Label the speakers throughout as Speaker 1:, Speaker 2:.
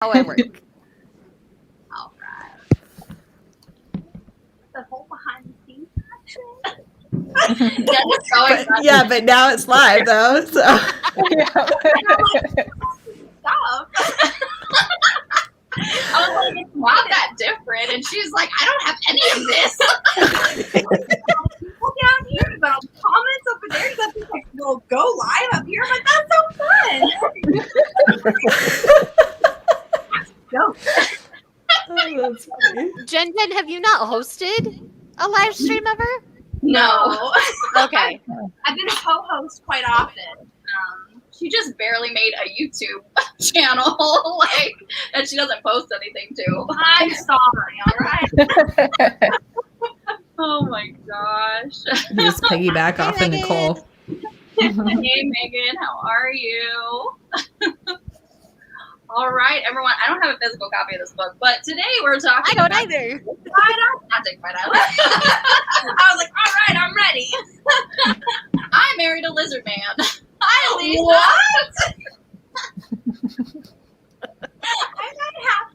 Speaker 1: how I work.
Speaker 2: All right. The whole behind the scenes action.
Speaker 3: But now it's live though. So
Speaker 2: Stop. I was like, it's not that different. And she's like, I don't have any of this. People down here, but on comments over there, you be like, well, go live up here. I'm like, that's so fun. Go.
Speaker 3: that's funny.
Speaker 1: Jen, have you not hosted a live stream ever?
Speaker 2: No.
Speaker 1: Okay.
Speaker 2: I've been a co-host quite often. She just barely made a YouTube channel, and she doesn't post anything to. I'm sorry, all right? Oh my gosh.
Speaker 3: You just piggyback off of Nicole.
Speaker 2: Hey, Megan, how are you? All right, everyone. I don't have a physical copy of this book, but today we're talking
Speaker 1: I don't either.
Speaker 2: Not Dignified Island. I was like, all right, I'm ready. I married a lizard man. Hi, Lisa. What?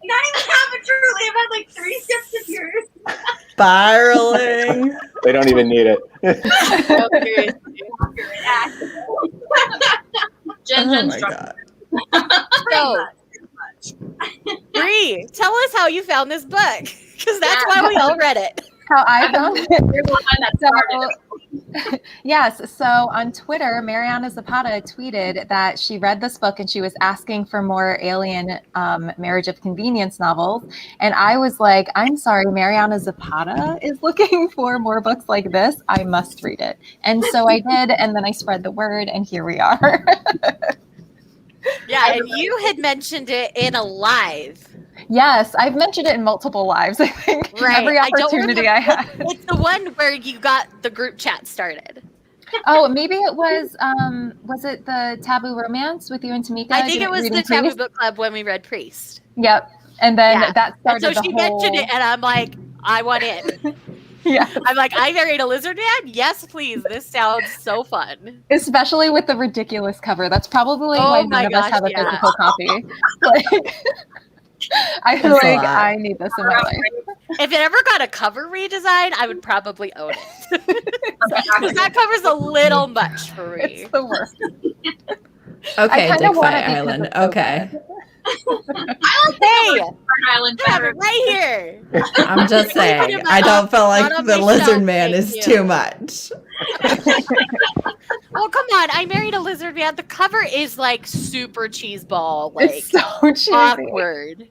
Speaker 2: Not even half a truly. I've had like 3 sips of yours.
Speaker 3: Spiraling.
Speaker 4: They don't even need it.
Speaker 2: Jen,
Speaker 3: Oh my god.
Speaker 1: So, Bree, tell us how you found this book, because that's why we all read it.
Speaker 5: How I found it.
Speaker 2: You're the one that started it.
Speaker 5: Yes. So on Twitter, Mariana Zapata tweeted that she read this book and she was asking for more alien marriage of convenience novels. And I was like, I'm sorry, Mariana Zapata is looking for more books like this. I must read it. And so I did. And then I spread the word and here we are.
Speaker 1: Yeah, and you had mentioned it in a live.
Speaker 5: Yes, I've mentioned it in multiple lives, I think.
Speaker 1: Right.
Speaker 5: Every opportunity I had.
Speaker 1: It's the one where you got the group chat started.
Speaker 5: Oh, maybe it was it the Taboo Romance with you and Temecka?
Speaker 1: I think it was the Taboo
Speaker 5: Priest?
Speaker 1: Book Club when we read Priest.
Speaker 5: Yep. And then that
Speaker 1: And
Speaker 5: started
Speaker 1: so she mentioned it, and I'm like, I want in.
Speaker 5: Yeah.
Speaker 1: I'm like, I married a lizard man? Yes, please. This sounds so fun.
Speaker 5: Especially with the ridiculous cover. That's probably
Speaker 1: Oh
Speaker 5: why
Speaker 1: my
Speaker 5: none of us
Speaker 1: gosh,
Speaker 5: have a
Speaker 1: yeah.
Speaker 5: physical copy. Like, I feel
Speaker 3: That's a
Speaker 5: like
Speaker 3: lot.
Speaker 5: I need this in my life.
Speaker 1: If it ever got a cover redesign, I would probably own it. Because that cover's a little much for me.
Speaker 5: It's the worst.
Speaker 3: Okay,
Speaker 5: kinda
Speaker 3: Dick
Speaker 5: want
Speaker 3: Fight
Speaker 5: it because
Speaker 3: Island.
Speaker 5: it's so
Speaker 3: Okay.
Speaker 1: Hey,
Speaker 2: Island
Speaker 1: I have
Speaker 2: better.
Speaker 1: it right here.
Speaker 3: I'm just saying, I don't feel like the lizard man is too much.
Speaker 1: Oh, come on. I married a lizard man. The cover is like super cheeseball, like
Speaker 5: It's so cheesy.
Speaker 1: awkward.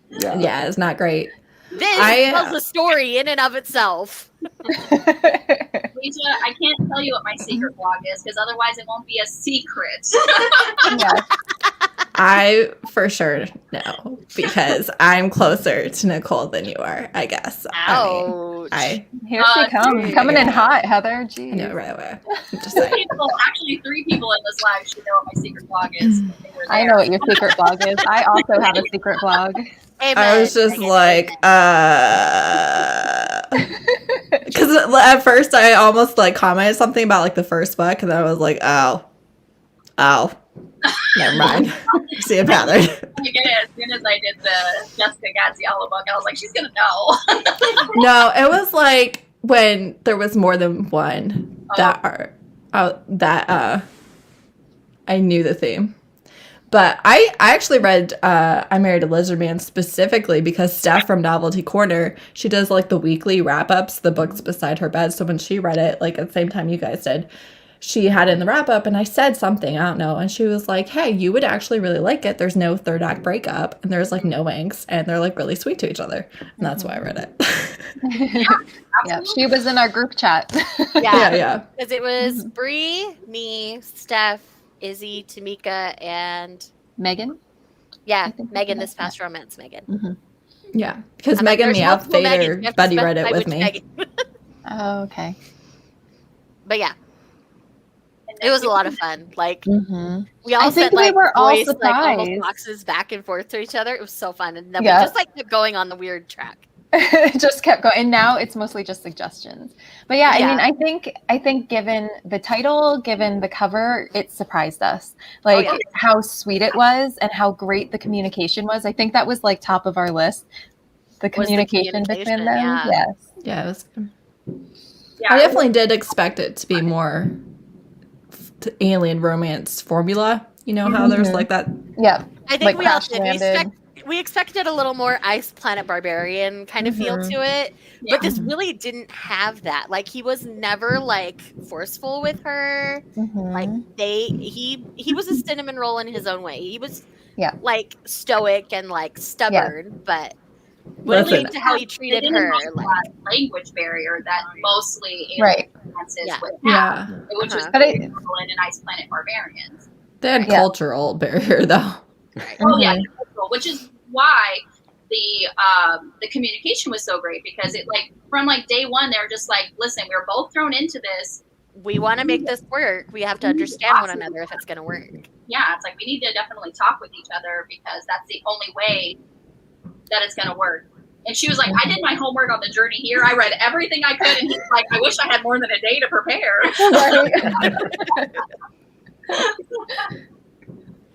Speaker 3: Yeah, it's not great.
Speaker 1: This tells a story in and of itself.
Speaker 2: Lisa, I can't tell you what my secret blog is because otherwise it won't be a secret.
Speaker 5: Yes.
Speaker 3: I for sure know because I'm closer to Nicole than you are, I guess.
Speaker 1: Ouch.
Speaker 5: Here she comes.
Speaker 1: dude.
Speaker 5: Coming in hot, Heather. Jeez.
Speaker 3: No, right. I'm just saying.
Speaker 2: Actually, 3 people in this live should know what my secret blog is. They were
Speaker 5: I
Speaker 2: there.
Speaker 5: know what your secret blog is. I also have a secret blog.
Speaker 1: Amen.
Speaker 3: I was just
Speaker 1: Amen.
Speaker 3: like, because at first I almost like commented something about like the first book, and then I was like, oh, never mind. See a pattern.
Speaker 2: As soon as I did the Jessica Gaziella book, I was like, she's gonna know.
Speaker 3: No, it was like when there was more than one that I knew the theme. But I actually read I Married a Lizard Man specifically because Steph from Novelty Corner, she does like the weekly wrap-ups, the books beside her bed. So when she read it, like at the same time you guys did, she had it in the wrap-up and I said something, I don't know. And she was like, hey, you would actually really like it. There's no third act breakup and there's like no angst and they're like really sweet to each other. And that's why I read it.
Speaker 5: Yeah, she was in our group chat.
Speaker 3: Yeah.
Speaker 1: Because it was Bree, me, Steph, Izzy, Temecka, and
Speaker 5: Megan?
Speaker 1: Megan, this past romance, Megan.
Speaker 5: Mm-hmm.
Speaker 3: Yeah. Because
Speaker 1: I'm like,
Speaker 3: Megan
Speaker 1: there's
Speaker 3: Meowth
Speaker 1: multiple Megans.
Speaker 3: Vader
Speaker 1: You have to
Speaker 3: buddy read
Speaker 1: specify
Speaker 3: it with
Speaker 1: which
Speaker 3: me.
Speaker 1: Megan.
Speaker 5: Oh, okay.
Speaker 1: But yeah, it was a lot of fun. Like we all
Speaker 5: I think
Speaker 1: sent like
Speaker 5: we were all
Speaker 1: like almost
Speaker 5: surprised.
Speaker 1: boxes back and forth to each other. It was so fun, and then
Speaker 5: Yeah.
Speaker 1: we just like kept going on the weird track.
Speaker 5: It just kept going, and now it's mostly just suggestions. But yeah,
Speaker 1: Yeah.
Speaker 5: I mean, I think given the title, given the cover, it surprised us. Like
Speaker 1: yeah.
Speaker 5: how sweet it was and how great the communication was. I think that was like top of our list. The
Speaker 1: Was the
Speaker 5: communication between them.
Speaker 1: yeah.
Speaker 5: Yes.
Speaker 3: Yeah, it was good.
Speaker 2: Yeah,
Speaker 3: I definitely did expect it to be more alien romance formula. You know how there's like that.
Speaker 5: Yeah.
Speaker 1: I think
Speaker 5: Like
Speaker 1: we all
Speaker 5: crash
Speaker 1: did.
Speaker 5: landed.
Speaker 1: We expected a little more Ice Planet Barbarian kind of feel to it,
Speaker 2: Yeah.
Speaker 1: but this really didn't have that. Like he was never like forceful with her. Like he was a cinnamon roll in his own way. He was
Speaker 5: Yeah.
Speaker 1: like stoic and like stubborn, but when it
Speaker 3: Listen,
Speaker 1: came to how he
Speaker 2: they
Speaker 1: treated
Speaker 2: didn't
Speaker 1: her,
Speaker 2: have
Speaker 1: like
Speaker 2: that language barrier that mostly
Speaker 5: Right.
Speaker 2: alien romances
Speaker 1: Yeah.
Speaker 2: would have,
Speaker 3: yeah,
Speaker 2: which was
Speaker 5: But
Speaker 2: very cool in Ice Planet Barbarians.
Speaker 3: they had
Speaker 5: Yeah.
Speaker 3: cultural barrier though.
Speaker 2: Oh yeah, which is why the communication was so great, because it like from like day one they were just like, listen, we were both thrown into this.
Speaker 1: we want to make this work. We have to understand one another if it's going to work.
Speaker 2: Yeah, it's like we need to definitely talk with each other because that's the only way that it's going to work. And she was like, I did my homework on the journey here. I read everything I could. And he's like, I wish I had more than a day to prepare.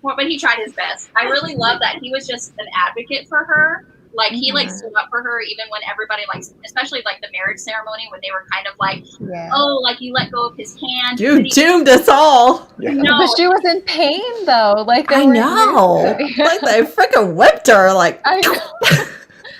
Speaker 2: Well, but he tried his best. I really love that he was just an advocate for her. Like he like stood up for her even when everybody like, especially like the marriage ceremony when they were kind of like, oh, like you let go of his hand.
Speaker 3: You doomed us all.
Speaker 4: Yeah.
Speaker 2: No,
Speaker 5: But she was in pain though. Like
Speaker 3: I know. Like they freaking whipped her. Like
Speaker 5: I know.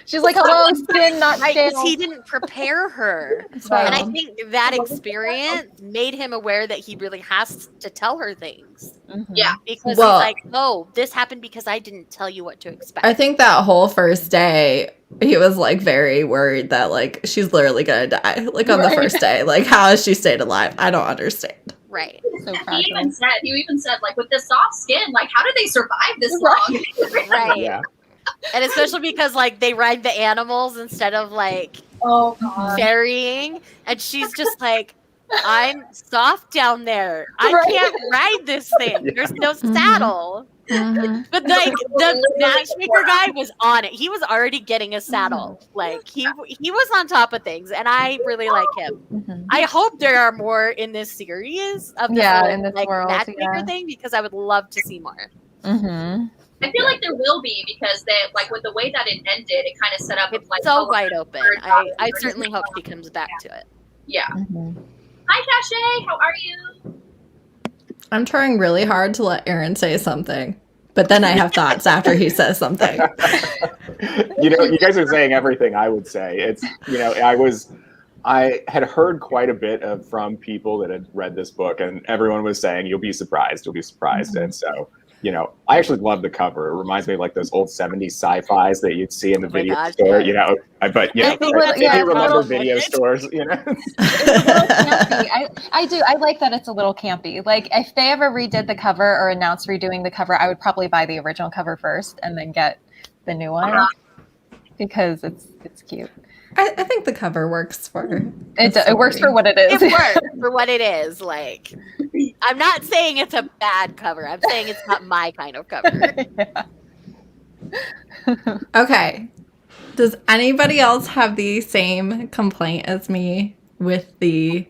Speaker 5: She's like, hello, skin, not
Speaker 1: Right,
Speaker 5: scale.
Speaker 1: because he didn't prepare her.
Speaker 5: Right.
Speaker 1: And I think that experience made him aware that he really has to tell her things.
Speaker 2: Yeah.
Speaker 1: Because
Speaker 3: Well-
Speaker 1: he's like, oh, this happened because I didn't tell you what to expect.
Speaker 3: I think that whole first day, he was like very worried that like she's literally gonna die. Like on the first day, like how has she stayed alive? I don't understand.
Speaker 1: Right.
Speaker 5: So
Speaker 2: he even said like with the soft skin, like how did they survive this long?
Speaker 1: Right.
Speaker 4: Yeah.
Speaker 1: And especially because like they ride the animals instead of like
Speaker 2: Oh god.
Speaker 1: ferrying. And she's just like, I'm soft down there. I
Speaker 5: Right.
Speaker 1: can't ride this thing.
Speaker 4: Yeah.
Speaker 1: There's no saddle. But like the matchmaker guy was on it. He was already getting a saddle. Like he was on top of things, and I really like him. I hope there are more in this series of this
Speaker 5: Yeah,
Speaker 1: little,
Speaker 5: in this
Speaker 1: like
Speaker 5: world,
Speaker 1: matchmaker
Speaker 5: yeah.
Speaker 1: thing because I would love to see more.
Speaker 2: I feel like there will be because they like with the way that it ended, it kind of set up
Speaker 1: It's
Speaker 2: like
Speaker 1: so
Speaker 2: oh,
Speaker 1: wide open. I certainly hope she comes back to it.
Speaker 2: Yeah. Hi, Shae. How are you?
Speaker 3: I'm trying really hard to let Aaron say something, but then I have thoughts after he says something.
Speaker 4: You know, you guys are saying everything I would say. It's, you know, I had heard quite a bit from people that had read this book, and everyone was saying, you'll be surprised. And so, you know, I actually love the cover. It reminds me of like those old 70s sci-fis that you'd see in the video store, you know, but you know, if you remember video stores, you know.
Speaker 5: I do. I like that it's a little campy. Like if they ever redid the cover or announced redoing the cover, I would probably buy the original cover first and then get the new one because it's cute.
Speaker 3: I think the cover works for her.
Speaker 5: It works for what it is.
Speaker 1: It works for what it is. Like, I'm not saying it's a bad cover. I'm saying it's not my kind of cover.
Speaker 3: Okay. Does anybody else have the same complaint as me with the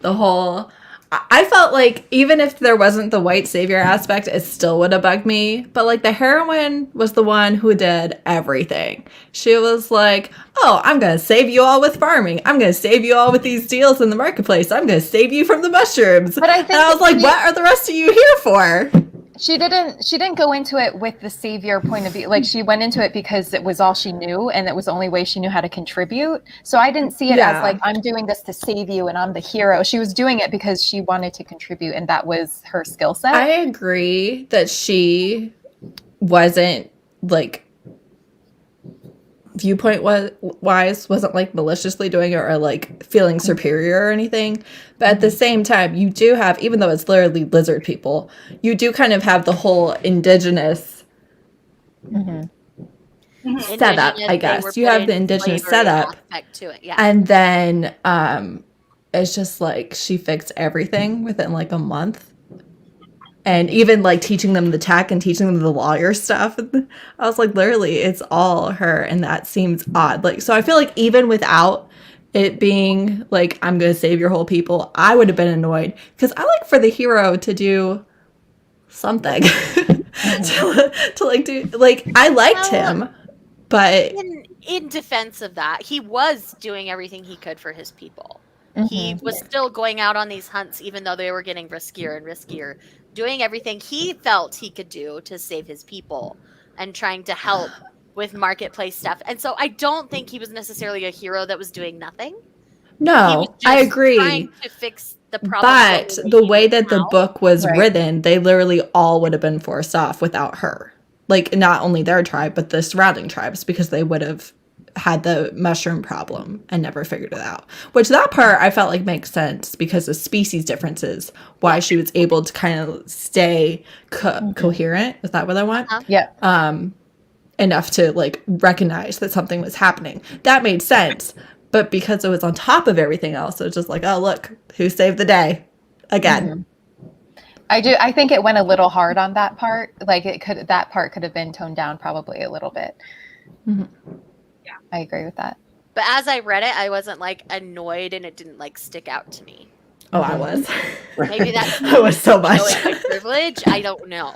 Speaker 3: whole... I felt like even if there wasn't the white savior aspect, it still would have bugged me. But like the heroine was the one who did everything. She was like, oh, I'm going to save you all with farming. I'm going to save you all with these deals in the marketplace. I'm going to save you from the mushrooms.
Speaker 5: But I think
Speaker 3: and I was like, what are the rest of you here for?
Speaker 5: She didn't go into it with the savior point of view. Like she went into it because it was all she knew and it was the only way she knew how to contribute. So I didn't see it as like, I'm doing this to save you and I'm the hero. She was doing it because she wanted to contribute and that was her skill set.
Speaker 3: I agree that she wasn't like viewpoint wise wasn't like maliciously doing it or like feeling superior or anything, but at the same time you do have, even though it's literally lizard people, you do kind of have the whole indigenous setup, I guess. You have the indigenous setup
Speaker 1: to it, yeah.
Speaker 3: And then it's just like she fixed everything within like a month. And even like teaching them the tech and teaching them the lawyer stuff. I was like, literally, it's all her. And that seems odd. Like, so I feel like even without it being like, I'm going to save your whole people, I would have been annoyed. Because I like for the hero to do something. to like do, like, I liked him, but.
Speaker 1: In defense of that, he was doing everything he could for his people. He was still going out on these hunts, even though they were getting riskier and riskier, doing everything he felt he could do to save his people and trying to help with marketplace stuff. And so I don't think he was necessarily a hero that was doing nothing.
Speaker 3: No, I agree.
Speaker 1: Trying to fix the problem.
Speaker 3: But the way that the book was written, they literally all would have been forced off without her. Like, not only their tribe, but the surrounding tribes, because they would have had the mushroom problem and never figured it out. Which that part I felt like makes sense because of species differences, why she was able to kind of stay coherent. Is that what I want?
Speaker 5: Yeah.
Speaker 3: Enough to like recognize that something was happening. That made sense. But because it was on top of everything else, it was just like, oh, look, who saved the day again.
Speaker 5: I think it went a little hard on that part. Like that part could have been toned down probably a little bit. Yeah, I agree with that.
Speaker 1: But as I read it, I wasn't like annoyed and it didn't like stick out to me.
Speaker 3: Oh, I was.
Speaker 1: Maybe that's
Speaker 3: I was so much.
Speaker 1: My privilege. I don't know.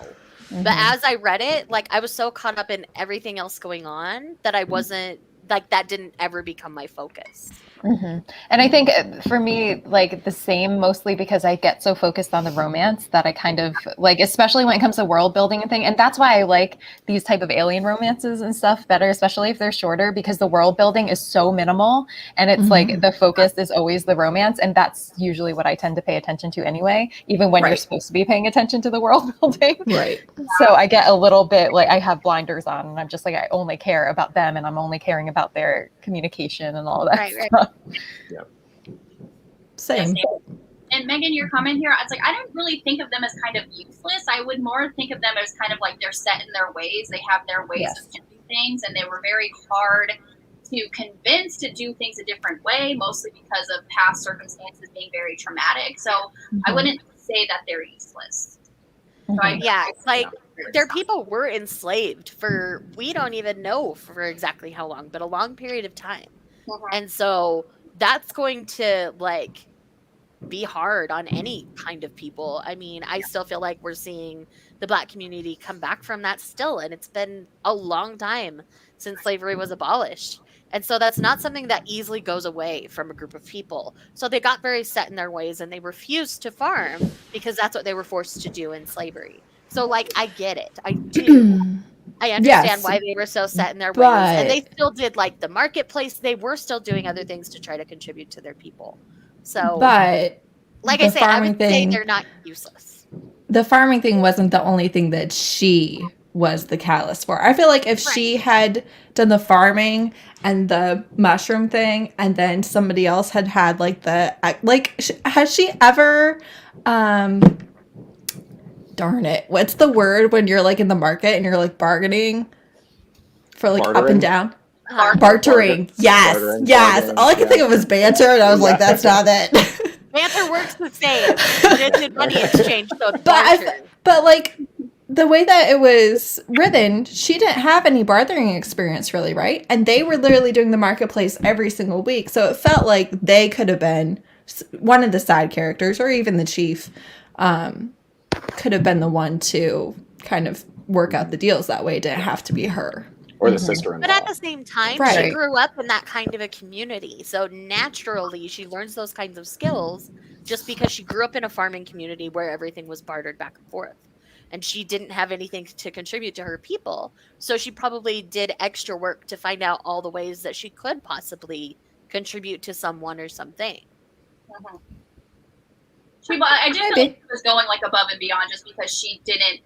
Speaker 1: But as I read it, like I was so caught up in everything else going on that I wasn't like that didn't ever become my focus.
Speaker 5: And I think for me, like the same, mostly because I get so focused on the romance that I kind of like, especially when it comes to world building and thing. And that's why I like these type of alien romances and stuff better, especially if they're shorter, because the world building is so minimal and it's like the focus is always the romance. And that's usually what I tend to pay attention to anyway, even when you're supposed to be paying attention to the world building. So I get a little bit like I have blinders on and I'm just like, I only care about them and I'm only caring about their communication and all that stuff.
Speaker 3: Same.
Speaker 2: And Megan, your comment here, I was like, I don't really think of them as kind of useless. I would more think of them as kind of like they're set in their ways. They have their ways of doing things, and they were very hard to convince to do things a different way, mostly because of past circumstances being very traumatic. So I wouldn't say that they're useless. So
Speaker 1: their people were enslaved for, we don't even know for exactly how long, but a long period of time. And so that's going to like be hard on any kind of people. I mean, I still feel like we're seeing the Black community come back from that still, and it's been a long time since slavery was abolished. And so that's not something that easily goes away from a group of people. So they got very set in their ways and they refused to farm because that's what they were forced to do in slavery. So like, I get it. I do. I understand why they were so set in their ways. And they still did like the marketplace. They were still doing other things to try to contribute to their people. So,
Speaker 3: but
Speaker 1: like I say, I would say they're not useless.
Speaker 3: The farming thing wasn't the only thing that she was the catalyst for. I feel like if she had done the farming and the mushroom thing, and then somebody else had like the, like, has she ever, darn it, what's the word when you're like in the market and you're like bargaining for like up and down? Bartering. Yes. Bartering. All I could think of was banter, and I was like, that's not it.
Speaker 1: Banter works the same, but it's in money exchange, so it's
Speaker 3: but like the way that it was written, she didn't have any bartering experience really, right? And they were literally doing the marketplace every single week, so it felt like they could have been one of the side characters, or even the chief could have been the one to kind of work out the deals that way. It didn't have to be her.
Speaker 4: Or the sister-in-law.
Speaker 1: But at the same time, she grew up in that kind of a community. So naturally, she learns those kinds of skills just because she grew up in a farming community where everything was bartered back and forth. And she didn't have anything to contribute to her people. So she probably did extra work to find out all the ways that she could possibly contribute to someone or something.
Speaker 2: I just feel like she was going like above and beyond just because she didn't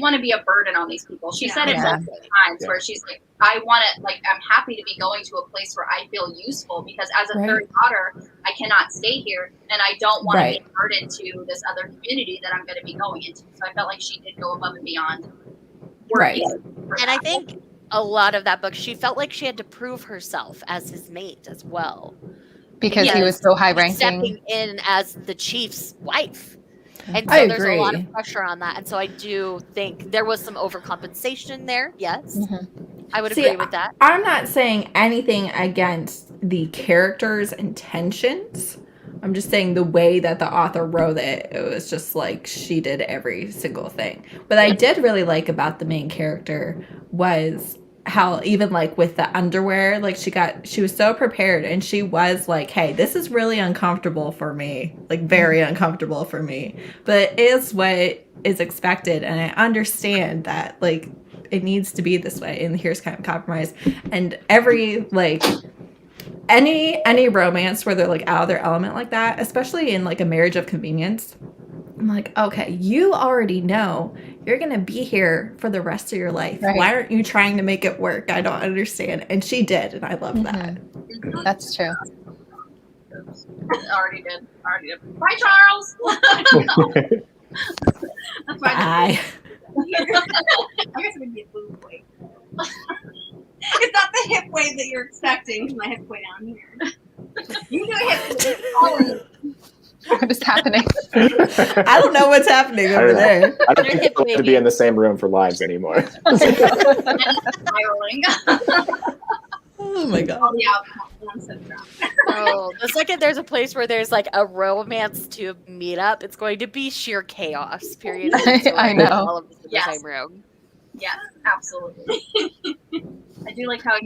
Speaker 2: want to be a burden on these people. She said it multiple times where she's like, I want to, like, I'm happy to be going to a place where I feel useful, because as a third daughter, I cannot stay here, and I don't want to be a burden to this other community that I'm going to be going into. So I felt like she did go above and beyond.
Speaker 1: And I think a lot of that book, she felt like she had to prove herself as his mate as well.
Speaker 5: Because he was so high ranking.
Speaker 1: Stepping in as the chief's wife. And
Speaker 3: I
Speaker 1: so there's a lot
Speaker 3: agree.
Speaker 1: of pressure on that. And so I do think there was some overcompensation there. Yes. I would agree with that.
Speaker 3: I'm not saying anything against the character's intentions. I'm just saying the way that the author wrote it, it was just like she did every single thing. What I did really like about the main character was how even like with the underwear, like she was so prepared and she was like, hey, this is really uncomfortable for me, like very uncomfortable for me, but it is what is expected, and I understand that like it needs to be this way, and here's kind of compromise. And every like any romance where they're like out of their element like that, especially in like a marriage of convenience, I'm like, okay, you already know you're gonna be here for the rest of your life. Right. Why aren't you trying to make it work? I don't understand. And she did, and I love that.
Speaker 5: That's true.
Speaker 2: Already did. Bye, Charles.
Speaker 3: That's fine. Bye.
Speaker 6: I guess it would be a boob wave. It's not the hip wave that you're expecting. My hip's way down here. You do a hip wave.
Speaker 5: What is happening?
Speaker 3: I don't know what's happening over there.
Speaker 4: I don't think people have to be in the same room for lives anymore.
Speaker 2: Spiraling.
Speaker 3: Oh my god.
Speaker 1: Oh, the second there's a place where there's like a romance to meet up, it's going to be sheer chaos. Period.
Speaker 5: I know.
Speaker 1: All of us in the same room.
Speaker 2: Yes, absolutely. I do like how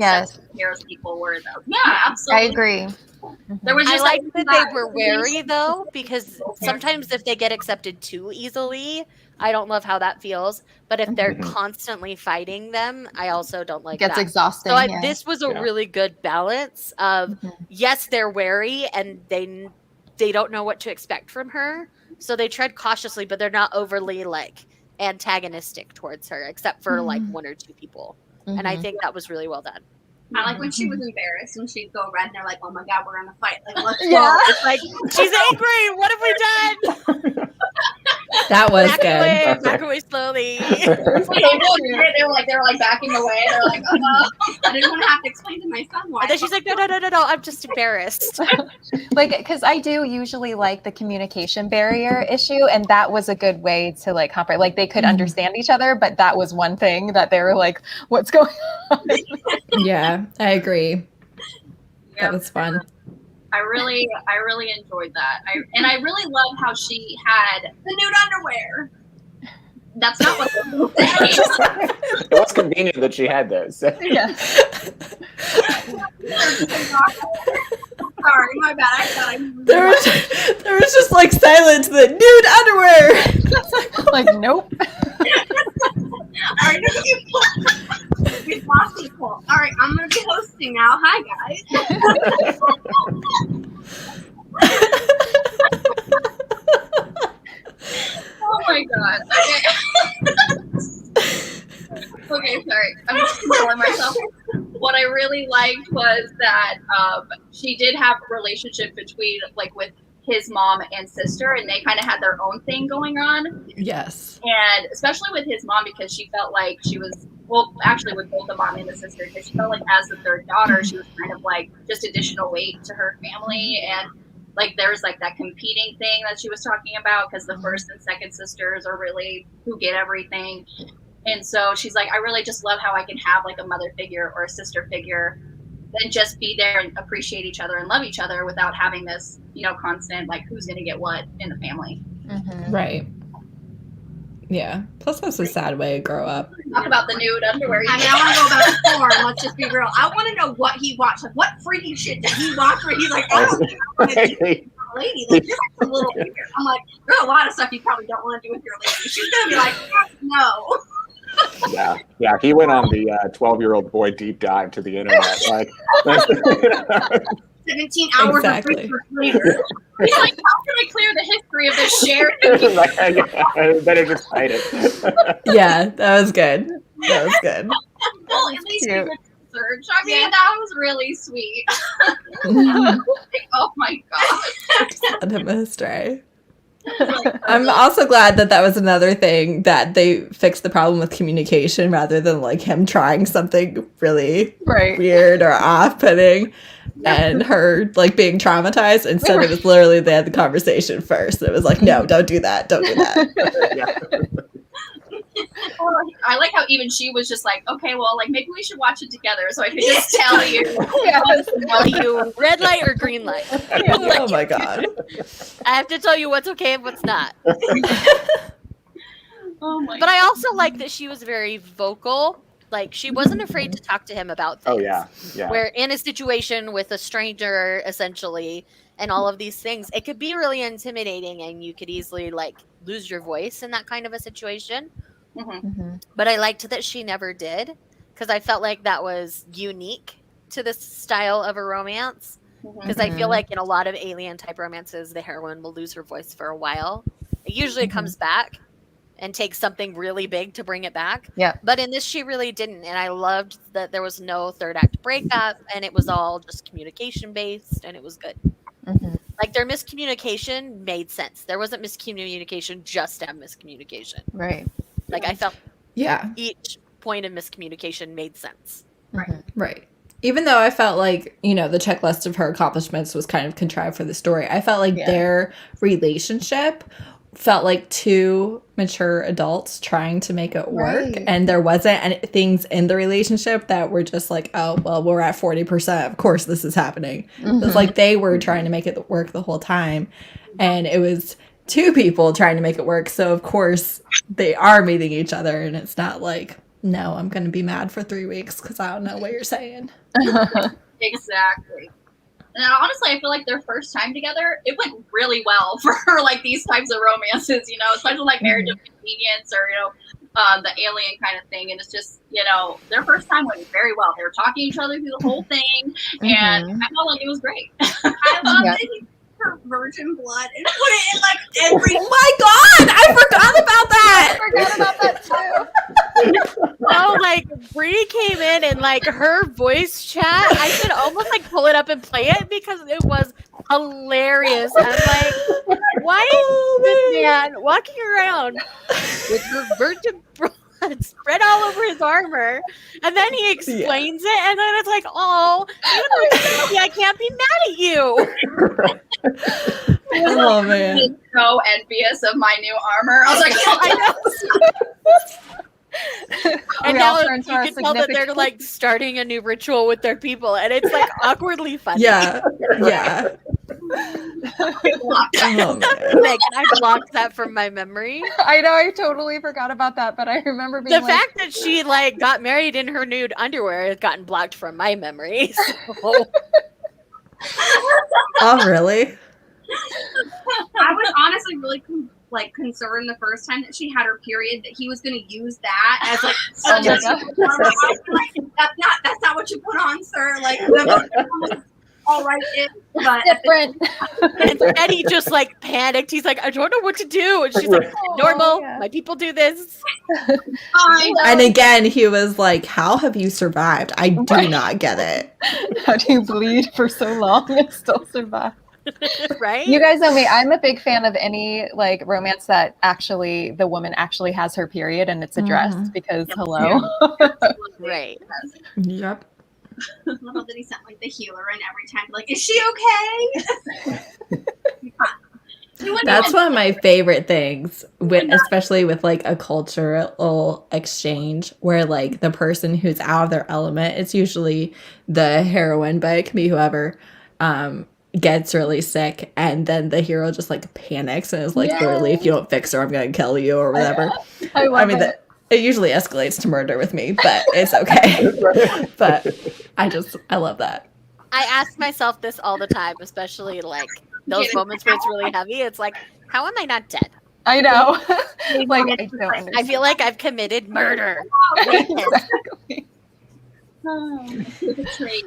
Speaker 2: Heroes people were though. Yeah, absolutely.
Speaker 5: I agree.
Speaker 2: There was just
Speaker 1: I like that they were wary though, because sometimes if they get accepted too easily, I don't love how that feels. But if they're constantly fighting them, I also don't like that.
Speaker 5: Gets exhausting.
Speaker 1: So this was a really good balance of yes, they're wary and they don't know what to expect from her, so they tread cautiously, but they're not overly like antagonistic towards her, except for like one or two people. And I think that was really well done.
Speaker 6: I like when she was embarrassed and she'd go red and they're like, oh my god, we're gonna fight. Like, let's go.
Speaker 1: It's like, she's angry. What have we done?
Speaker 3: That was
Speaker 1: Back away slowly.
Speaker 2: They were like backing away. They're like, oh no.
Speaker 6: I didn't want to have to explain to my son why.
Speaker 1: And then she's like, no, I'm just embarrassed.
Speaker 5: Like, because I do usually like the communication barrier issue, and that was a good way to like compromise. Like they could understand each other, but that was one thing that they were like, what's going on?
Speaker 3: Yeah, I agree. That was fun.
Speaker 2: I really enjoyed that. I really love how she had the nude underwear. That's not what
Speaker 4: it was convenient that she had those.
Speaker 5: Yeah.
Speaker 6: Sorry, my bad. I thought
Speaker 3: there was just like silence. The nude underwear.
Speaker 5: Like nope.
Speaker 6: All right, we've lost people. All right, I'm gonna be hosting now. Hi guys.
Speaker 2: Oh my god. Okay, sorry. I'm just controlling myself. What I really liked was that she did have a relationship between with his mom and sister, and they kind of had their own thing going on.
Speaker 3: Yes.
Speaker 2: And especially with his mom, because she felt like she was, actually with both the mom and the sister, because she felt like as the third daughter, she was kind of like just additional weight to her family. And like there's like that competing thing that she was talking about, because the first and second sisters are really who get everything. And so she's like, I really just love how I can have like a mother figure or a sister figure and just be there and appreciate each other and love each other without having this, constant, like, who's going to get what in the family.
Speaker 3: Right. Yeah. Plus, that's a sad way to grow up.
Speaker 2: Talk about the nude underwear.
Speaker 6: I mean, I want to go back to porn. Let's just be real. I want to know what he watched. Like, what freaky shit did he watch where he's like, oh, lady, like, this is a little weird. I'm like, there's a lot of stuff you probably don't want to do with your lady. She's going to be like, no.
Speaker 4: Yeah. He went on the 12-year-old boy deep dive to the internet. Like
Speaker 6: 17 hours
Speaker 3: exactly.
Speaker 6: of later.
Speaker 2: He's like, how can I clear the history of this shared?
Speaker 4: Better just hide it.
Speaker 3: Yeah, that was good. That was good.
Speaker 2: Well, at least he went to search. I mean, that was really sweet. Like, oh my god.
Speaker 3: Let him astray. I'm also glad that was another thing that they fixed the problem with communication rather than like him trying something really weird or off-putting. and her like being traumatized. Instead, it was literally they had the conversation first. It was like, no, don't do that. Don't do that.
Speaker 2: I like how even she was just like, okay, well, like maybe we should watch it together so I can just tell you.
Speaker 1: Tell you red light or green light.
Speaker 3: Oh my god.
Speaker 1: I have to tell you what's okay and what's not.
Speaker 2: Oh my
Speaker 1: But I also like that she was very vocal. Like she wasn't afraid to talk to him about things.
Speaker 4: Oh yeah, yeah.
Speaker 1: Where in a situation with a stranger, essentially, and all of these things, it could be really intimidating, and you could easily like lose your voice in that kind of a situation. But I liked that she never did, because I felt like that was unique to this style of a romance. Because I feel like in a lot of alien type romances, the heroine will lose her voice for a while. It usually comes back and takes something really big to bring it back.
Speaker 5: Yeah.
Speaker 1: But in this, she really didn't. And I loved that there was no third act breakup, and it was all just communication based, and it was good. Like their miscommunication made sense. There wasn't miscommunication just to have miscommunication.
Speaker 5: Right.
Speaker 1: Like I felt
Speaker 3: Yeah.
Speaker 1: each point of miscommunication made sense.
Speaker 3: Right. Even though I felt like, you know, the checklist of her accomplishments was kind of contrived for the story, I felt like their relationship felt like two mature adults trying to make it work. And there wasn't any things in the relationship that were just like, oh, well, we're at 40%. Of course this is happening. It was like they were trying to make it work the whole time. And it was two people trying to make it work. So, of course, they are meeting each other. And it's not like, no, I'm going to be mad for 3 weeks because I don't know what you're saying.
Speaker 2: Exactly. And honestly, I feel like their first time together, it went really well for like these types of romances, you know, especially like Marriage of Convenience or, you know, the alien kind of thing. And it's just, you know, their first time went very well. They were talking to each other through the whole thing. And I felt like it was great.
Speaker 6: I love that he took her virgin blood and put it in like every.
Speaker 3: Oh my god! I forgot about that!
Speaker 5: I forgot about that too.
Speaker 1: No, like Bree came in and like her voice chat, I could almost like pull it up and play it because it was hilarious. I'm like, why is this man walking around with her virgin blood spread all over his armor? And then he explains it, and then it's like, oh, I can't be mad at you.
Speaker 3: Oh man.
Speaker 2: I'm so envious of my new armor. I was like,
Speaker 1: I know. And
Speaker 5: We
Speaker 1: now
Speaker 5: all
Speaker 1: you
Speaker 5: turn to our
Speaker 1: can tell that they're
Speaker 5: significant-
Speaker 1: like starting a new ritual with their people, and it's like awkwardly funny.
Speaker 3: Yeah. Yeah. Oh, man.
Speaker 1: Like, and I blocked that from my memory.
Speaker 5: I know, I totally forgot about that, but I remember being
Speaker 1: The
Speaker 5: like,
Speaker 1: fact that she like got married in her nude underwear has gotten blocked from my memory. So.
Speaker 3: Oh, really?
Speaker 6: I was honestly really concerned the first time that she had her period that he was going to use that as like,
Speaker 5: oh my God.
Speaker 6: that's not what you put on, sir. Like, all right, but
Speaker 5: different.
Speaker 1: And instead he just like panicked. He's like, I don't know what to do. And she's like, normal.
Speaker 5: yeah.
Speaker 1: My people do this.
Speaker 3: And again, he was like, how have you survived? I do not get it.
Speaker 5: How do you bleed for so long and still survive?
Speaker 1: Right?
Speaker 5: You guys know me. I'm a big fan of any like romance that actually the woman actually has her period and it's addressed because hello.
Speaker 1: Right.
Speaker 3: Yep.
Speaker 6: I love that he sent like the healer in every time. Like, is she okay?
Speaker 3: That's one of my favorite things, with especially with like a cultural exchange where like the person who's out of their element, it's usually the heroine, but it can be whoever, gets really sick, and then the hero just like panics and is like, literally, if you don't fix her, I'm gonna kill you or whatever. I mean, it usually escalates to murder with me, but it's okay. But I love that.
Speaker 1: I ask myself this all the time, especially like those moments where it's really heavy. It's like, how am I not dead?
Speaker 5: I know. Like,
Speaker 6: I
Speaker 5: I don't understand.
Speaker 1: I feel like I've committed murder.
Speaker 5: Exactly.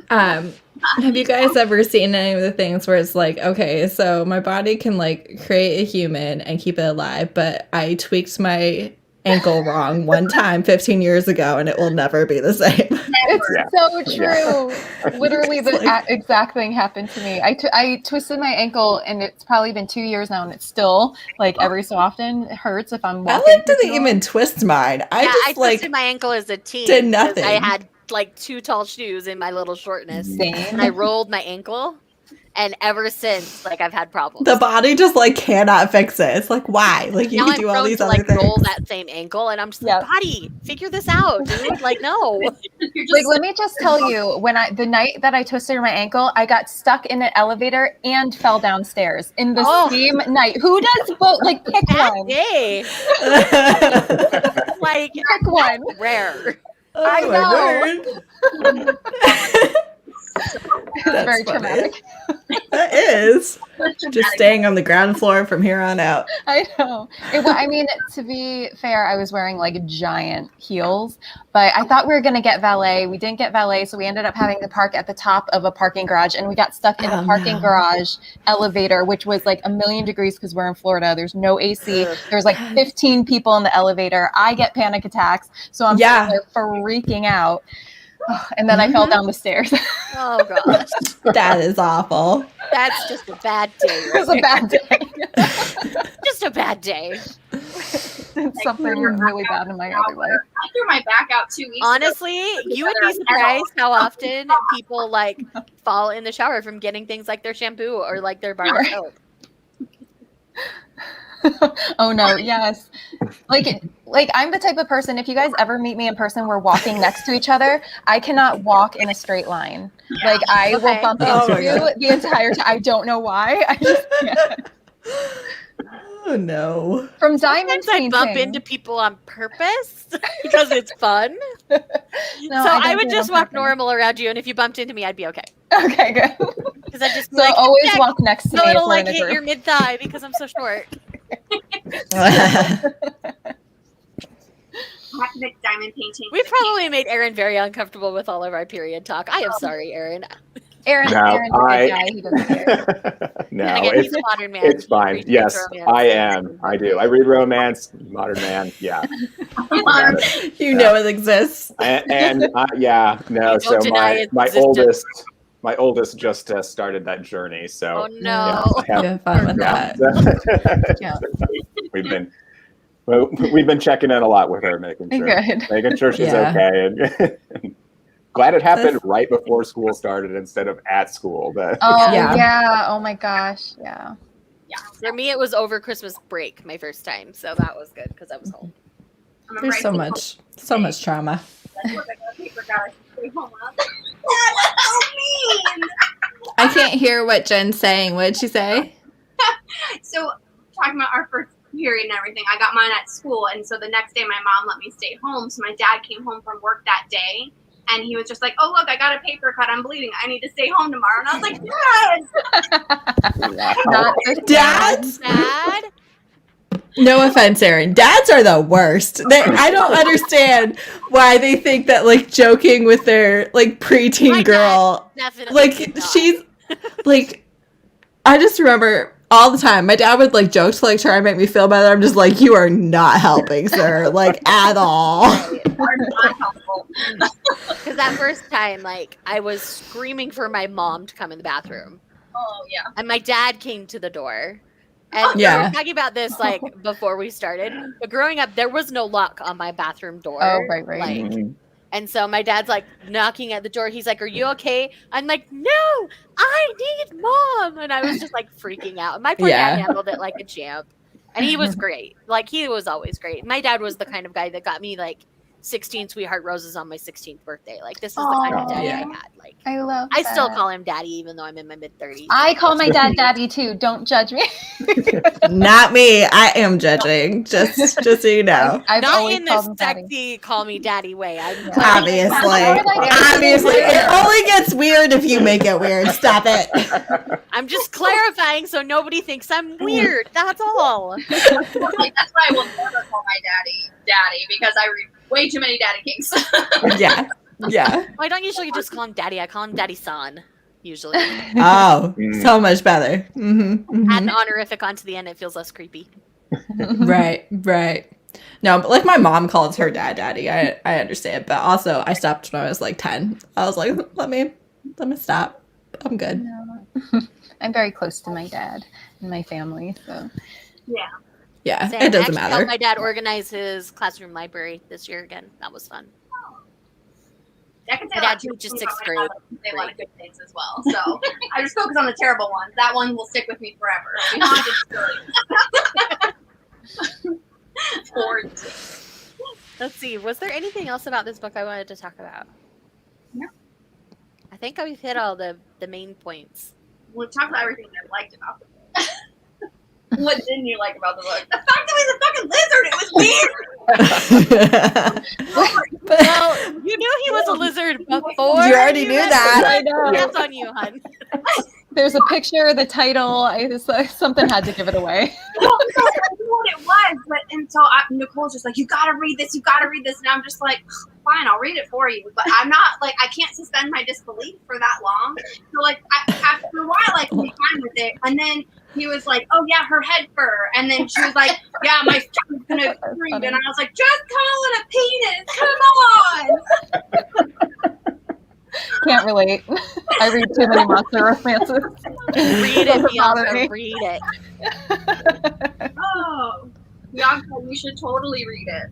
Speaker 3: Have you guys ever seen any of the things where it's like, okay, so my body can like create a human and keep it alive, but I tweaked my ankle wrong one time 15 years ago and it will never be the same.
Speaker 5: It's so true. Literally the exact thing happened to me. I twisted my ankle and it's probably been 2 years now and it's still like every so often it hurts if I'm walking.
Speaker 3: I didn't even twist mine. I
Speaker 1: I
Speaker 3: just like
Speaker 1: twisted my ankle as a teen.
Speaker 3: did
Speaker 1: because
Speaker 3: nothing.
Speaker 1: I had like too tall shoes in my little shortness.
Speaker 5: Same.
Speaker 1: And I rolled my ankle. And ever since, like, I've had problems.
Speaker 3: The body just like cannot fix it. It's like, why? Like, you
Speaker 1: now
Speaker 3: can
Speaker 1: I'm
Speaker 3: do all
Speaker 1: prone
Speaker 3: these
Speaker 1: to
Speaker 3: other
Speaker 1: like
Speaker 3: things.
Speaker 1: roll that same ankle, and I'm just like, body, figure this out, dude. Like, no.
Speaker 2: You're just
Speaker 5: Like, let me just tell you, the night that I twisted my ankle, I got stuck in an elevator and fell downstairs in the same night. Who does both? Like, pick
Speaker 1: Bad
Speaker 5: one.
Speaker 1: day. Like,
Speaker 5: Pick one.
Speaker 1: rare.
Speaker 3: Oh,
Speaker 5: I
Speaker 3: my
Speaker 5: know.
Speaker 3: word.
Speaker 5: It's
Speaker 3: That's
Speaker 5: very
Speaker 3: funny.
Speaker 5: traumatic.
Speaker 3: That is. Just staying on the ground floor from here on out.
Speaker 5: I know. I mean, to be fair, I was wearing like giant heels, but I thought we were going to get valet. We didn't get valet, so we ended up having to park at the top of a parking garage, and we got stuck in a parking garage elevator, which was like 1,000,000 degrees because we're in Florida. There's no AC. There's like 15 people in the elevator. I get panic attacks, so I'm freaking out. And then I fell down the stairs.
Speaker 1: Oh, gosh.
Speaker 3: That is awful.
Speaker 1: That's just a bad day.
Speaker 5: It was a bad day.
Speaker 1: Just a bad day.
Speaker 5: It's something really bad in my other life.
Speaker 2: I threw my back out 2 weeks ago.
Speaker 1: Honestly, you would be surprised how often people like fall in the shower from getting things like their shampoo or like their bar of soap.
Speaker 5: Oh no, yes. Like I'm the type of person, if you guys ever meet me in person, we're walking next to each other, I cannot walk in a straight line. Like I will bump into you the entire time. I don't know why. I just can't.
Speaker 3: Oh no.
Speaker 5: From diamond
Speaker 1: painting. I bump into people on purpose because it's fun. No, so I would just walk normal around you, and if you bumped into me, I'd be okay.
Speaker 5: Okay, good.
Speaker 1: Because I just
Speaker 5: so always walk next to me.
Speaker 1: It'll like hit your mid thigh because I'm so short.
Speaker 6: Diamond painting.
Speaker 1: We probably made Aaron very uncomfortable with all of our period talk. I am sorry, Aaron.
Speaker 5: Aaron's a good guy. He doesn't care.
Speaker 4: No,
Speaker 1: again, he's a modern man.
Speaker 4: It's fine. Yes, I am. I do. I read romance. Modern man. Yeah.
Speaker 3: You know it exists.
Speaker 4: And yeah, no. So my oldest just started that journey. So
Speaker 1: oh no,
Speaker 3: have fun with that.
Speaker 4: We've been checking in a lot with her, making sure she's okay. And glad it happened right before school started instead of at school.
Speaker 5: Oh my gosh, yeah.
Speaker 1: For me, it was over Christmas break my first time, so that was good because I was home.
Speaker 3: There's so much trauma. I can't hear what Jen's saying. What did she say?
Speaker 6: So talking about our first period and everything, I got mine at school, and so the next day my mom let me stay home. So my dad came home from work that day, and he was just like, "Oh look, I got a paper cut. I'm bleeding. I need to stay home tomorrow." And I was like,
Speaker 3: "Yes,
Speaker 1: Dad."
Speaker 3: No offense, Aaron. Dads are the worst. I don't understand why they think that like joking with their like preteen girl, like she's like. I just remember all the time my dad would like joke to like try and make me feel better. I'm just like, you are not helping, sir, like at all.
Speaker 1: Because that first time, like I was screaming for my mom to come in the bathroom.
Speaker 2: Oh yeah.
Speaker 1: And my dad came to the door. And we were talking about this like before we started. But growing up, there was no lock on my bathroom door.
Speaker 5: Oh, right.
Speaker 1: Like, and so my dad's like knocking at the door. He's like, "Are you okay?" I'm like, "No, I need mom." And I was just like freaking out. My poor dad handled it like a champ. And he was great. Like he was always great. My dad was the kind of guy that got me like 16 sweetheart roses on my 16th birthday. Like this is the kind of daddy I had. Like I still call him daddy even though I'm in my mid-30s.
Speaker 5: I call my dad daddy too. Don't judge me.
Speaker 3: Not me. I am judging. Just so you know.
Speaker 5: I've
Speaker 1: not in this sexy
Speaker 5: daddy.
Speaker 1: Call me daddy way.
Speaker 3: Obviously. It only gets weird if you make it weird. Stop it.
Speaker 1: I'm just clarifying so nobody thinks I'm weird. That's all.
Speaker 2: That's why I will never call my daddy because I read way too many Daddy Kings.
Speaker 3: Yeah.
Speaker 1: Well, I don't usually just call him daddy. I call him daddy-san, usually.
Speaker 3: Oh, so much better.
Speaker 1: Add an honorific onto the end, it feels less creepy.
Speaker 3: Right. No, but like my mom calls her dad daddy. I understand. But also I stopped when I was like 10. I was like, let me stop. I'm good.
Speaker 5: No. I'm very close to my dad and my family, so
Speaker 3: yeah,
Speaker 1: Same.
Speaker 3: it doesn't
Speaker 1: I
Speaker 3: matter.
Speaker 1: helped my dad organize his classroom library this year again. That was fun.
Speaker 6: That could say
Speaker 1: My
Speaker 6: a lot
Speaker 1: dad
Speaker 6: too.
Speaker 1: teaches
Speaker 6: But
Speaker 1: sixth
Speaker 6: my
Speaker 1: grade.
Speaker 6: dad likes to say a lot of good things as well. So I just focus on the terrible ones. That one will stick with me forever. I'll be haunted stories. Poor Izzy.
Speaker 1: Let's see. Was there anything else about this book I wanted to talk about?
Speaker 6: No.
Speaker 1: I think we've hit all the main points.
Speaker 6: We'll talk about everything I liked about the book. What didn't you like about the book? The fact that he was a fucking lizard. It was weird.
Speaker 1: Well, you knew he was a lizard before.
Speaker 3: You already knew
Speaker 1: read
Speaker 3: that.
Speaker 1: it.
Speaker 5: I know.
Speaker 1: That's on you, hun.
Speaker 5: There's a picture, the title. Something had to give it away.
Speaker 6: Well, no, I knew what it was, but until Nicole's just like, you gotta read this, and I'm just like, fine, I'll read it for you. But I'm not like, I can't suspend my disbelief for that long. So like, after a while, like, I'm fine with it, and then he was like, oh yeah, her head fur, and then she was like, yeah, my stomach's gonna breathe, and I was like, just call it a penis, come on.
Speaker 5: Can't relate. I read too many monster romances.
Speaker 1: Read it, Bianca. Read it.
Speaker 6: Oh, Bianca, you should totally read it.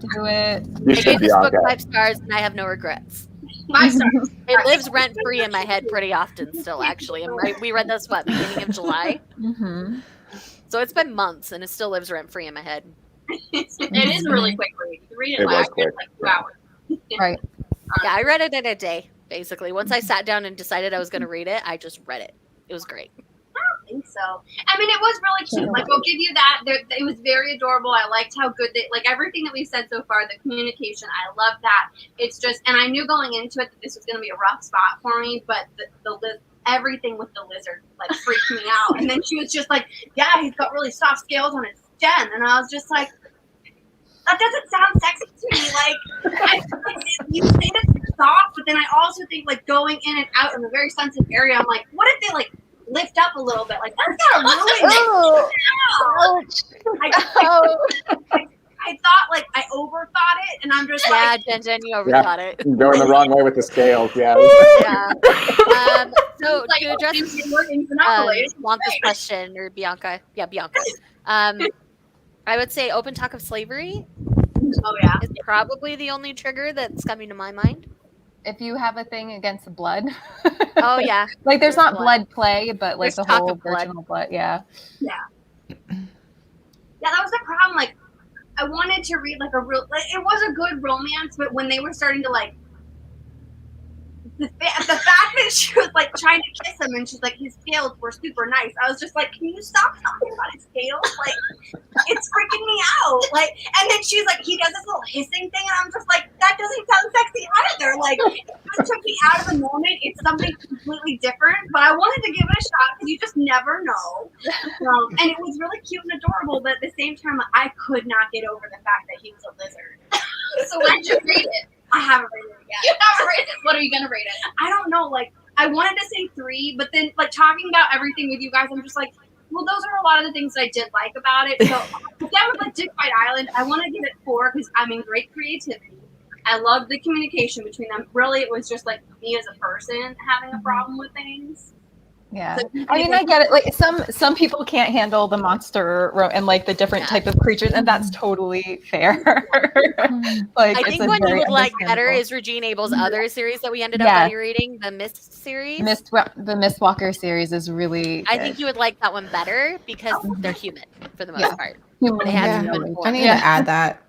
Speaker 5: Do it.
Speaker 4: You
Speaker 1: I
Speaker 4: should
Speaker 1: gave
Speaker 4: be
Speaker 1: this book
Speaker 4: okay.
Speaker 1: 5 stars, and I have no regrets.
Speaker 6: 5 stars.
Speaker 1: It lives rent free in my head pretty often still, actually. And we read this, beginning of July?
Speaker 5: Mm-hmm.
Speaker 1: So it's been months, and it still lives rent free in my head.
Speaker 6: It is a really quick read. You read it,
Speaker 4: It was
Speaker 6: last
Speaker 4: quick.
Speaker 6: like 2 hours.
Speaker 5: Right.
Speaker 1: Yeah, I read it in a day, basically. Once I sat down and decided I was going to read it, I just read it. It was great.
Speaker 6: I don't think so. I mean, it was really cute. Like, I'll give you that. It was very adorable. I liked how good like everything that we've said so far, the communication, I love that. It's just, and I knew going into it that this was going to be a rough spot for me, but everything with the lizard, like, freaked me out. And then she was just like, yeah, he's got really soft scales on his stem. And I was just like, that doesn't sound sexy to me. Like, you say that they're soft, but then I also think, like, going in and out in a very sensitive area, I'm like, what if they, like, lift up a little bit? Like, that's gotta ruin it. I thought, like, I overthought it, and I'm just like,
Speaker 1: Jen, you overthought it.
Speaker 4: You're going the wrong way with the scales, yeah.
Speaker 1: Yeah. So
Speaker 6: like,
Speaker 1: to address Blanca's question, or Bianca, Bianca. I would say open talk of slavery.
Speaker 6: Oh yeah,
Speaker 1: is probably the only trigger that's coming to my mind.
Speaker 5: If you have a thing against blood.
Speaker 1: Oh yeah.
Speaker 5: Like there's not blood play, but like
Speaker 1: There's
Speaker 5: the whole
Speaker 1: talk of
Speaker 5: virginal blood. Yeah.
Speaker 6: Yeah, that was the problem. Like, I wanted to read like a real, like, it was a good romance, but when they were starting to like, the fact that she was like trying to kiss him and she's like, his scales were super nice, I was just like, can you stop talking about his scales? Like, it's freaking me out. Like, and then she's like, he does this little hissing thing, and I'm just like, that doesn't sound sexy either. Like, it just took me out of the moment. It's something completely different, but I wanted to give it a shot because you just never know. And it was really cute and adorable, but at the same time, I could not get over the fact that he was a lizard. So when did you read it? I haven't read it yet.
Speaker 2: You haven't read it. What are you gonna rate it?
Speaker 6: I don't know. Like, I wanted to say 3, but then, like, talking about everything with you guys, I'm just like, well, those are a lot of the things that I did like about it. So, that was like Dick Fight Island. I want to give it 4 because I'm in great creativity. I love the communication between them. Really, it was just like me as a person having a problem with things.
Speaker 5: Yeah,
Speaker 6: So,
Speaker 5: I mean, I get it. Like some people can't handle the monster and like the different type of creatures, and that's totally fair. Like,
Speaker 1: I think what you would like better is Regine Abel's other series that we ended up buddy reading, the Mist series.
Speaker 5: The Mistwalker series is really good.
Speaker 1: I think you would like that one better because they're human for the most part.
Speaker 5: Human.
Speaker 1: They have
Speaker 3: Yeah.
Speaker 1: human form.
Speaker 3: I need to add that.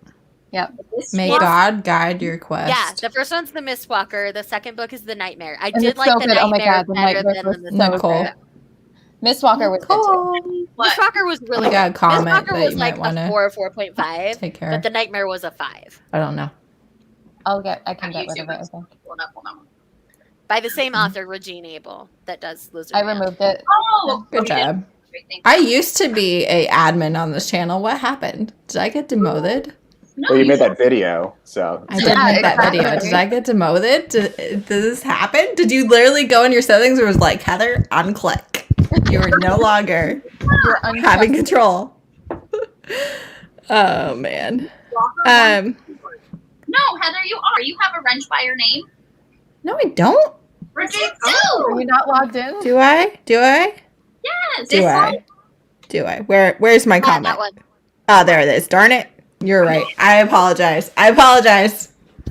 Speaker 5: Yep.
Speaker 3: May God guide your quest.
Speaker 1: Yeah, the first one's the Mistwalker. The second book is the Nightmare. I
Speaker 5: And
Speaker 1: did
Speaker 5: it's
Speaker 1: like
Speaker 5: so
Speaker 1: the
Speaker 5: good. Oh my
Speaker 1: Nightmare
Speaker 5: God, the
Speaker 1: better
Speaker 5: Nightmare
Speaker 1: than
Speaker 5: was
Speaker 1: the
Speaker 5: so
Speaker 3: Nicole.
Speaker 5: good. Mistwalker was good too.
Speaker 1: Mistwalker was really
Speaker 3: I got a
Speaker 1: good.
Speaker 3: comment
Speaker 1: Mistwalker
Speaker 3: that
Speaker 1: was
Speaker 3: you
Speaker 1: like
Speaker 3: might wanna
Speaker 1: a 4 or 4.5,
Speaker 3: take care
Speaker 1: but
Speaker 3: of.
Speaker 1: the Nightmare was a 5
Speaker 3: I don't know.
Speaker 5: I can get rid of it, I think.
Speaker 2: Hold on.
Speaker 1: by the same author, Regine Abel, that does Lizardman.
Speaker 5: I removed it.
Speaker 6: Oh,
Speaker 3: Good job. I used to be a admin on this channel. What happened? Did I get demoted?
Speaker 2: No,
Speaker 4: Well, you made that video, so.
Speaker 3: I did make that video. Did I get demoted? Did this happen? Did you literally go in your settings where it was like, Heather, unclick? You are no longer having control. Oh, man.
Speaker 2: No, Heather, you are. You have a wrench by your name.
Speaker 3: No, I don't.
Speaker 2: Regine,
Speaker 5: Are you not logged in?
Speaker 3: Do I?
Speaker 2: Yes.
Speaker 3: Do I? Where's my
Speaker 1: That
Speaker 3: comment?
Speaker 1: one.
Speaker 3: Oh, there it is. Darn it. You're right. I apologize.
Speaker 2: Thank
Speaker 3: I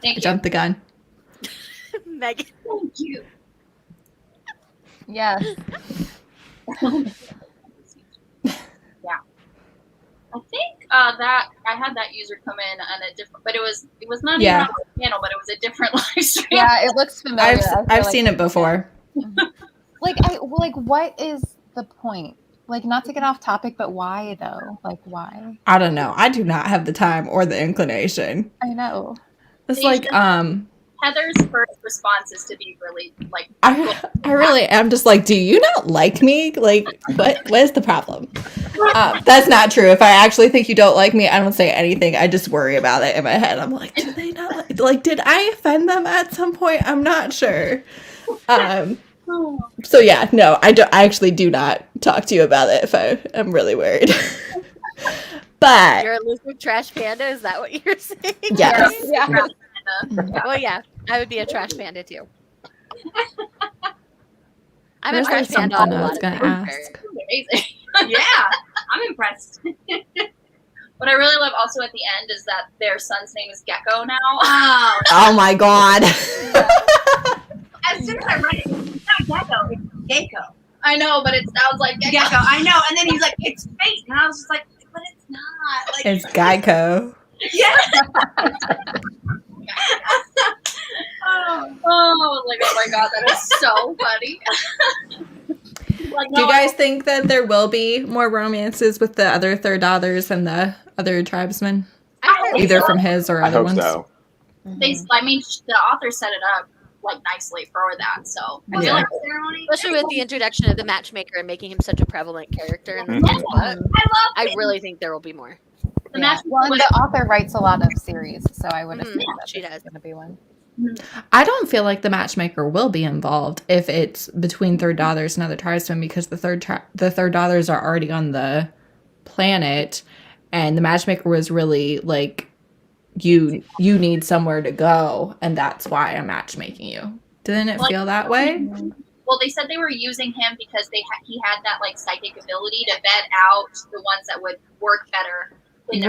Speaker 2: you.
Speaker 3: jumped the gun.
Speaker 1: Megan.
Speaker 2: Thank you.
Speaker 5: Yes.
Speaker 2: Yeah. I think that I had that user come in on a different, but it was not even on the channel, but it was a different live stream.
Speaker 5: Yeah, it looks familiar.
Speaker 3: I've seen it before.
Speaker 5: Like what is the point? Like, not to get off topic, but why though? Like, why?
Speaker 3: I don't know. I do not have the time or the inclination.
Speaker 5: I know.
Speaker 3: It's like,
Speaker 2: Heather's first response is to be really like.
Speaker 3: I really am just like, do you not like me? Like, what is the problem? That's not true. If I actually think you don't like me, I don't say anything. I just worry about it in my head. I'm like, do they not like, did I offend them at some point? I'm not sure. So yeah, no, I actually do not talk to you about it if I am really worried. But
Speaker 1: you're a lizard trash panda, is that what you're saying?
Speaker 3: Yes.
Speaker 5: Yeah.
Speaker 1: Well, yeah, I would be a trash panda too. I'm
Speaker 3: There's
Speaker 1: a trash
Speaker 3: like
Speaker 1: panda.
Speaker 3: something I was gonna ask.
Speaker 2: Amazing.
Speaker 6: Yeah, I'm impressed.
Speaker 2: What I really love also at the end is that their son's name is Gecko now.
Speaker 6: Oh,
Speaker 3: Oh my god.
Speaker 6: as soon as I read it, it's not Gecko, it's Gecko.
Speaker 2: I know, but it sounds like Gecko.
Speaker 6: Gecko, I know. And then he's like, it's fate. And I was just like, but it's not. Like,
Speaker 3: It's Geico.
Speaker 6: yeah.
Speaker 2: Oh, like, oh my god, that is so funny. Like,
Speaker 3: Do you guys think that there will be more romances with the other third daughters and the other tribesmen? Either from his or
Speaker 4: I
Speaker 3: other
Speaker 4: hope
Speaker 3: ones?
Speaker 4: so.
Speaker 2: I mean, the author set it up like nicely for that. So
Speaker 6: Was it
Speaker 3: Yeah.
Speaker 6: like a ceremony?
Speaker 1: Especially with the introduction of the matchmaker and making him such a prevalent character in the
Speaker 4: Mhm.
Speaker 1: book.
Speaker 2: I love
Speaker 1: I really think there will be more.
Speaker 2: the match.
Speaker 5: Well, and the author writes a lot of series, so I would assume that
Speaker 1: she
Speaker 5: there's
Speaker 1: does.
Speaker 5: going to be one.
Speaker 3: I don't feel like the matchmaker will be involved if it's between third daughters and other tribesmen because the third daughters are already on the planet, and the matchmaker was really like, you need somewhere to go, and that's why I'm matchmaking you. Didn't it feel that way?
Speaker 2: Well, they said they were using him because he had that like psychic ability to vet out the ones that would work better.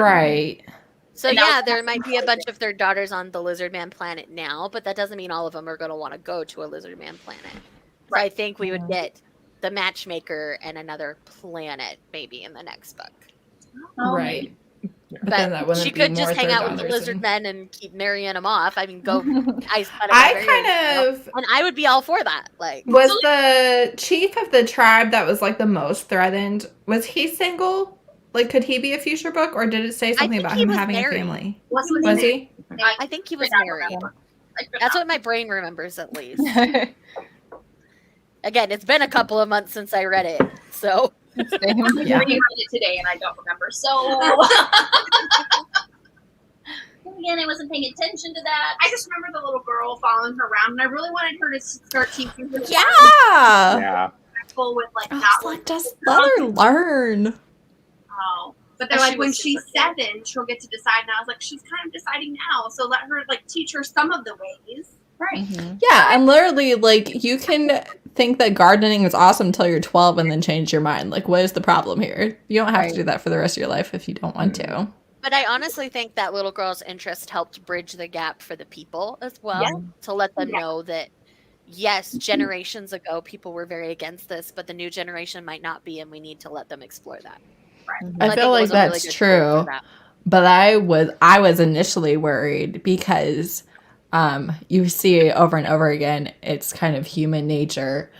Speaker 3: Right.
Speaker 1: So
Speaker 2: And
Speaker 1: yeah,
Speaker 2: that-
Speaker 1: there might be a bunch of third daughters on the Lizardman planet now, but that doesn't mean all of them are going to want to go to a Lizardman planet. So I think we would get the matchmaker and another planet maybe in the next book.
Speaker 3: Right. But then that
Speaker 1: But
Speaker 3: wouldn't
Speaker 1: she
Speaker 3: be
Speaker 1: could
Speaker 3: more
Speaker 1: just hang
Speaker 3: third
Speaker 1: out with the
Speaker 3: daughters and-
Speaker 1: Lizardmen and keep marrying them off. I mean, go.
Speaker 3: and
Speaker 1: I would be all for that. Like,
Speaker 3: was the chief of the tribe that was like the most threatened, was he single? Like, could he be a future book, or did it say something
Speaker 1: think
Speaker 3: about
Speaker 1: he
Speaker 3: him
Speaker 1: was
Speaker 3: having
Speaker 1: married.
Speaker 3: a family?
Speaker 6: Was
Speaker 3: Was he?
Speaker 1: I think he was married.
Speaker 2: That's
Speaker 1: That's what my brain remembers, at least. Again, it's been a couple of months since I read it, so.
Speaker 3: Yeah.
Speaker 2: I read it today and I don't remember. So again, I wasn't paying attention to that.
Speaker 6: I just remember the little girl following her around, and I really wanted her to start teaching her.
Speaker 3: Yeah.
Speaker 4: Yeah.
Speaker 6: Respectful with like
Speaker 3: I was
Speaker 6: not
Speaker 3: like, just let her learn.
Speaker 6: Oh. But they're
Speaker 2: She
Speaker 6: like, when
Speaker 2: was
Speaker 6: she's
Speaker 2: super
Speaker 6: 7, she'll get to decide. And I was like, she's kind of deciding now, so let her like teach her some of the ways.
Speaker 2: Right.
Speaker 3: Yeah, and literally, like, you can think that gardening is awesome until you're 12 and then change your mind. Like, what is the problem here? You don't have to do that for the rest of your life if you don't want to.
Speaker 1: But I honestly think that little girl's interest helped bridge the gap for the people as well,
Speaker 6: Yeah.
Speaker 1: to let them know that, yes, generations ago, people were very against this, but the new generation might not be, and we need to let them explore that.
Speaker 3: I feel like that's true. But I was initially worried because you see over and over again, it's kind of human nature.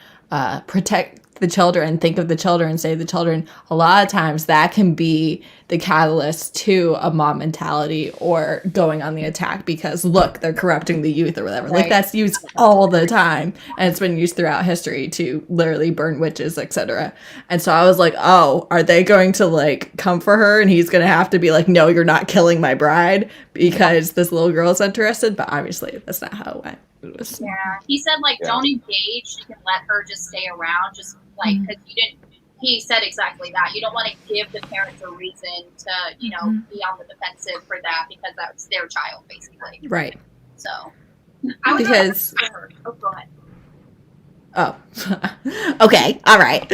Speaker 3: Protect the children, think of the children, save the children. A lot of times that can be the catalyst to a mob mentality or going on the attack because look, they're corrupting the youth or whatever. Like that's used all the time, and it's been used throughout history to literally burn witches, etc. And so I was like, oh, are they going to like come for her and he's going to have to be like, no, you're not killing my bride because this little girl's interested? But obviously that's not how it went. It was,
Speaker 2: Yeah. He said like don't engage. You can let her just stay around. Just like because you didn't. He said exactly that. You don't want to give the parents a reason to be on the defensive for that because that's their child basically.
Speaker 3: right.
Speaker 2: So
Speaker 3: Because
Speaker 6: Oh, go ahead.
Speaker 3: oh, okay, all right.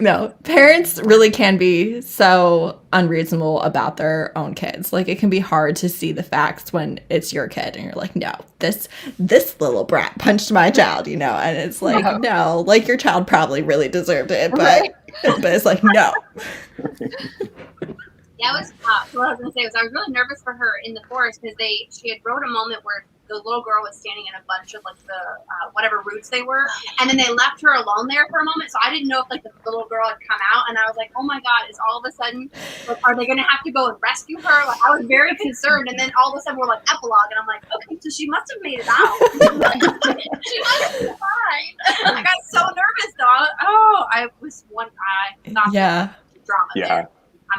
Speaker 3: No, parents really can be so unreasonable about their own kids. Like, it can be hard to see the facts when it's your kid and you're like, no, this little brat punched my child, and it's like, no, like your child probably really deserved it, but it's like, no.
Speaker 6: Yeah, it was what I was gonna say was I was really nervous for her in the forest because she had wrote a moment where the little girl was standing in a bunch of like the whatever roots they were, and then they left her alone there for a moment. So I didn't know if like the little girl had come out, and I was like, oh my god, is all of a sudden like, are they gonna have to go and rescue her? Like I was very concerned, and then all of a sudden we're like epilogue, and I'm like, okay, so she must have made it out. She must be fine. I got so nervous though. I was not drama there.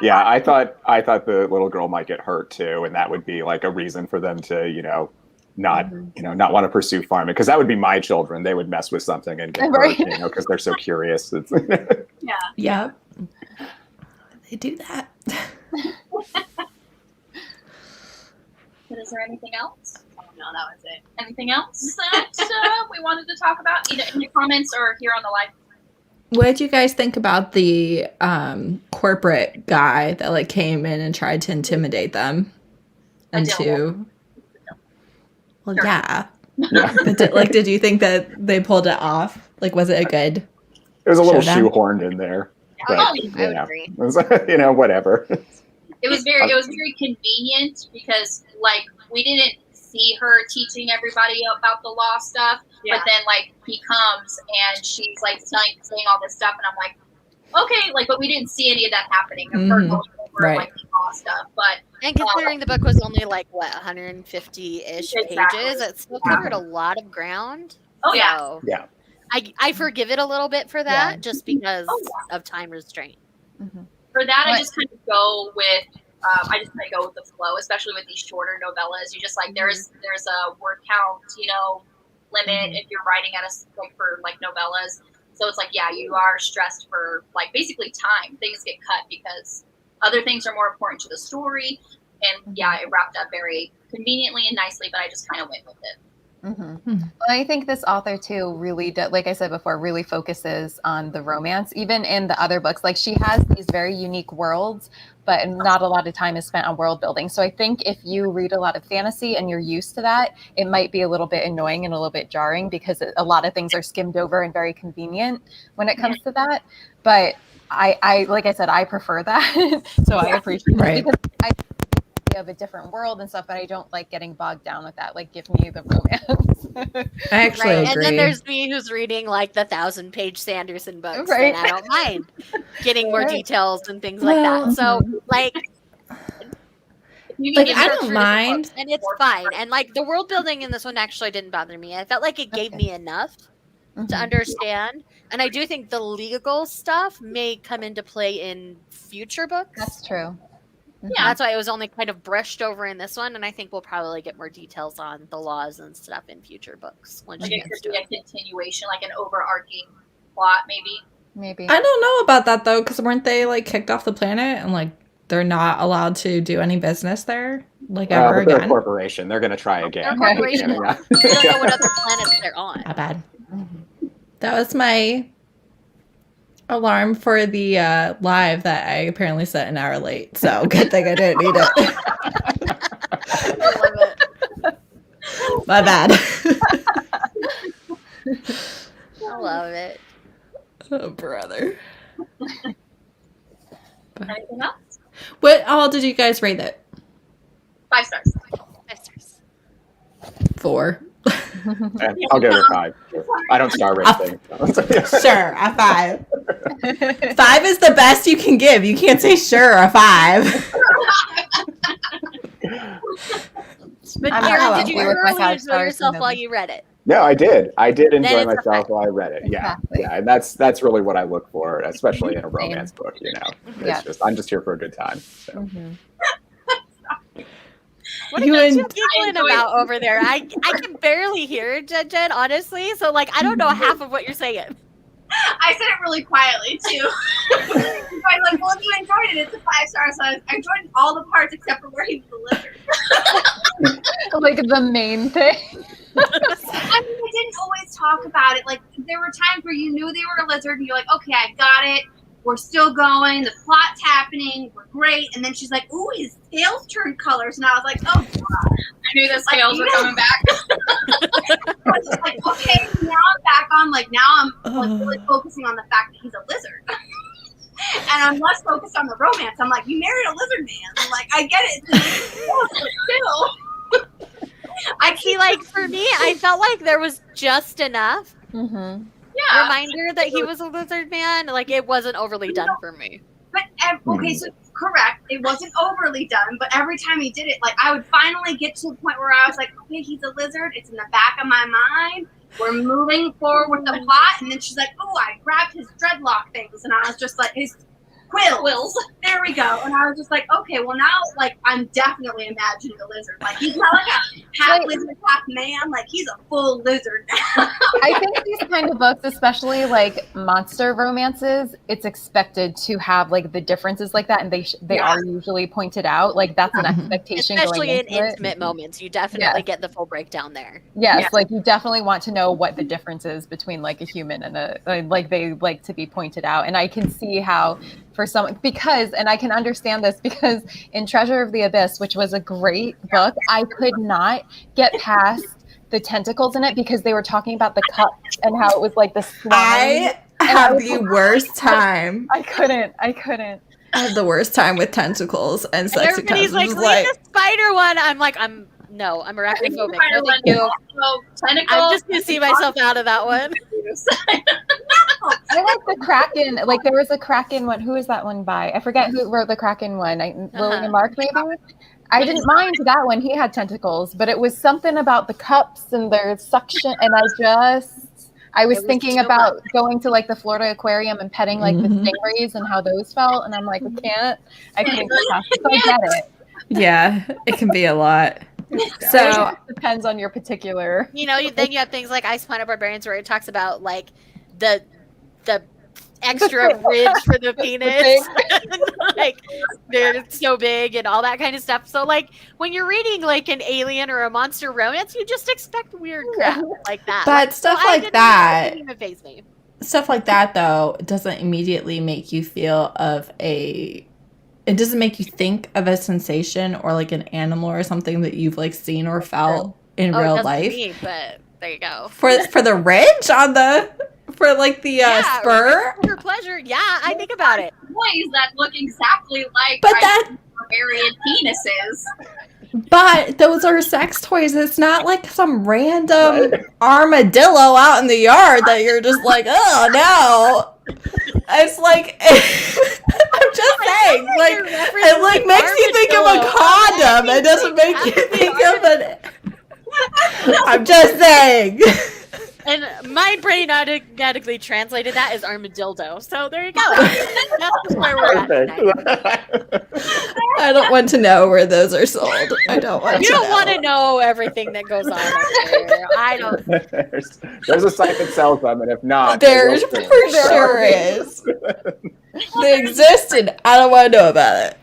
Speaker 4: I thought the little girl might get hurt too, and that would be like a reason for them to, not want to pursue farming, because that would be my children. They would mess with something and get hurt, because they're so curious.
Speaker 3: Yeah. They do that.
Speaker 2: But is there anything else?
Speaker 6: Oh, no, that was it.
Speaker 2: Anything else that we wanted to talk about, either in the comments or here on the live?
Speaker 3: What did you guys think about the corporate guy that like came in and tried to intimidate them into? Well, yeah. But did you think that they pulled it off? Like, was it a good?
Speaker 4: It was a little
Speaker 3: showdown?
Speaker 4: shoehorned in there. But,
Speaker 1: I would agree.
Speaker 4: Whatever.
Speaker 2: It was very convenient because like we didn't see her teaching everybody about the law stuff, but then like he comes and she's like saying all this stuff, and I'm like, okay, like, but we didn't see any of that happening. Of her going over like the law stuff,
Speaker 1: and considering the book was only like what 150-ish pages, it still covered a lot of ground.
Speaker 2: Oh
Speaker 1: so I forgive it a little bit for that, just because of time restraint.
Speaker 2: For that, I just kind of go with. I just kind of go with the flow, especially with these shorter novellas. You just like there's a word count, limit if you're writing at for novellas. So it's like you are stressed for like basically time. Things get cut because other things are more important to the story. And it wrapped up very conveniently and nicely, but I just kind of went with it.
Speaker 5: Well, I think this author too really, like I said before, really focuses on the romance. Even in the other books, like she has these very unique worlds, but not a lot of time is spent on world building. So I think if you read a lot of fantasy and you're used to that, it might be a little bit annoying and a little bit jarring because a lot of things are skimmed over and very convenient when it comes to that. But I like I said, I prefer that. So I appreciate it because I of a different world and stuff, but I don't like getting bogged down with that. Like, give me the romance.
Speaker 3: I actually agree.
Speaker 1: And then there's me who's reading like the 1,000-page Sanderson books, and I don't mind getting more details and things like that. So like
Speaker 3: I don't mind,
Speaker 1: books, and it's fine. And like the world building in this one actually didn't bother me. I felt like it gave me enough to understand. And I do think the legal stuff may come into play in future books.
Speaker 5: That's true.
Speaker 1: Yeah, that's why it was only kind of brushed over in this one, and I think we'll probably get more details on the laws and stuff in future books. When
Speaker 2: like it could be a continuation, like an overarching plot, maybe.
Speaker 3: I don't know about that though, because weren't they like kicked off the planet and like they're not allowed to do any business there like ever again?
Speaker 4: They're a corporation. They're going to try again.
Speaker 1: They're a corporation. We don't know what other planets they're on.
Speaker 3: Not bad. That was my alarm for the live that I apparently set an hour late. So good thing I didn't need it.
Speaker 1: I love it.
Speaker 3: My bad.
Speaker 1: I love it.
Speaker 3: Oh, brother.
Speaker 2: Anything else?
Speaker 3: What all did you guys rate it?
Speaker 2: 5 stars.
Speaker 1: 5 stars.
Speaker 3: 4.
Speaker 4: I'll give it a 5. I don't star rate things.
Speaker 3: Sure, a 5. 5 is the best you can give. You can't say sure a 5.
Speaker 1: But Karen, did you really enjoy yourself while you read it?
Speaker 4: No, I did. I did enjoy myself while I read it. Yeah, and that's really what I look for, especially in a romance book. It's just I'm just here for a good time. So.
Speaker 1: What are you giggling about over there? I can barely hear Jen, honestly. So like I don't know half of what you're saying.
Speaker 6: I said it really quietly too. I like, well, if you enjoyed it, it's a 5 stars. So I enjoyed all the parts except for where he was a lizard.
Speaker 5: Like the main thing.
Speaker 6: I mean, they didn't always talk about it. Like there were times where you knew they were a lizard, and you're like, okay, I got it. we're still going. The plot's happening. We're great. And then she's like, ooh, his scales turned colors. And I was like, oh, God.
Speaker 2: I knew the scales were coming back.
Speaker 6: I was just like, okay, now I'm back on, like, now I'm like really focusing on the fact that he's a lizard. And I'm less focused on the romance. I'm like, you married a lizard man. I'm like, I get it. Still.
Speaker 1: I see, like, for me, I felt like there was just enough
Speaker 5: Mm-hmm.
Speaker 2: Yeah.
Speaker 1: reminder that he was a lizard man. Like, it wasn't overly done for me.
Speaker 6: But, okay, so correct. It wasn't overly done, but every time he did it, like, I would finally get to the point where I was like, okay, he's a lizard. It's in the back of my mind. We're moving forward with the plot. And then she's like, oh, I grabbed his dreadlock things. And I was just like, his quills. There we go. And I was just like, okay, well, now, like, I'm definitely imagining a lizard. Like, he's not like a half lizard, half man. Like, he's a full lizard now.
Speaker 5: I think these kind of books, especially like monster romances, it's expected to have like the differences like that, and they are usually pointed out. Like that's an expectation,
Speaker 1: especially
Speaker 5: going
Speaker 1: in intimate moments. You definitely get the full breakdown there.
Speaker 5: Yes, like you definitely want to know what the difference is between like a human and like they like to be pointed out. And I can see how for some, because, and I can understand this because in Treasure of the Abyss, which was a great book, I could not get past the tentacles in it because they were talking about the cups and how it was like the slime.
Speaker 3: I have the worst time.
Speaker 5: I couldn't.
Speaker 3: I have the worst time with tentacles and sexy
Speaker 1: Everybody's like, leave the spider one. I'm like, I'm arachnophobic. No, thank you. I'm just gonna see myself out of that one.
Speaker 5: I like the Kraken. Like there was a Kraken one. Who is that one by? I forget who wrote the Kraken one. William Mark, maybe. I didn't mind that one. He had tentacles, but it was something about the cups and their suction. And I was thinking about going to like the Florida Aquarium and petting like the stingrays and how those felt. And I'm like, I can't. So I get it.
Speaker 3: Yeah, it can be a lot. So
Speaker 5: it depends on your particular.
Speaker 1: Then you have things like Ice Planet Barbarians where it talks about like the extra ridge for the penis. Like they're so big and all that kind of stuff. So like when you're reading like an alien or a monster romance, you just expect weird crap like that.
Speaker 3: But stuff like that
Speaker 1: didn't even faze me.
Speaker 3: Stuff like that though doesn't immediately make you feel it doesn't make you think of a sensation or like an animal or something that you've like seen or felt in real life.
Speaker 1: Me, but there you go.
Speaker 3: For the ridge on the for like the spur
Speaker 1: for pleasure. Yeah, I think about it.
Speaker 2: Boys that look exactly like barbarian penises.
Speaker 3: But those are sex toys. It's not like some random armadillo out in the yard that you're just like, oh no. It's like I'm just saying, like it like makes you think of a condom. It doesn't make you think of an. I'm just saying.
Speaker 1: And my brain automatically translated that as armadillo. So there you go. That's where we're at tonight.
Speaker 3: I don't want to know where those are sold. I don't want to know.
Speaker 1: You don't want to know everything that goes on up there. I don't.
Speaker 4: There's a site that sells them, and if not,
Speaker 3: there's for sure is. They exist, and I don't want to know about it.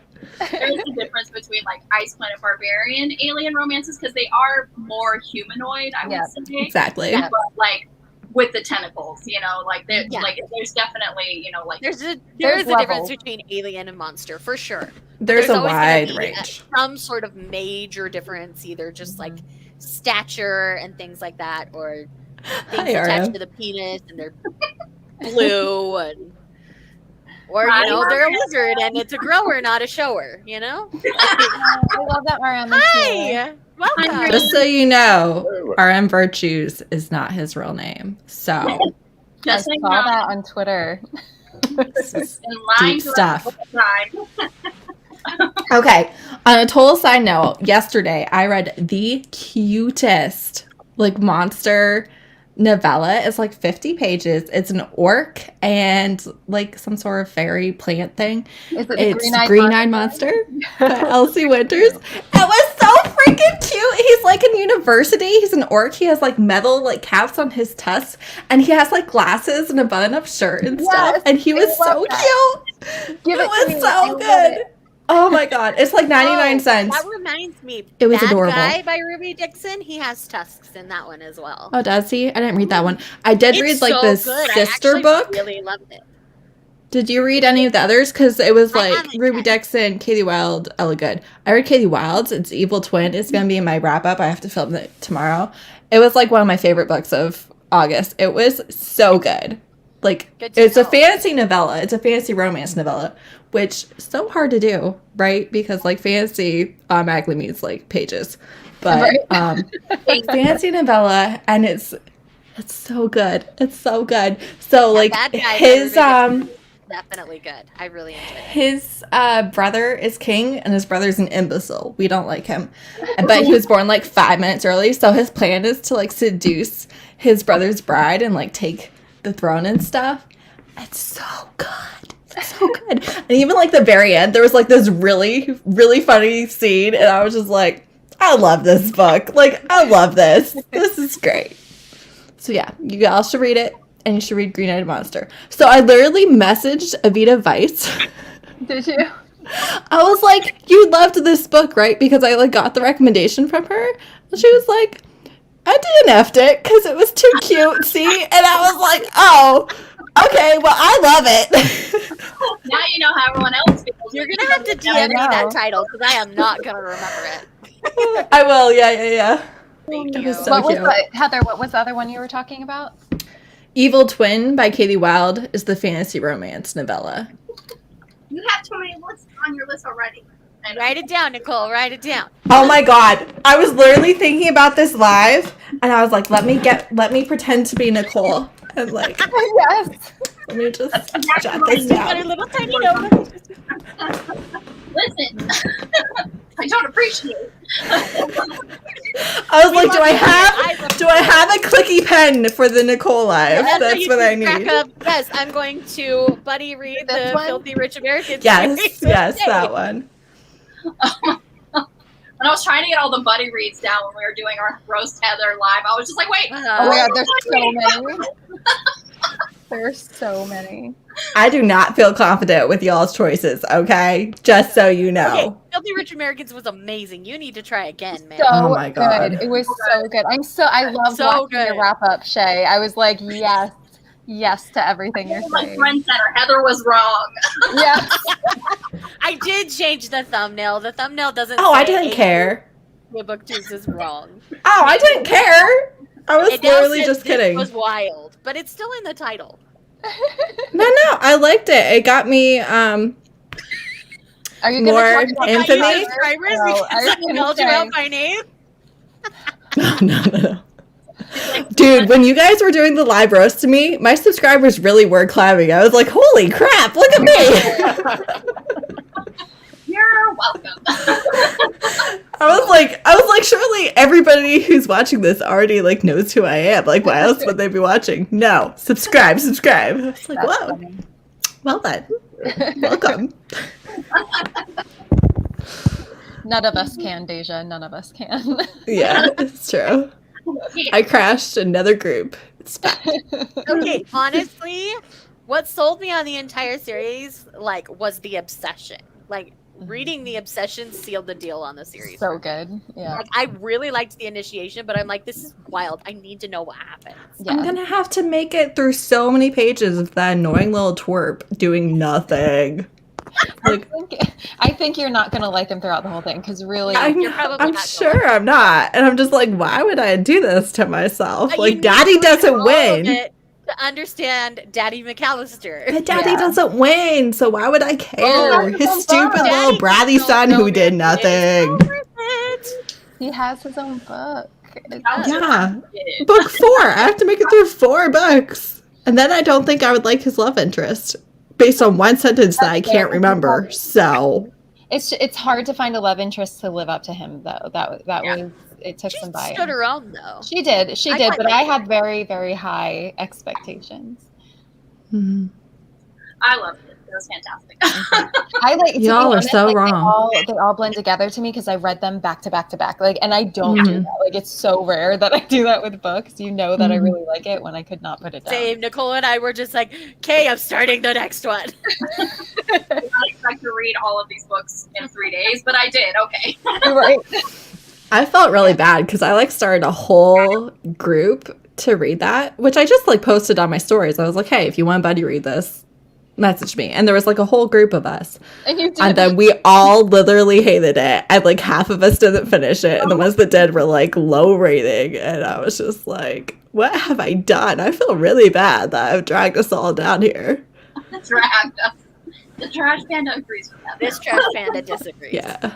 Speaker 2: There's a difference between like Ice Planet Barbarian alien romances because they are more humanoid, I would say.
Speaker 3: Exactly.
Speaker 2: But like with the tentacles, like there's definitely, like
Speaker 1: there's a difference between alien and monster for sure.
Speaker 3: There's a wide range.
Speaker 1: Some sort of major difference, either just like stature and things like that, or things attached to the penis and they're blue and. Or, they're a lizard and it's a grower, not a shower,
Speaker 5: I love that RM.
Speaker 1: Hi! Welcome.
Speaker 3: Just so you know, RM Virtues is not his real name. So.
Speaker 5: I saw that on Twitter.
Speaker 3: Deep stuff. Okay. On a total side note, yesterday I read the cutest, monster novella. It's 50 pages. It's an orc and some sort of fairy plant thing.
Speaker 5: It's
Speaker 3: Green-Eyed Monster by Elsie Winters. It was so freaking cute. He's in university. He's an orc. He has metal caps on his tusks, and he has glasses and a button-up shirt and stuff. And he was so cute. It was so good. Oh my god, it's 99 cents.
Speaker 1: That reminds me.
Speaker 3: It was adorable.
Speaker 1: Guy by Ruby Dixon, he has tusks in that one as well.
Speaker 3: Oh, does he? I didn't read that one. I did read the
Speaker 1: good.
Speaker 3: sister book.
Speaker 1: I really loved it.
Speaker 3: Did you read any of the others? Because it was
Speaker 1: I
Speaker 3: like
Speaker 1: haven't
Speaker 3: Ruby
Speaker 1: yet.
Speaker 3: Dixon, Katie Wilde, Ella Good. I read Katie Wilde's. It's Evil Twin. It's going to be in my wrap up. I have to film it tomorrow. It was like one of my favorite books of August. It was so good. Like, it's a fantasy novella. It's a fantasy romance novella, which is so hard to do, right? Because like fantasy automatically means like pages. But fantasy novella, and it's so good. It's so good. So like his
Speaker 1: definitely good. I really enjoyed it.
Speaker 3: His brother is king, and his brother's an imbecile. We don't like him. But he was born like 5 minutes early, so his plan is to like seduce his brother's bride and like take the throne and stuff. It's so good. It's so good. And even like the very end, there was like this really, really funny scene, and I was just like, I love this book. Like, I love this. This is great. So yeah, you all should read it. And you should read Green-Eyed Monster. So I literally messaged Evita Weiss.
Speaker 5: Did you?
Speaker 3: I was like, you loved this book, right? Because I like got the recommendation from her. And she was like, I DNF'd it because it was too cutesy. And I was like, oh, okay, well, I love it.
Speaker 2: Now you know how everyone else feels.
Speaker 1: You're going to have to DM me that title because I am not going to remember it.
Speaker 3: I will, yeah.
Speaker 1: Thank
Speaker 3: It
Speaker 1: you.
Speaker 3: was so cute.
Speaker 5: Heather, what was the other one you were talking about?
Speaker 3: Evil Twin by Katie Wilde is the fantasy romance novella.
Speaker 6: You have too many lists on your list already.
Speaker 1: Write it down, Nicole. Write it down.
Speaker 3: Oh my god. I was literally thinking about this live, and I was like, let me pretend to be Nicole. And like,
Speaker 5: Yes.
Speaker 3: let me just jot this
Speaker 1: Got a
Speaker 3: down.
Speaker 1: little tiny note.
Speaker 2: Listen, I don't appreciate it.
Speaker 3: I was like, do I have a clicky pen for the Nicole live? That's what I need.
Speaker 1: Yes, I'm going to buddy read
Speaker 5: This
Speaker 1: the
Speaker 5: one?
Speaker 1: Filthy Rich Americans.
Speaker 3: Yes, that one.
Speaker 2: When I was trying to get all the buddy reads down when we were doing our roast Heather live, I was just like, wait.
Speaker 5: Oh my god, there's so many. There's so many.
Speaker 3: I do not feel confident with y'all's choices, okay? Just so you know.
Speaker 1: Okay, Filthy Rich Americans was amazing. You need to try again, man.
Speaker 5: So
Speaker 3: Oh my God.
Speaker 5: good. It was so good. I love
Speaker 1: So
Speaker 5: watching
Speaker 1: good.
Speaker 5: your wrap up, Shae. I was like, yes to everything you're
Speaker 2: Like
Speaker 5: saying.
Speaker 2: Friend Center, Heather was wrong.
Speaker 5: Yes.
Speaker 1: I did change the thumbnail. The thumbnail doesn't
Speaker 3: Oh, I
Speaker 1: say
Speaker 3: didn't care.
Speaker 1: The booktubes is wrong.
Speaker 3: Oh, I didn't care. I was
Speaker 1: It now
Speaker 3: literally
Speaker 1: says
Speaker 3: just
Speaker 1: this
Speaker 3: kidding.
Speaker 1: was wild, but it's still in the title.
Speaker 3: No, I liked it. It got me
Speaker 5: Are you
Speaker 3: More
Speaker 5: gonna talk about
Speaker 3: infamy?
Speaker 5: my
Speaker 1: Subscribers
Speaker 5: No,
Speaker 1: because
Speaker 5: I was
Speaker 1: I
Speaker 5: gonna
Speaker 1: called you
Speaker 5: say-
Speaker 1: out by name.
Speaker 3: No. Dude, when you guys were doing the live roast to me, my subscribers really were clapping. I was like, holy crap, look at me.
Speaker 2: You're welcome.
Speaker 3: I was like, surely everybody who's watching this already like knows who I am. Like, why else would they be watching? No, subscribe. I was like,
Speaker 5: That's
Speaker 3: whoa,
Speaker 5: funny.
Speaker 3: well then, welcome.
Speaker 5: None of us can, Deja. None of us can.
Speaker 3: Yeah, it's true. I crashed another group. It's bad.
Speaker 1: Okay, honestly, what sold me on the entire series was the obsession. Reading the obsession sealed the deal on the series.
Speaker 5: So good. Yeah.
Speaker 1: I really liked the initiation, but I'm like, this is wild. I need to know what happens.
Speaker 3: I'm gonna have to make it through so many pages of that annoying little twerp doing nothing.
Speaker 5: I think you're not gonna like him throughout the whole thing because really,
Speaker 3: I'm sure I'm not, and I'm just like, why would I do this to myself?
Speaker 1: You
Speaker 3: Like,
Speaker 1: need
Speaker 3: Daddy
Speaker 1: to read
Speaker 3: doesn't
Speaker 1: all of
Speaker 3: win.
Speaker 1: it to understand Daddy McAllister.
Speaker 3: But Daddy doesn't win, so why would I care?
Speaker 5: Oh,
Speaker 3: His
Speaker 5: come
Speaker 3: stupid
Speaker 5: on.
Speaker 3: little brathy son who did nothing.
Speaker 5: he has his own book.
Speaker 3: Yeah, book 4. I have to make it through 4 books, and then I don't think I would like his love interest based on one sentence that I can't remember. So
Speaker 5: It's hard to find a love interest to live up to him though. That was it took some
Speaker 1: She
Speaker 5: bias.
Speaker 1: stood her own though.
Speaker 5: She did,
Speaker 1: quite
Speaker 5: but
Speaker 1: like
Speaker 5: I
Speaker 1: it.
Speaker 5: had very, very high expectations.
Speaker 2: I loved it. It was fantastic.
Speaker 5: I like to be
Speaker 3: Y'all are
Speaker 5: honest,
Speaker 3: so
Speaker 5: like,
Speaker 3: wrong.
Speaker 5: They all blend together to me because I read them back to back to back. And I don't do that. It's so rare that I do that with books. You know that I really like it when I could not put it down.
Speaker 1: Same. Nicole and I were just like, okay, I'm starting the next one.
Speaker 2: I did not expect to read all of these books in 3 days, but I did. Okay.
Speaker 5: Right.
Speaker 3: I felt really bad because I started a whole group to read that, which I just posted on my stories. I was like, hey, if you want buddy read this, messaged me, and there was like a whole group of us,
Speaker 5: And you did.
Speaker 3: and then we all literally hated it, and like half of us didn't finish it, and the ones that did were like low rating, and I was just like, what have I done? I feel really bad that I've dragged us all down here.
Speaker 2: The trash panda agrees with that.
Speaker 1: This trash panda disagrees.
Speaker 3: Yeah.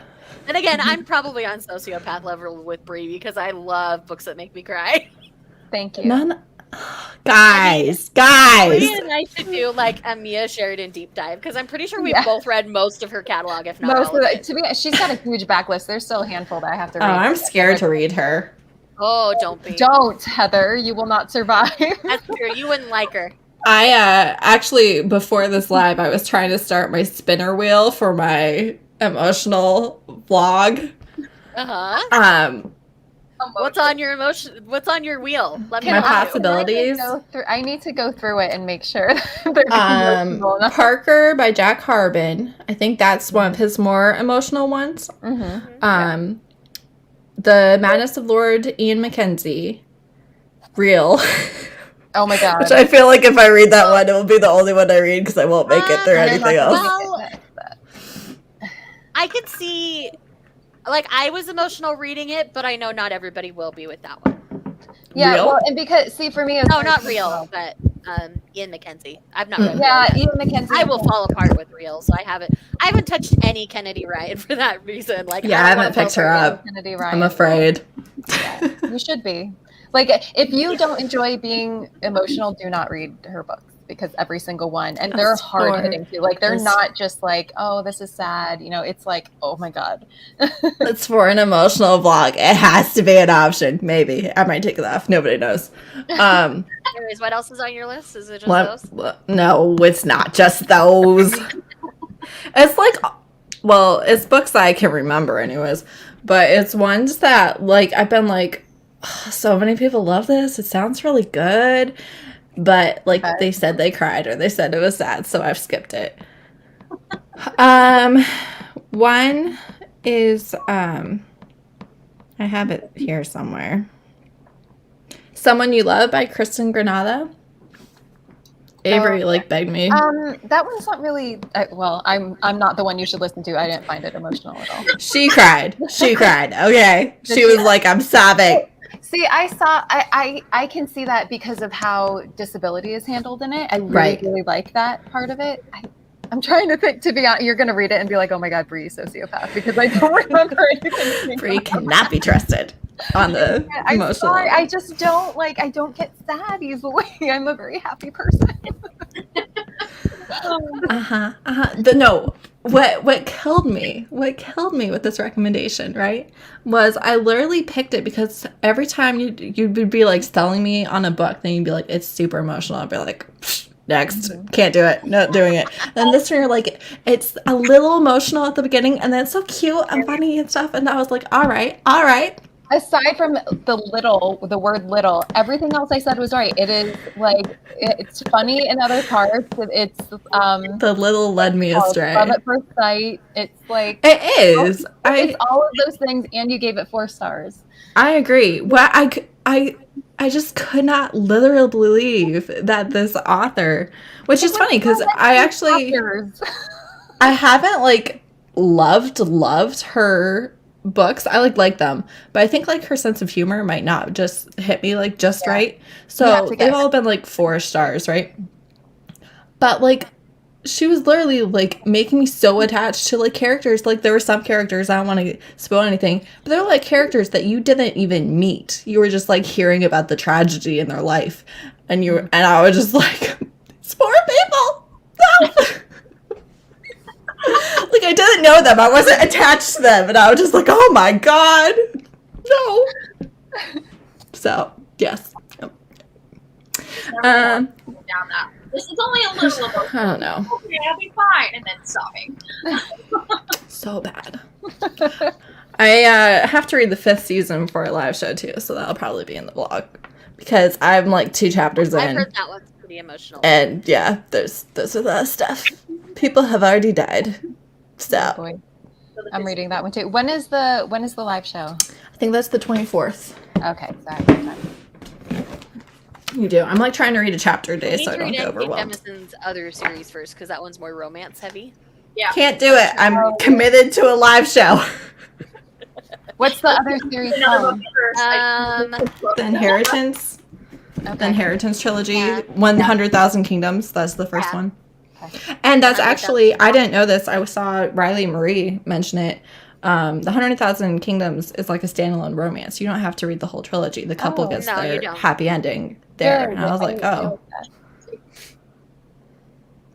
Speaker 1: And again, I'm probably on sociopath level with Bree because I love books that make me cry.
Speaker 5: Thank you.
Speaker 3: Guys.
Speaker 1: Bree and I should do like a Mia Sheridan deep dive because I'm pretty sure we've both read most of her catalog, if not all of it.
Speaker 5: To be, she's got a huge backlist. There's still a handful that I have to read.
Speaker 3: Oh, I'm scared to read her.
Speaker 1: Oh, don't be.
Speaker 5: Don't, Heather. You will not survive.
Speaker 1: That's true. You wouldn't like her.
Speaker 3: I actually, before this live, I was trying to start my spinner wheel for my emotional vlog.
Speaker 1: What's on your emotion? What's on your wheel? Let me
Speaker 3: my
Speaker 1: know.
Speaker 3: possibilities.
Speaker 5: I need to go through it and make sure they're emotional enough.
Speaker 3: Parker by Jack Harbin. I think that's one of his more emotional ones.
Speaker 5: Mm-hmm.
Speaker 3: The Madness of Lord Ian Mackenzie. Real.
Speaker 5: Oh my god.
Speaker 3: Which I feel like if I read that one, it will be the only one I read because I won't make it through anything else.
Speaker 1: Well, I could see, like, I was emotional reading it, but I know not everybody will be with that one.
Speaker 5: Yeah,
Speaker 3: Real?
Speaker 5: well, and because, see, for me, it's
Speaker 1: No, not Real, but Ian Mackenzie. I've not read
Speaker 5: Yeah,
Speaker 1: Real yet.
Speaker 5: Ian Mackenzie.
Speaker 1: I will fall apart with Real, so I haven't touched any Kennedy Ryan for that reason. Like,
Speaker 3: Yeah, I haven't picked her up. I'm afraid.
Speaker 5: Yeah, you should be. Like, if you don't enjoy being emotional, do not read her books because every single one, and they're hard hitting too. Like, they're not just like, oh, this is sad. You know, it's like, oh my god.
Speaker 3: It's for an emotional vlog. It has to be an option. Maybe I might take it off. Nobody knows.
Speaker 1: Anyways, what else is on your list? Is it just those?
Speaker 3: No, it's not just those. It's like, well, it's books that I can remember, anyways. But it's ones that, like, I've been like, oh, so many people love this. It sounds really good. But, like, they said they cried or they said it was sad, so I've skipped it. One is, I have it here somewhere. Someone You Love by Kristen Granada. Avery, begged me.
Speaker 5: That one's not really, well, I'm not the one you should listen to. I didn't find it emotional at all.
Speaker 3: She cried. Okay. She was like, I'm sobbing.
Speaker 5: See, I can see that because of how disability is handled in it. I really like that part of it. I'm trying to think, to be honest, you're going to read it and be like, oh my God, Bree, sociopath, because I don't remember anything.
Speaker 3: Bree cannot be trusted on the emotional.
Speaker 5: I just don't, I don't get sad easily. I'm a very happy person.
Speaker 3: No, what killed me with this recommendation, right, was I literally picked it because every time you would be like selling me on a book, then you'd be like, it's super emotional. I'd be like, next, can't do it, not doing it. And this one, you're like, it's a little emotional at the beginning, and then it's so cute and funny and stuff. And I was like, all right.
Speaker 5: Aside from the word little, everything else I said was right. It is it's funny in other parts. It's
Speaker 3: the little led me astray.
Speaker 5: Love at first sight. It's like
Speaker 3: it is.
Speaker 5: It's all of those things, and you gave it 4 stars. I
Speaker 3: agree. Well, I just could not literally believe that this author, which is funny because I haven't loved her books. I like them, but I think her sense of humor might not just hit me right. So they've all been 4 stars, right? But she was literally making me so attached to characters. There were some characters, I don't want to spoil anything, but they were characters that you didn't even meet. You were just hearing about the tragedy in their life, and I was just it's poor people. No. I didn't know them. I wasn't attached to them. And I was just oh my God. No. So, yes.
Speaker 2: This is only a little of
Speaker 3: I don't know.
Speaker 2: Okay, I'll be fine. And then sobbing.
Speaker 3: So bad. I have to read the 5th season for a live show too, so that'll probably be in the vlog. Because I'm 2 chapters in.
Speaker 1: I've heard that one's pretty emotional.
Speaker 3: And yeah, there's a lot of stuff. People have already died. So
Speaker 5: I'm reading that one too. When is the live show?
Speaker 3: I think that's the 24th.
Speaker 5: Okay, sorry.
Speaker 3: You do. I'm like trying to read a chapter a day
Speaker 1: We
Speaker 3: so I
Speaker 1: need to
Speaker 3: don't
Speaker 1: read
Speaker 3: get
Speaker 1: Anthony
Speaker 3: overwhelmed.
Speaker 1: Jemisin's other series first, because that one's more romance heavy.
Speaker 2: Yeah.
Speaker 3: Can't do it. I'm committed to a live show.
Speaker 5: What's the other series
Speaker 2: Another
Speaker 5: called?
Speaker 2: book
Speaker 3: The Inheritance. The
Speaker 5: Okay.
Speaker 3: Inheritance trilogy.
Speaker 1: Yeah.
Speaker 3: 100,000 Kingdoms. That's the first
Speaker 1: Yeah.
Speaker 3: one.
Speaker 5: Okay.
Speaker 3: And that's
Speaker 1: 100,000.
Speaker 3: actually, I didn't know this. I saw Riley Marie mention it. The 100,000 Kingdoms is like a standalone romance. You don't have to read the whole trilogy. The couple gets
Speaker 1: No, you
Speaker 3: their
Speaker 1: don't.
Speaker 3: happy ending there.
Speaker 5: Good.
Speaker 3: And I was like,
Speaker 5: I
Speaker 3: oh,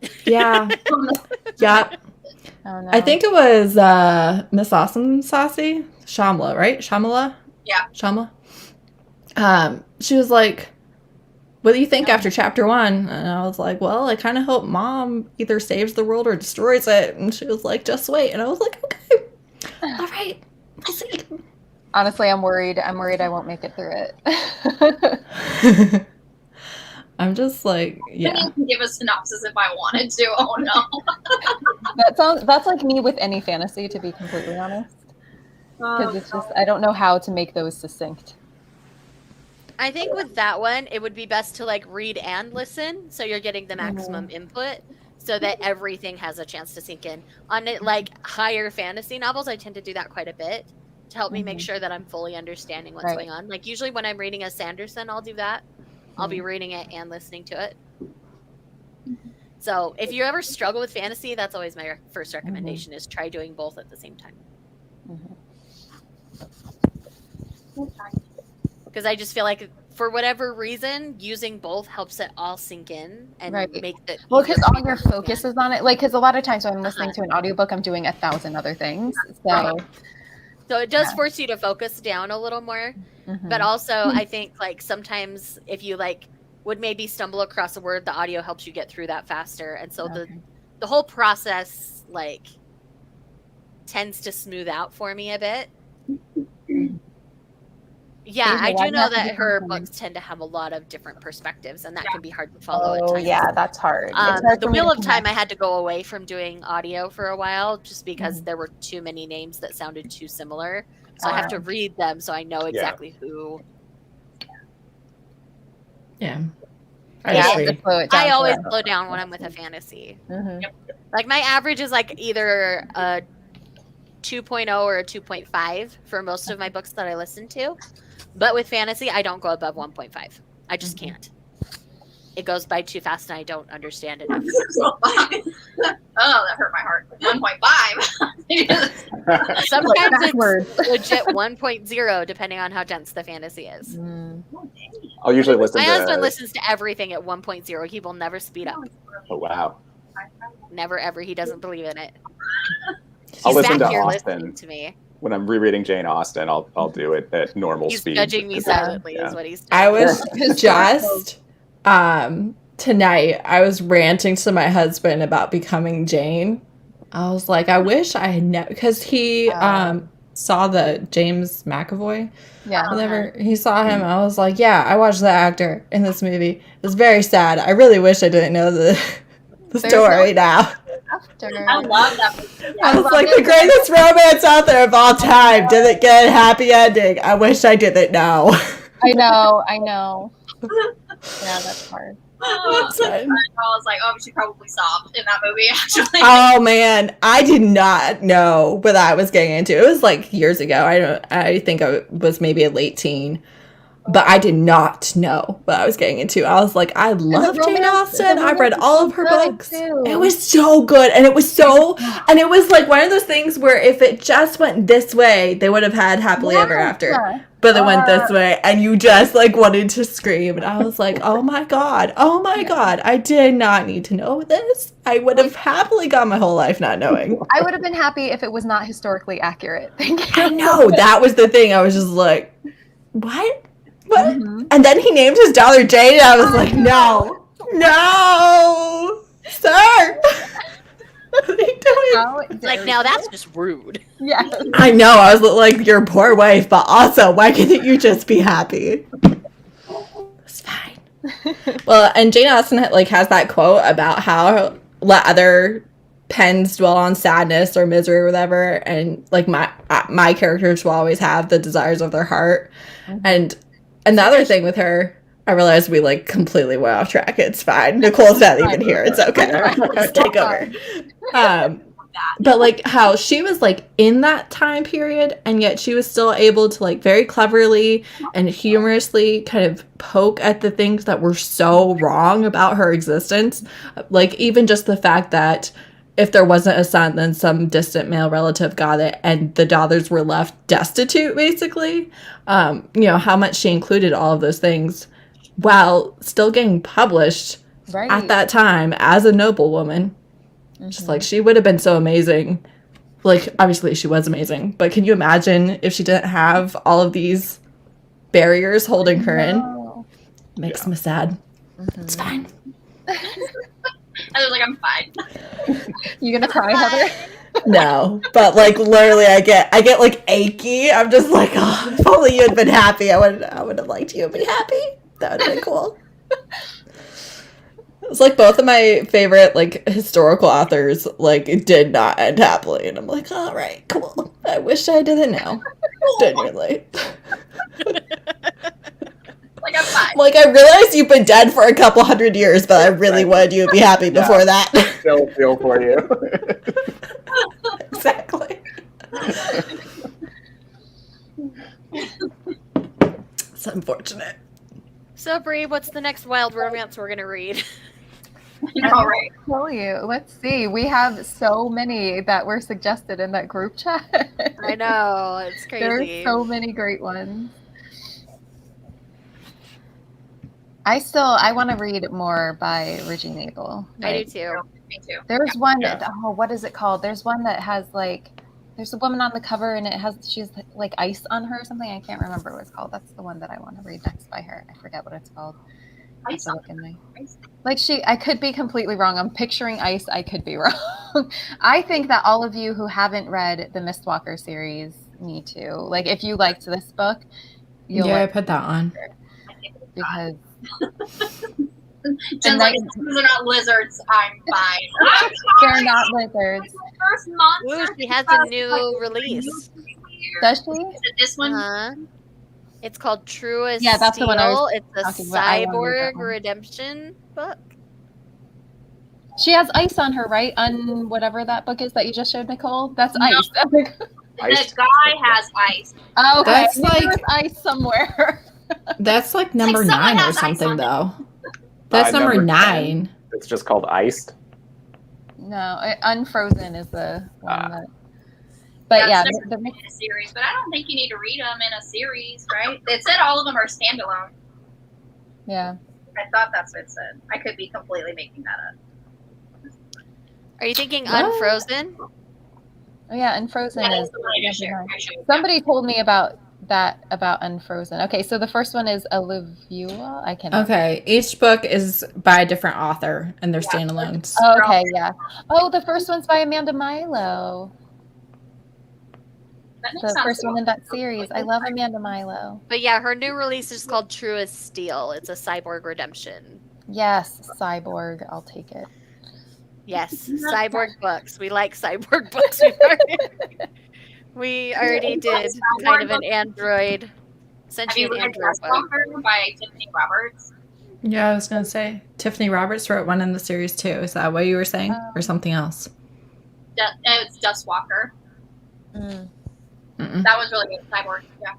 Speaker 5: like that.
Speaker 3: yeah. Yep.
Speaker 5: Oh, no.
Speaker 3: I think it was Miss Awesome Saucy. Shamla, right? Shamla?
Speaker 2: Yeah.
Speaker 3: Shamla? She was like, what do you think after chapter 1? And I was like, well, I kind of hope Mom either saves the world or destroys it. And she was like, just wait. And I was like, okay. All right. We'll see.
Speaker 5: Honestly, I'm worried. I won't make it through it.
Speaker 3: I'm just like,
Speaker 2: I
Speaker 3: yeah.
Speaker 2: mean, you can give a synopsis if I wanted to. Oh no.
Speaker 5: That's like me with any fantasy, to be completely honest. Because it's just, I don't know how to make those succinct.
Speaker 1: I think with that one, it would be best to like read and listen, so you're getting the maximum input, so that everything has a chance to sink in. On it, like higher fantasy novels, I tend to do that quite a bit to help me make sure that I'm fully understanding what's going on. Like usually when I'm reading a Sanderson, I'll do that. I'll be reading it and listening to it. So if you ever struggle with fantasy, that's always my first recommendation: is try doing both at the same time. Because I just feel like for whatever reason, using both helps it all sink in and make it.
Speaker 5: Well, because all your focus is on it. Like, because a lot of times when I'm listening to an audiobook, I'm doing 1,000 other things. So
Speaker 1: it does force you to focus down a little more. But also, I think like sometimes if you like would maybe stumble across a word, the audio helps you get through that faster, and so the whole process like tends to smooth out for me a bit. Yeah, I do know that her books tend to have a lot of different perspectives, and that can be hard to follow at times.
Speaker 5: Yeah, that's hard. It's hard
Speaker 1: The
Speaker 5: for me
Speaker 1: Wheel
Speaker 5: to
Speaker 1: of Time, I had to go away from doing audio for a while just because there were too many names that sounded too similar. So I have to read them so I know exactly who.
Speaker 3: Yeah.
Speaker 1: I always slow down when I'm with a fantasy. Like my average is like either a 2.0 or a 2.5 for most of my books that I listen to. But with fantasy, I don't go above 1.5. I just can't. It goes by too fast and I don't understand enough.
Speaker 2: Oh, that hurt my heart. 1.5.
Speaker 1: Sometimes it's legit 1.0 depending on how dense the fantasy is.
Speaker 4: I'll usually listen
Speaker 1: My
Speaker 4: to...
Speaker 1: husband listens to everything at 1.0. He will never speed up.
Speaker 4: Oh, wow.
Speaker 1: Never, ever. He doesn't believe in it.
Speaker 4: I'll
Speaker 1: He's
Speaker 4: listen
Speaker 1: back
Speaker 4: to
Speaker 1: here
Speaker 4: Austen.
Speaker 1: listening to me.
Speaker 4: When I'm rereading Jane Austen, I'll do it at normal
Speaker 1: He's
Speaker 4: speed.
Speaker 1: judging me silently is what he's doing.
Speaker 3: I was just tonight I was ranting to my husband about becoming Jane. I was like, I wish I had never, because he saw the James McAvoy.
Speaker 5: Yeah.
Speaker 3: Whenever he saw him, I was like, yeah, I watched the actor in this movie. It was very sad. I really wish I didn't know the story now.
Speaker 2: I love that movie.
Speaker 3: I was like, the greatest romance out there of all time didn't get a happy ending. I wish I didn't know.
Speaker 5: I know. Yeah, that's hard.
Speaker 2: I was like, oh, she probably sobbed in that movie, actually.
Speaker 3: Oh man, I did not know what I was getting into. It was like years ago. I think I was maybe a late teen, but I did not know what I was getting into. I was like, I love Jane Austen. I've read all of her books. It was so good, and it was like one of those things where if it just went this way, they would have had happily ever after. But it went this way, and you just like wanted to scream. And I was like, oh my god, I did not need to know this. I would have happily gone my whole life not knowing.
Speaker 5: I would have been happy if it was not historically accurate. Thank you.
Speaker 3: I know, that was the thing. I was just like, what? And then he named his daughter Jane, and I was like, no, sir. What are you doing?
Speaker 1: Like, now that's just rude.
Speaker 5: Yeah.
Speaker 3: I know. I was like, your poor wife, but also, why couldn't you just be happy? It's fine. Well, and Jane Austen has that quote about how let other pens dwell on sadness or misery or whatever, and like my characters will always have the desires of their heart. And another thing with her, I realized we like completely went off track. It's fine. Nicole's not even here. It's okay. Let's take over. But like how she was like in that time period, and yet she was still able to like very cleverly and humorously kind of poke at the things that were so wrong about her existence. Like even just the fact that if there wasn't a son, then some distant male relative got it, and the daughters were left destitute, basically. You know, how much she included all of those things while still getting published at that time as a noblewoman. Just like she would have been so amazing. Like obviously she was amazing, but can you imagine if she didn't have all of these barriers holding her in? Makes me sad. It's fine.
Speaker 2: I was like, I'm fine.
Speaker 5: You gonna cry, Heather?
Speaker 3: No, but like literally, I get like achy. I'm just like, oh, if only you had been happy. I would have liked you to be happy. That would have been cool. It's like both of my favorite like historical authors like did not end happily, and I'm like, all right, cool. I wish I didn't know. Genuinely.
Speaker 2: Like I'm fine.
Speaker 3: Like I realize you've been dead for a couple hundred years, but I really wanted you to be happy before that.
Speaker 4: Still feel for you.
Speaker 3: Exactly. It's unfortunate.
Speaker 1: So, Bree, what's the next wild romance we're gonna read?
Speaker 2: All right.
Speaker 5: I'll tell you. Let's see. We have so many that were suggested in that group chat.
Speaker 1: I know, it's crazy.
Speaker 5: There's so many great ones. I want to read more by Regina Abel.
Speaker 1: I do too.
Speaker 2: Me too.
Speaker 5: There's one.
Speaker 4: Yeah.
Speaker 5: Oh, what is it called? There's one that has like. There's a woman on the cover and she's like ice on her or something. I can't remember what it's called. That's the one that I want to read next by her. I forget what it's called.
Speaker 2: Ice on
Speaker 5: Like I could be completely wrong. I'm picturing ice. I could be wrong. I think that all of you who haven't read the Mistwalker series need to. Like if you liked this book, you'll
Speaker 3: I put that on.
Speaker 5: because
Speaker 2: Jen's like, these are not lizards. I'm fine.
Speaker 5: they're not lizards.
Speaker 2: First monster.
Speaker 1: Ooh, she has a new release.
Speaker 5: Does she?
Speaker 2: Is it this one?
Speaker 1: It's called True as
Speaker 5: Yeah, that's
Speaker 1: Steel.
Speaker 5: the one I was
Speaker 1: It's a
Speaker 5: talking about. I wanna read that
Speaker 1: cyborg
Speaker 5: one.
Speaker 1: redemption book.
Speaker 5: She has ice on her, right? On whatever that book is that you just showed, Nicole. That's
Speaker 2: No.
Speaker 5: ice.
Speaker 2: The guy has ice.
Speaker 5: Oh, okay.
Speaker 3: That's
Speaker 5: Maybe
Speaker 3: like-
Speaker 5: there's ice somewhere.
Speaker 3: That's like number
Speaker 2: someone
Speaker 3: 9 or
Speaker 2: has ice
Speaker 3: something,
Speaker 2: on it.
Speaker 3: though. That's number
Speaker 4: number
Speaker 3: 9.
Speaker 4: It's just called Iced.
Speaker 5: No, Unfrozen is the one that. But yeah,
Speaker 2: it's never been in a series, but I don't think you need to read them in a series, right? It said all of them are standalone.
Speaker 5: yeah.
Speaker 2: I thought that's what it said. I could be completely making that up.
Speaker 1: Are you thinking
Speaker 3: What?
Speaker 1: Unfrozen?
Speaker 5: Oh yeah, Unfrozen
Speaker 2: Yeah,
Speaker 5: is.
Speaker 2: that's the one I just shared.
Speaker 5: Somebody told me about that about Unfrozen. Okay, so the first one is Olivia. I can.
Speaker 3: Okay, each book is by a different author, and they're standalones.
Speaker 5: Oh, okay, yeah. Oh, the first one's by Amanda Milo.
Speaker 2: That makes
Speaker 5: The
Speaker 2: sense.
Speaker 5: first one in that series. I love Amanda Milo.
Speaker 1: But yeah, her new release is called True as Steel. It's a cyborg redemption.
Speaker 5: Yes, Cyborg. I'll take it.
Speaker 1: Yes, cyborg books. We like cyborg books. We already did kind of an android,
Speaker 2: Have you
Speaker 1: sentient
Speaker 2: read
Speaker 1: android book.
Speaker 2: Dustwalker by Tiffany Roberts?
Speaker 3: Yeah, I was gonna say Tiffany Roberts wrote one in the series too. Is that what you were saying, or something else?
Speaker 2: It's Dustwalker.
Speaker 5: Mm.
Speaker 3: Mm-mm.
Speaker 2: That was really good. Cyborg. Yeah.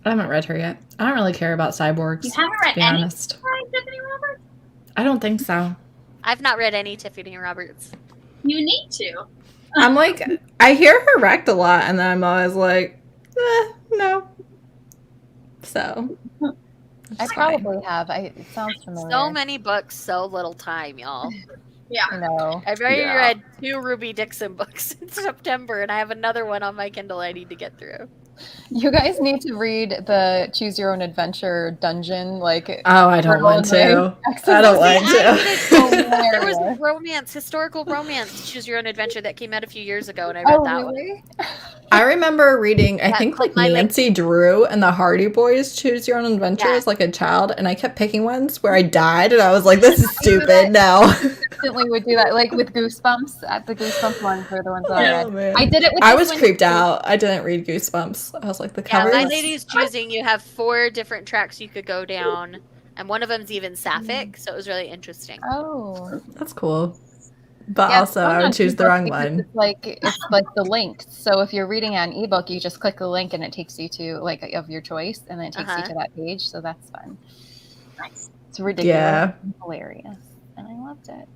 Speaker 3: I haven't read her yet. I don't really care about cyborgs.
Speaker 2: You haven't
Speaker 3: To
Speaker 2: read
Speaker 3: be
Speaker 2: any
Speaker 3: honest,
Speaker 2: by Tiffany Roberts?
Speaker 3: I don't think so.
Speaker 1: I've not read any Tiffany Roberts.
Speaker 2: You need to.
Speaker 3: I'm like, I hear her wrecked a lot, and then I'm always like, no. So,
Speaker 5: I
Speaker 3: it's fine.
Speaker 5: probably have. It sounds familiar.
Speaker 1: So many books, so little time, y'all.
Speaker 2: Yeah.
Speaker 5: I know.
Speaker 1: I've already
Speaker 4: Yeah.
Speaker 1: read 2 Ruby Dixon books in September, and I have another one on my Kindle I need to get through.
Speaker 5: You guys need to read the Choose Your Own Adventure dungeon. Like,
Speaker 3: Oh, I don't want to. I don't want to.
Speaker 1: There was a romance, historical romance, Choose Your Own Adventure that came out a few years ago, and I read
Speaker 5: Oh,
Speaker 1: that one.
Speaker 5: really?
Speaker 3: I remember reading, I
Speaker 1: Yeah,
Speaker 3: think like
Speaker 1: my, like-
Speaker 3: Nancy Drew and the Hardy Boys Choose Your Own Adventure
Speaker 1: Yeah.
Speaker 3: as like a child, and I kept picking ones where I died, and I was like, this is stupid. No.
Speaker 5: Instantly would do that. Like with Goosebumps. The Goosebumps ones were the ones that I
Speaker 3: Oh,
Speaker 5: read.
Speaker 3: man.
Speaker 5: I did it with
Speaker 3: I
Speaker 5: this
Speaker 3: was
Speaker 5: one
Speaker 3: creeped
Speaker 5: too.
Speaker 3: out. I didn't read Goosebumps. I was like, the
Speaker 1: Yeah,
Speaker 3: cover
Speaker 1: My
Speaker 3: is-
Speaker 1: Lady's Choosing, you have 4 different tracks you could go down. And one of them's even sapphic, so it was really interesting.
Speaker 5: Oh,
Speaker 3: That's cool. But
Speaker 5: yeah,
Speaker 3: also, I would choose the wrong one.
Speaker 5: It's like the link. So if you're reading an ebook, you just click the link and it takes you to like of your choice, and then it takes you to that page. So that's fun.
Speaker 2: Nice.
Speaker 5: It's ridiculous.
Speaker 3: Yeah.
Speaker 5: And hilarious, and I loved it.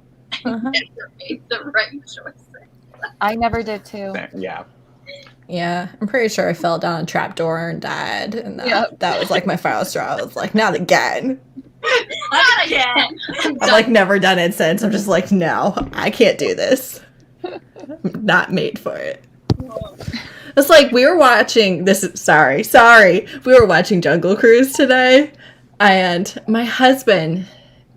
Speaker 2: Made the right choice.
Speaker 5: I never did too.
Speaker 4: Yeah.
Speaker 3: Yeah, I'm pretty sure I fell down a trapdoor and died, and that was like my final straw. I was like, not again.
Speaker 2: Not again.
Speaker 3: I've like never done it since. I'm just like, no, I can't do this. I'm not made for it. It's like we were watching this. Sorry. We were watching Jungle Cruise today, and my husband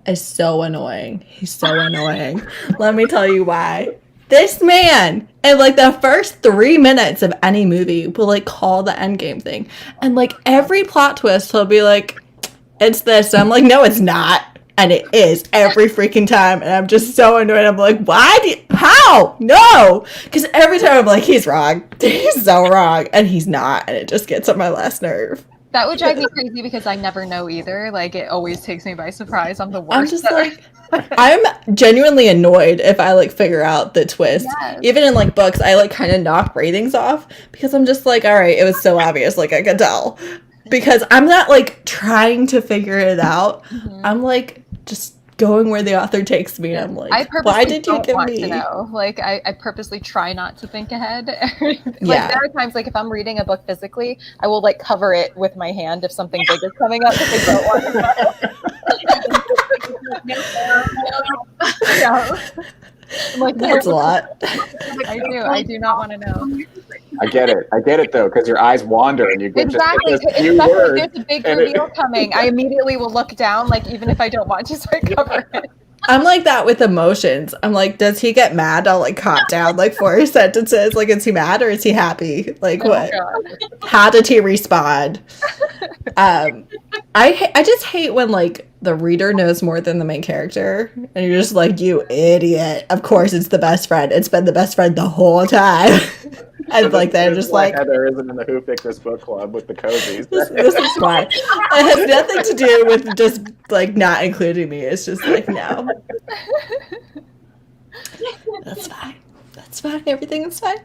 Speaker 3: is so annoying. He's so annoying. Let me tell you why. This man, in like the first 3 minutes of any movie, will like call the end game thing, and like every plot twist, he'll be like, "It's this." And I'm like, "No, it's not," and it is every freaking time, and I'm just so annoyed. I'm like, "Why? How? No!" Because every time I'm like, "He's wrong. He's so wrong," and he's not, and it just gets on my last nerve.
Speaker 5: That would drive me crazy because I never know either. Like, it always takes me by surprise. I'm the worst.
Speaker 3: I'm just like, I'm genuinely annoyed if I like figure out the twist. Yes. Even in like books, I like kind of knock ratings off because I'm just like, all right, it was so obvious, like I could tell. Because I'm not like trying to figure it out. Mm-hmm. I'm like just going where the author takes me. And I'm like, why did you give me?
Speaker 5: To know. Like, I purposely try not to think ahead. Like, there are times, like, if I'm reading a book physically, I will, like, cover it with my hand if something big is coming up because I don't want to know. I'm like,
Speaker 3: that's a lot.
Speaker 5: I do not want to know.
Speaker 4: I get it though, because your eyes wander and you get
Speaker 5: exactly.
Speaker 4: just few words.
Speaker 5: There's a big reveal coming. I immediately will look down, like even if I don't want to, so I cover it.
Speaker 3: I'm like that with emotions. I'm like, does he get mad? I'll like cop down like 4 sentences. Like, is he mad or is he happy? Like, what? How did he respond? I just hate when like the reader knows more than the main character, and you're just like, you idiot. Of course, it's the best friend. It's been the best friend the whole time. I like that. I'm just like
Speaker 4: Heather isn't in the Who Picked This Book Club with the cozies.
Speaker 3: This is why. It has nothing to do with just like not including me. It's just like, no. That's fine. That's fine. Everything is fine.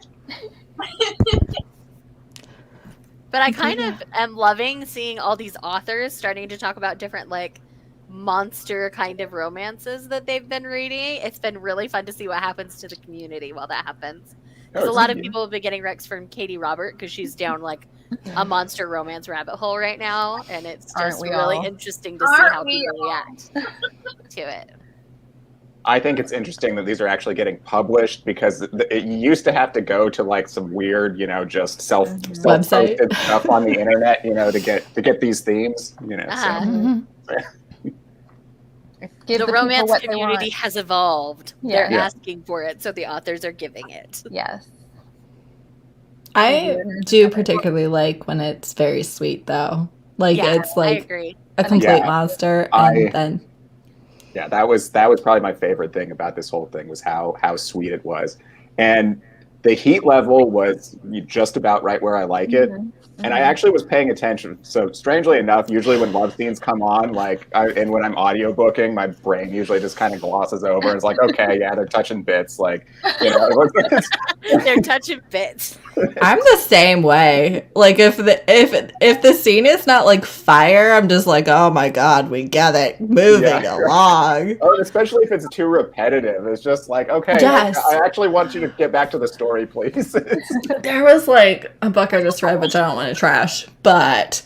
Speaker 1: But I kind of am loving seeing all these authors starting to talk about different like monster kind of romances that they've been reading. It's been really fun to see what happens to the community while that happens. Because a lot of people have been getting Rex from Katie Robert because she's down like a monster romance rabbit hole right now, and it's just really interesting to see how people react to it.
Speaker 4: I think it's interesting that these are actually getting published because it used to have to go to like some weird, just self-posted stuff on the internet, to get these themes,
Speaker 1: The romance community has evolved. Yeah. They're asking for it, so the authors are giving it.
Speaker 5: Yes.
Speaker 3: I do particularly like when it's very sweet, though. Like, it's like a complete monster, and then...
Speaker 4: Yeah, that was probably my favorite thing about this whole thing was how sweet it was. And the heat level was just about right where I like it. And I actually was paying attention. So strangely enough, usually when love scenes come on, and when I'm audiobooking, my brain usually just kind of glosses over and it's like, okay, yeah, they're touching bits. Like,
Speaker 1: they're touching bits.
Speaker 3: I'm the same way. Like if the scene is not like fire, I'm just like, oh my god, we get it, moving along.
Speaker 4: Oh, especially if it's too repetitive. It's just like, okay, I actually want you to get back to the story, please.
Speaker 3: There was like a book I just read, which I don't want to trash, but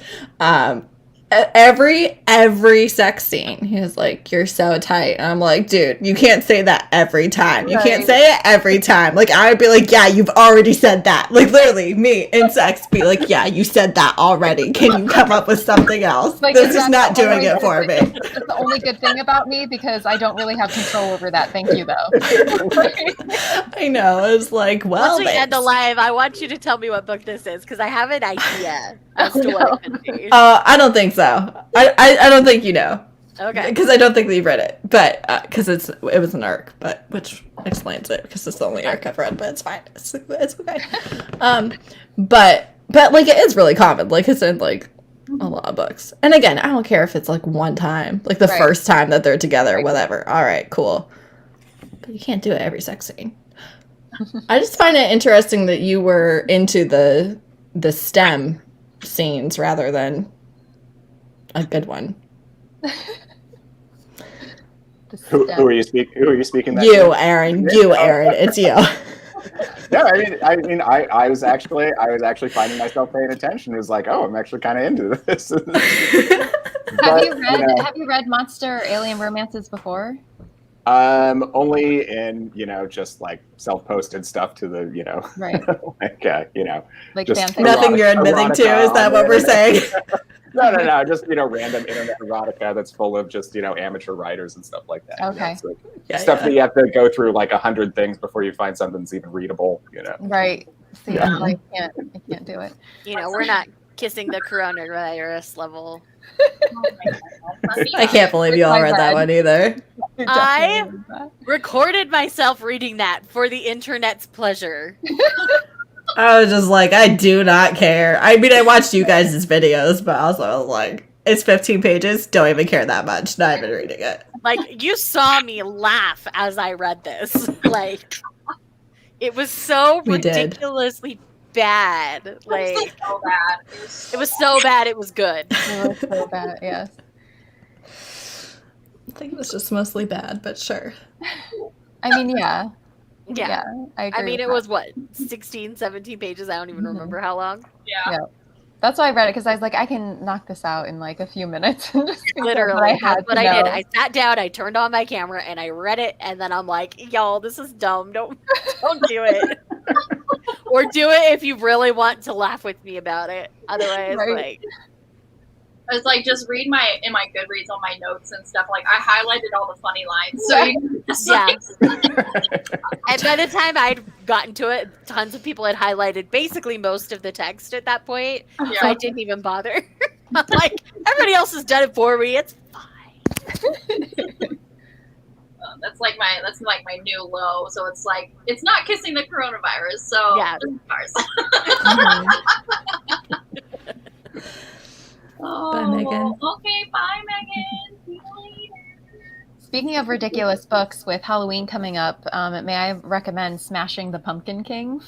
Speaker 3: every sex scene, he was like, "You're so tight," and I'm like, "Dude, you can't say that every time. You can't say it every time." Like I would be like, "Yeah, you've already said that." Like literally, me in sex be like, "Yeah, you said that already. Can you come up with something else?" Like, this is not doing it for me.
Speaker 5: It's the only good thing about me because I don't really have control over that. Thank you, though.
Speaker 3: I know. It's like, well,
Speaker 1: once we end the live, I want you to tell me what book this is because I have an idea as to what it could be.
Speaker 3: I don't think so. I don't think you know.
Speaker 1: Okay.
Speaker 3: Because I don't think that you've read it, but because it was an arc, but which explains it because it's the only arc I've read. But it's fine. It's okay. But like it is really common. Like it's in like a lot of books. And again, I don't care if it's like one time, like the first time that they're together, whatever. All right, cool. But you can't do it every sex scene. I just find it interesting that you were into the STEM scenes rather than a good one.
Speaker 4: Who are you speaking? Who are you speaking? That
Speaker 3: you, Aaron. You, Aaron. It's you.
Speaker 4: No, I was actually finding myself paying attention. It was like, oh, I'm actually kind of into this.
Speaker 5: Have you read monster or alien romances before?
Speaker 4: Only in just like self-posted stuff to the
Speaker 5: right
Speaker 3: like
Speaker 4: just
Speaker 3: nothing you're admitting to. Is that what we're saying?
Speaker 4: No, just random internet erotica that's full of just amateur writers and stuff like that.
Speaker 5: Okay,
Speaker 4: stuff that you have to go through like 100 things before you find something that's even readable.
Speaker 5: Right. See, I can't do it.
Speaker 1: We're not kissing the coronavirus level.
Speaker 3: I can't believe you all read that one either.
Speaker 1: I recorded myself reading that for the internet's pleasure.
Speaker 3: I was just like, I do not care. I mean, I watched you guys' videos, but also I was like, it's 15 pages. Don't even care that much. Not even reading it.
Speaker 1: Like, you saw me laugh as I read this. Like, it was so ridiculously bad. Like,
Speaker 2: it was so bad.
Speaker 1: It was so bad. It was good.
Speaker 5: It was so bad. Yes.
Speaker 3: I think it was just mostly bad, but sure.
Speaker 5: I mean, yeah. I agree.
Speaker 1: I mean, it was what, 16, 17 pages? I don't even remember how long.
Speaker 2: Yeah.
Speaker 5: That's why I read it, because I was like, I can knock this out in like a few minutes.
Speaker 1: Literally, that's what I did. I sat down, I turned on my camera, and I read it, and then I'm like, y'all, this is dumb. Don't do it. Or do it if you really want to laugh with me about it. Otherwise, like...
Speaker 2: It's like, just read in my Goodreads on my notes and stuff. Like, I highlighted all the funny lines. So
Speaker 1: and by the time I'd gotten to it, tons of people had highlighted basically most of the text at that point. Yeah. So I didn't even bother. I'm like, everybody else has done it for me. It's fine.
Speaker 2: That's like my new low. So it's like, it's not kissing the coronavirus. So
Speaker 1: yeah.
Speaker 3: Bye, Megan.
Speaker 2: Okay, bye, Megan. See you later.
Speaker 5: Speaking of ridiculous books, with Halloween coming up, may I recommend Smashing the Pumpkin King?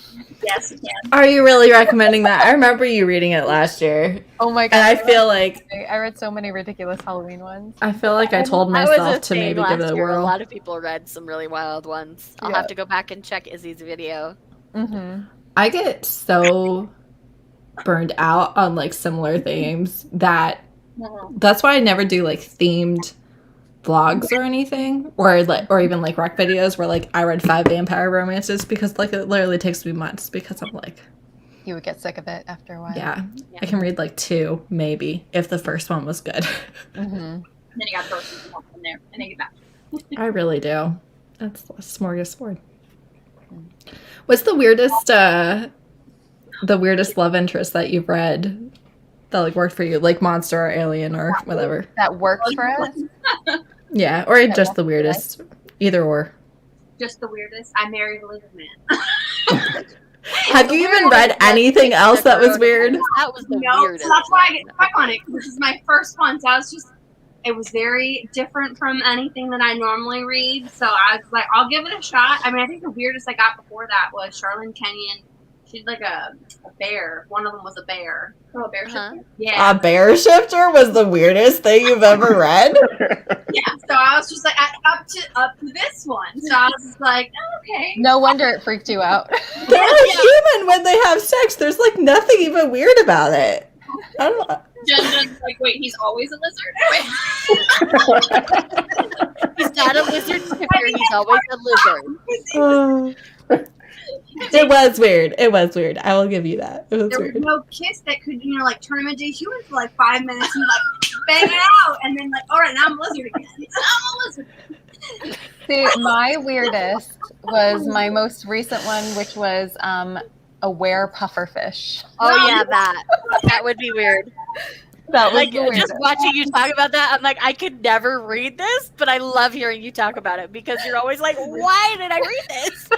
Speaker 2: Yes, you can.
Speaker 3: Are you really recommending that? I remember you reading it last year.
Speaker 5: Oh my god!
Speaker 3: And I feel like
Speaker 5: I read so many ridiculous Halloween ones.
Speaker 3: I feel like I told myself to maybe give it a whirl.
Speaker 1: A lot of people read some really wild ones. I'll have to go back and check Izzy's video.
Speaker 5: Mm-hmm.
Speaker 3: I get so burned out on like similar themes that's why I never do like themed vlogs or anything, or even like rec videos where like I read 5 vampire romances, because like it literally takes me months, because I'm like,
Speaker 5: you would get sick of it after a while.
Speaker 3: Yeah. I can read like 2 maybe if the first one was good.
Speaker 2: Mm-hmm. Then you got to throw something else in there and then get back.
Speaker 3: I really do. That's a smorgasbord. What's the weirdest love interest that you've read that like worked for you, like monster or alien or whatever?
Speaker 5: That works for us?
Speaker 3: Yeah, or just the weirdest. Either or.
Speaker 6: Just the weirdest. I married a Lizardman.
Speaker 3: Have you even read anything else that was weird?
Speaker 1: That was the weirdest.
Speaker 6: So that's why I get stuck on it. This is my first one, so it was very different from anything that I normally read. So I was like, I'll give it a shot. I mean, I think the weirdest I got before that was Charlene Kenyon. She's like a bear. One of them was a bear.
Speaker 2: Oh, a bear shifter?
Speaker 6: Yeah.
Speaker 3: A bear shifter was the weirdest thing you've ever read?
Speaker 6: Yeah. So I was just like, up to this one. So I was just like, oh, okay.
Speaker 5: No wonder it freaked you out.
Speaker 3: They're human when they have sex. There's like nothing even weird about it. I don't know.
Speaker 2: Jen's like, wait, he's always a lizard?
Speaker 1: He's not a lizard shifter. He's always a lizard.
Speaker 3: It was weird. I will give you that. It was
Speaker 6: there
Speaker 3: weird.
Speaker 6: was no kiss that could, like, turn him into a human for like 5 minutes and like bang it out, and then like, all right, now I'm a lizard again. I'm a lizard.
Speaker 5: See, my weirdest was my most recent one, which was a were-pufferfish.
Speaker 1: Oh yeah, that would be weird.
Speaker 5: That was
Speaker 1: like just watching you talk about that, I'm like, I could never read this, but I love hearing you talk about it, because you're always like, why did I read this?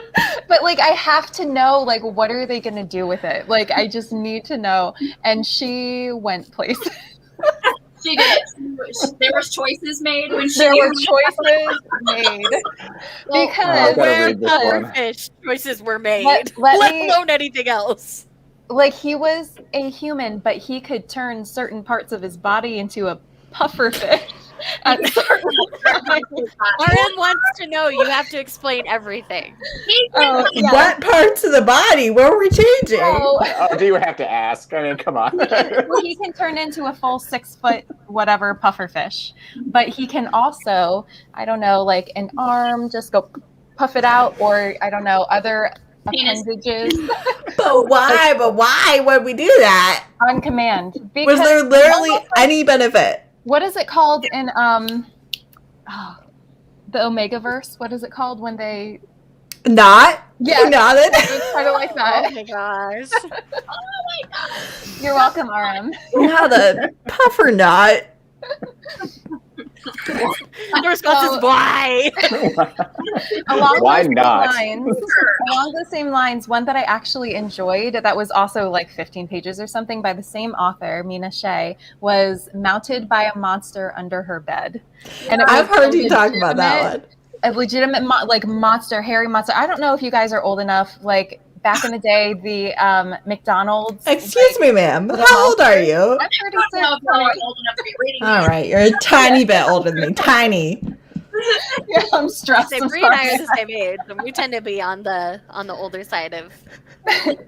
Speaker 5: But like, I have to know, like, what are they gonna do with it? Like, I just need to know. And she went places.
Speaker 2: She did. There was choices made when she.
Speaker 5: There were choices made because
Speaker 1: where
Speaker 4: read this
Speaker 1: other
Speaker 4: one.
Speaker 1: fish choices were made,
Speaker 5: let
Speaker 1: let
Speaker 5: me-
Speaker 1: alone anything else.
Speaker 5: like he was a human, but he could turn certain parts of his body into a puffer fish at certain times.
Speaker 1: RM wants to know. You have to explain everything.
Speaker 5: Oh, yeah.
Speaker 3: What parts of the body? What were we changing?
Speaker 5: So,
Speaker 4: Do you have to ask? I mean, come on.
Speaker 5: he can turn into a full 6 foot whatever puffer fish, but he can also, I don't know, like an arm, just go puff it out, or I don't know, other appendages
Speaker 3: But why? But why would we do that?
Speaker 5: on command.
Speaker 3: Was
Speaker 5: Because
Speaker 3: there literally any benefit?
Speaker 5: what is it called in the Omegaverse? What is it called when they?
Speaker 3: Not?
Speaker 5: Yeah.
Speaker 3: You nodded?
Speaker 5: It's kind of like
Speaker 1: Oh
Speaker 5: that.
Speaker 1: my gosh.
Speaker 5: You're welcome, RM.
Speaker 3: Not a puffer knot.
Speaker 1: The response is why.
Speaker 5: Along
Speaker 4: Why
Speaker 5: those same
Speaker 4: not?
Speaker 5: along the same lines, one that I actually enjoyed that was also like 15 pages or something by the same author, Mina Shae, was Mounted by a Monster Under Her Bed. And it
Speaker 3: I've
Speaker 5: was
Speaker 3: heard
Speaker 5: a
Speaker 3: you talk about that one.
Speaker 5: A legitimate like monster, hairy monster. I don't know if you guys are old enough. Like back in the day, the McDonald's.
Speaker 3: Excuse me, ma'am. How old are you?
Speaker 5: I'm
Speaker 2: I
Speaker 5: 36.
Speaker 2: don't know if you're old enough to be reading.
Speaker 3: All right, you're a tiny bit older than me. Tiny.
Speaker 5: Yeah, I'm stressed.
Speaker 1: Say,
Speaker 5: I'm
Speaker 1: Bree and I
Speaker 5: sorry.
Speaker 1: are the same age, and we tend to be on the older side of.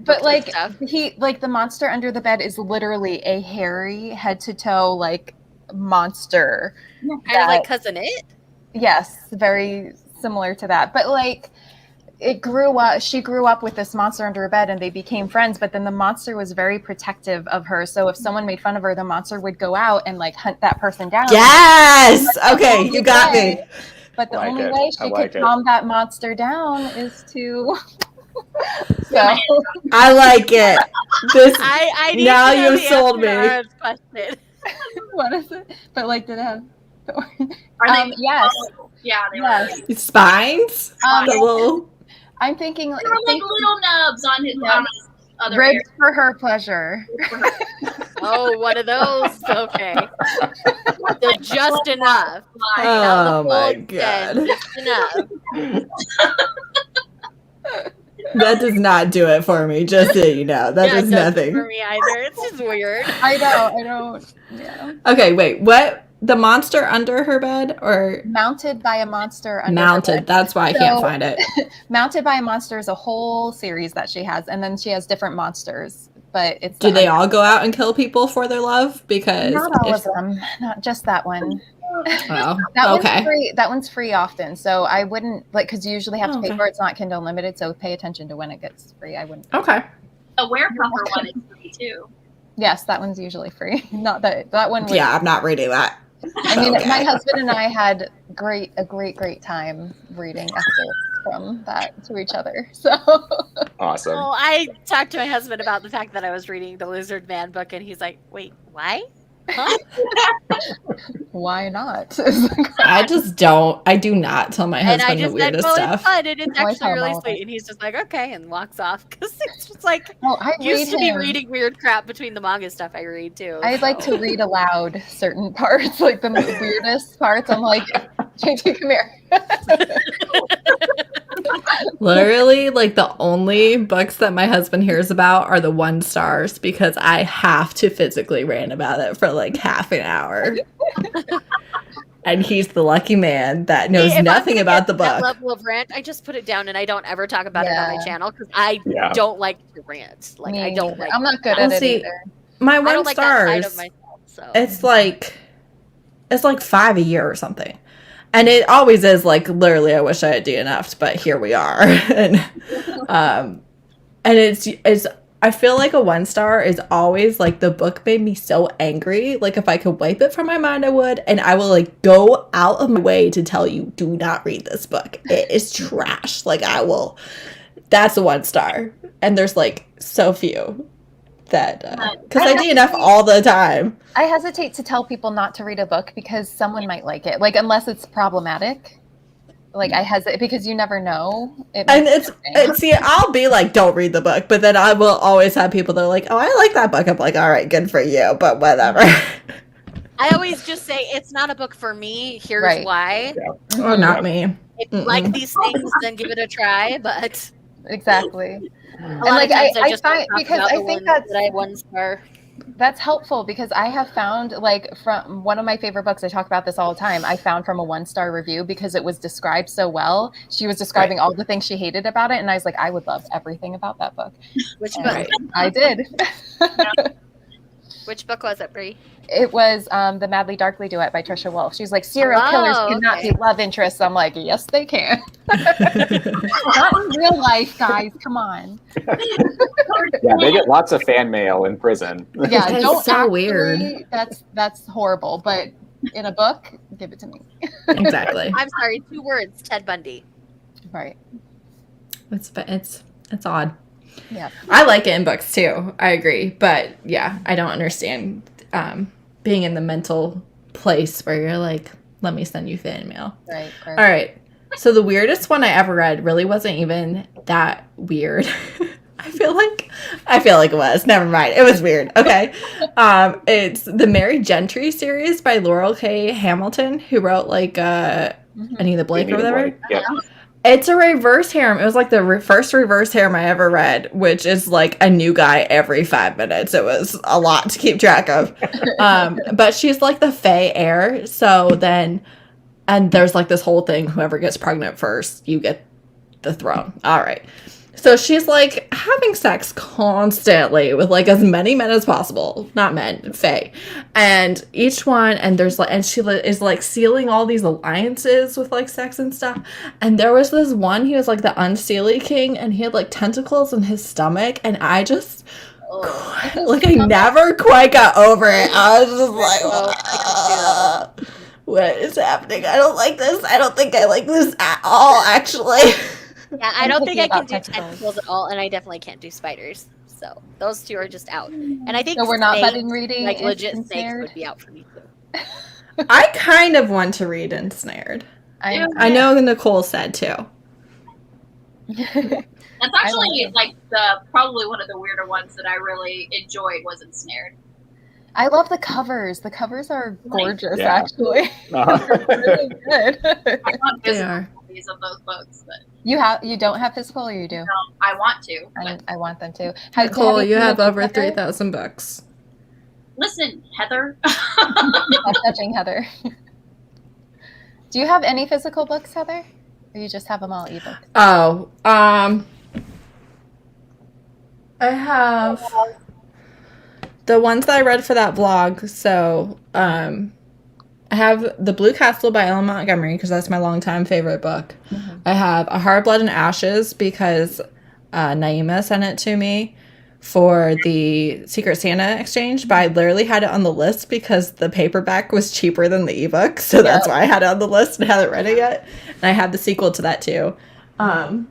Speaker 5: But like
Speaker 1: stuff.
Speaker 5: the monster under the bed is literally a hairy head to toe like monster.
Speaker 1: Kind of like Cousin It.
Speaker 5: Yes, very similar to that. But like she grew up with this monster under her bed and they became friends, but then the monster was very protective of her. So if someone made fun of her, the monster would go out and like hunt that person down.
Speaker 3: Yes. Okay, you got me.
Speaker 5: But the
Speaker 4: Like
Speaker 5: only
Speaker 4: it.
Speaker 5: way
Speaker 4: I
Speaker 5: she
Speaker 4: like
Speaker 5: could
Speaker 4: it.
Speaker 5: calm that monster down is to so
Speaker 3: I like it. This
Speaker 1: I need
Speaker 3: now
Speaker 1: to know
Speaker 3: you've
Speaker 1: the
Speaker 3: sold
Speaker 1: answer to
Speaker 3: me.
Speaker 1: RM's question.
Speaker 5: what is it? But like did it have
Speaker 2: Are they?
Speaker 5: yes.
Speaker 2: Oh, yeah, they
Speaker 5: Yes.
Speaker 2: were.
Speaker 3: spines. The little.
Speaker 5: I'm thinking
Speaker 2: There were like little nubs on his other
Speaker 5: ribs for her pleasure.
Speaker 1: Oh, one of those. Okay. The just enough.
Speaker 2: area.
Speaker 1: Not the
Speaker 3: Oh
Speaker 1: full
Speaker 3: my
Speaker 1: extent,
Speaker 3: god.
Speaker 1: just enough.
Speaker 3: That does not do it for me. Just so you know, that
Speaker 1: Yeah,
Speaker 3: does
Speaker 1: it doesn't
Speaker 3: nothing.
Speaker 1: for me either. It's just weird.
Speaker 5: I know. I don't. Yeah.
Speaker 3: Okay, wait. What? The monster under her bed or
Speaker 5: Mounted by a monster. Under her
Speaker 3: mounted?
Speaker 5: bed.
Speaker 3: That's why I can't
Speaker 5: So-
Speaker 3: find it.
Speaker 5: Mounted by a monster is a whole series that she has, and then she has different monsters. But it's
Speaker 3: Do they all go out and kill people for their love? Because
Speaker 5: Not all
Speaker 3: if-
Speaker 5: of them. Not just that one.
Speaker 3: Oh,
Speaker 5: That
Speaker 3: okay.
Speaker 5: one's free. That one's free often, so I wouldn't like because you usually have to pay
Speaker 3: Okay.
Speaker 5: for it. It's not Kindle Unlimited, so pay attention to when it gets free. I wouldn't.
Speaker 3: Okay.
Speaker 2: The werepuffer one is free too.
Speaker 5: Yes, that one's usually free. Not that one. Was,
Speaker 3: Yeah, I'm not reading that.
Speaker 5: I mean,
Speaker 3: Okay.
Speaker 5: my husband and I had a great time reading excerpts from that to each other. So
Speaker 4: Awesome.
Speaker 1: Well, I talked to my husband about the fact that I was reading the Lizardman book, and he's like, "Wait, why? Huh?"
Speaker 5: why not?
Speaker 3: I do not tell my
Speaker 1: And I
Speaker 3: husband the
Speaker 1: just said,
Speaker 3: weirdest
Speaker 1: "Well,
Speaker 3: stuff.
Speaker 1: it's fun, and it's
Speaker 5: Oh, I
Speaker 1: actually
Speaker 5: tell him
Speaker 1: really
Speaker 5: all
Speaker 1: sweet."
Speaker 5: that.
Speaker 1: And he's just like, "Okay," and walks off because it's just like
Speaker 5: Oh, I
Speaker 1: used to
Speaker 5: read
Speaker 1: be
Speaker 5: him.
Speaker 1: reading weird crap between the manga stuff I read too.
Speaker 5: I like to read aloud certain parts, like the weirdest parts. I'm like, JJ, come here.
Speaker 3: Literally, like the only books that my husband hears about are the 1 stars because I have to physically rant about it for like half an hour. And he's the lucky man that knows
Speaker 1: See, if I'm
Speaker 3: nothing
Speaker 1: gonna
Speaker 3: about
Speaker 1: get
Speaker 3: the
Speaker 1: to that
Speaker 3: book.
Speaker 1: level of rant, I just put it down and I don't ever talk about it on my
Speaker 5: Yeah.
Speaker 1: channel because I
Speaker 4: Yeah.
Speaker 1: don't like to rant. Like
Speaker 5: Me
Speaker 1: I don't
Speaker 5: neither.
Speaker 1: like.
Speaker 5: I'm not good
Speaker 3: Well,
Speaker 5: at it
Speaker 3: see,
Speaker 5: either.
Speaker 3: My
Speaker 1: I
Speaker 3: 1
Speaker 1: don't like that side
Speaker 3: stars.
Speaker 1: of myself. So
Speaker 3: It's like 5 a year or something. And it always is like literally I wish I had DNF'd, but here we are. and it's I feel like a 1 star is always like the book made me so angry. Like if I could wipe it from my mind, I would. And I will like go out of my way to tell you, do not read this book. It is trash. Like I will. That's a 1 star. And there's like so few that because I DNF all the time.
Speaker 5: I hesitate to tell people not to read a book because someone might like it. Like unless it's problematic. Like I hesitate because you never know. It
Speaker 3: And
Speaker 5: might be okay.
Speaker 3: see, I'll be like, don't read the book, but then I will always have people that are like, oh, I like that book. I'm like, all right, good for you, but whatever.
Speaker 1: I always just say it's not a book for me. Here's why.
Speaker 3: Oh, not me.
Speaker 1: If you like these things, then give it a try. But
Speaker 5: exactly.
Speaker 1: a lot of times I just
Speaker 5: find, because I think that's
Speaker 1: that I 1-star.
Speaker 5: That's helpful because I have found, like, from one of my favorite books, I talk about this all the time, I found from a 1-star review because it was described so well. She was describing all the things she hated about it, and I was like, I would love everything about that book.
Speaker 1: Which book?
Speaker 5: I did.
Speaker 1: Which book was it, Bree?
Speaker 5: It was the Madly Darkly duet by Trisha Wolfe. She's like, serial killers cannot be love interests. I'm like, yes, they can. Not in real life, guys. Come on.
Speaker 4: Yeah, they get lots of fan mail in prison.
Speaker 5: Yeah,
Speaker 3: It's so weird.
Speaker 5: That's horrible. But in a book, give it to me.
Speaker 3: Exactly.
Speaker 1: I'm sorry, 2 words, Ted Bundy.
Speaker 5: Right.
Speaker 3: It's odd.
Speaker 5: Yeah.
Speaker 3: I like it in books too. I agree. But yeah, I don't understand being in the mental place where you're like, let me send you fan mail.
Speaker 5: Right.
Speaker 3: All right. So the weirdest one I ever read really wasn't even that weird. I feel like it was. Never mind. It was weird. Okay. It's the Mary Gentry series by Laurel K. Hamilton, who wrote like Any of the Blake or whatever.
Speaker 4: Yeah.
Speaker 3: It's a reverse harem. It was like the first reverse harem I ever read, which is like a new guy every 5 minutes. It was a lot to keep track of. But she's like the Fae heir. So then, and there's like this whole thing, whoever gets pregnant first, you get the throne. All right. So she's like having sex constantly with like as many men as possible. Not men, Fae. And each one, and there's like, and she is like sealing all these alliances with like sex and stuff. And there was this one, he was like the Unseelie King, and he had like tentacles in his stomach. And I just, like, I never quite got over it. I was just like, what is happening? I don't like this. I don't think I like this at all, actually.
Speaker 1: Yeah, I don't think I can do tentacles at all, and I definitely can't do spiders. So those 2 are just out. And I think
Speaker 5: so we're not betting reading.
Speaker 1: Like legit snakes would be out for me too.
Speaker 3: I kind of want to read Ensnared. I know Nicole said too.
Speaker 2: That's actually like probably one of the weirder ones that I really enjoyed was Ensnared.
Speaker 5: I love the covers. The covers are gorgeous, actually. Really good.
Speaker 2: I want
Speaker 3: They are.
Speaker 2: copies of those books, but
Speaker 5: you don't have physical, or you do?
Speaker 2: no, I want to.
Speaker 5: I want them to.
Speaker 3: Nicole, you have over 3,000 books.
Speaker 2: Listen, Heather.
Speaker 5: I'm touching Heather. Do you have any physical books, Heather? Or you just have them all ebooks?
Speaker 3: Oh, I have the ones that I read for that vlog. So, I have The Blue Castle by Ellen Montgomery because that's my longtime favorite book. Mm-hmm. I have A Heart, Blood, and Ashes because Naima sent it to me for the Secret Santa exchange, but I literally had it on the list because the paperback was cheaper than the ebook, so that's why I had it on the list and haven't read it yet. And I have the sequel to that too. I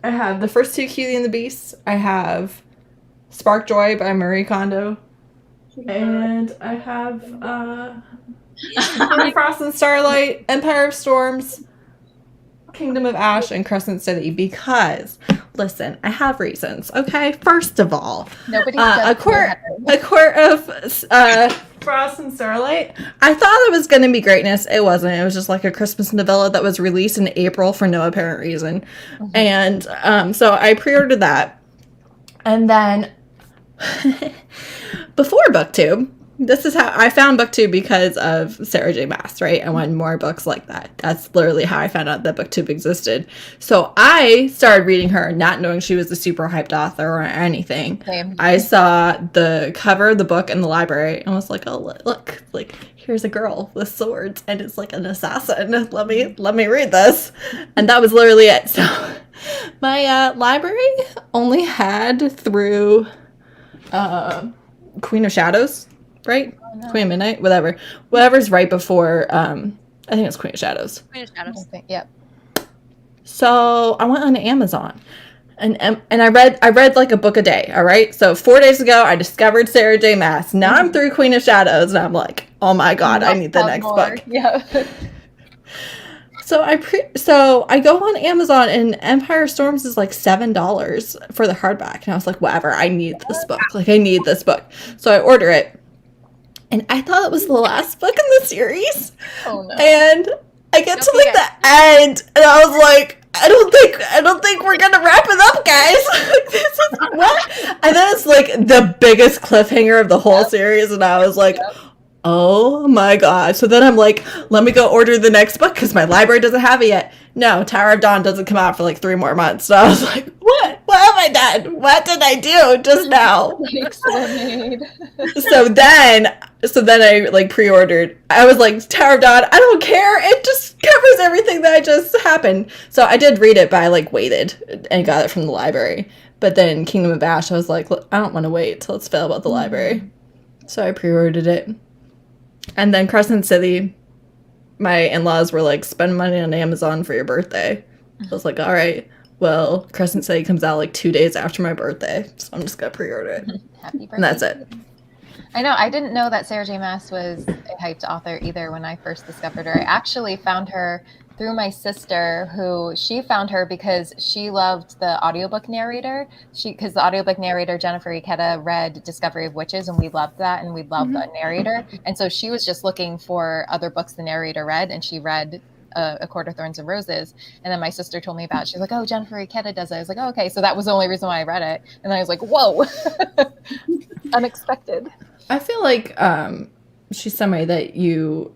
Speaker 3: have the first 2 Cutie and the Beast. I have Spark Joy by Marie Kondo. And I have Frost and Starlight, Empire of Storms, Kingdom of Ash, and Crescent City because, listen, I have reasons, okay? First of all, a quart of Frost and Starlight. I thought it was going to be greatness. It wasn't. It was just like a Christmas novella that was released in April for no apparent reason. Mm-hmm. And so I pre-ordered that. And then before BookTube, this is how I found BookTube because of Sarah J. Maas, right? I wanted more books like that. That's literally how I found out that BookTube existed. So I started reading her, not knowing she was a super hyped author or anything. Same. I saw the cover of the book in the library and was like, oh, look, like, here's a girl with swords and it's like an assassin. Let me read this. And that was literally it. So my library only had through Queen of Shadows. Right? Oh, no. Queen of Midnight? Whatever's right before, I think it's Queen of Shadows.
Speaker 1: Queen of Shadows.
Speaker 5: Yep.
Speaker 3: So I went on Amazon and I read like a book a day, all right? So 4 days ago, I discovered Sarah J. Maas. Now I'm through Queen of Shadows and I'm like, oh my God, I need the next book.
Speaker 5: Yeah.
Speaker 3: So I go on Amazon and Empire Storms is like $7 for the hardback. And I was like, whatever, I need this book. Like, I need this book. So I order it. And I thought it was the last book in the series.
Speaker 5: Oh no.
Speaker 3: And I get
Speaker 1: Don't
Speaker 3: to
Speaker 1: be
Speaker 3: like the end, and I was like, I don't think we're gonna wrap it up, guys. This is what? And then it's like the biggest cliffhanger of the whole series, and I was like, oh my god. So then I'm like, let me go order the next book because my library doesn't have it yet. No, Tower of Dawn doesn't come out for like 3 more months. So I was like, what? What have I done? What did I do just now? So then I like pre-ordered. I was like, Tower of Dawn, I don't care. It just covers everything that just happened. So I did read it, but I like waited and got it from the library. But then Kingdom of Ash, I was like, look, I don't want to wait till it's available at the library. So I pre-ordered it. And then Crescent City, my in-laws were like, spend money on Amazon for your birthday. I was like, all right. Well, Crescent City comes out like 2 days after my birthday, so I'm just gonna pre-order it.
Speaker 5: Happy birthday.
Speaker 3: And that's it.
Speaker 5: I know, I didn't know that Sarah J. Maas was a hyped author either when I first discovered her. I actually found her through my sister, who she found her because she loved the audiobook narrator. Because the audiobook narrator, Jennifer Ikeda, read Discovery of Witches, and we loved that, and we loved the narrator. And so she was just looking for other books the narrator read, and she read A Court of Thorns and Roses. And then my sister told me about it. She's like, oh, Jennifer Ikeda does it. I was like, oh, okay. So that was the only reason why I read it. And I was like, whoa, unexpected.
Speaker 3: I feel like she's somebody that you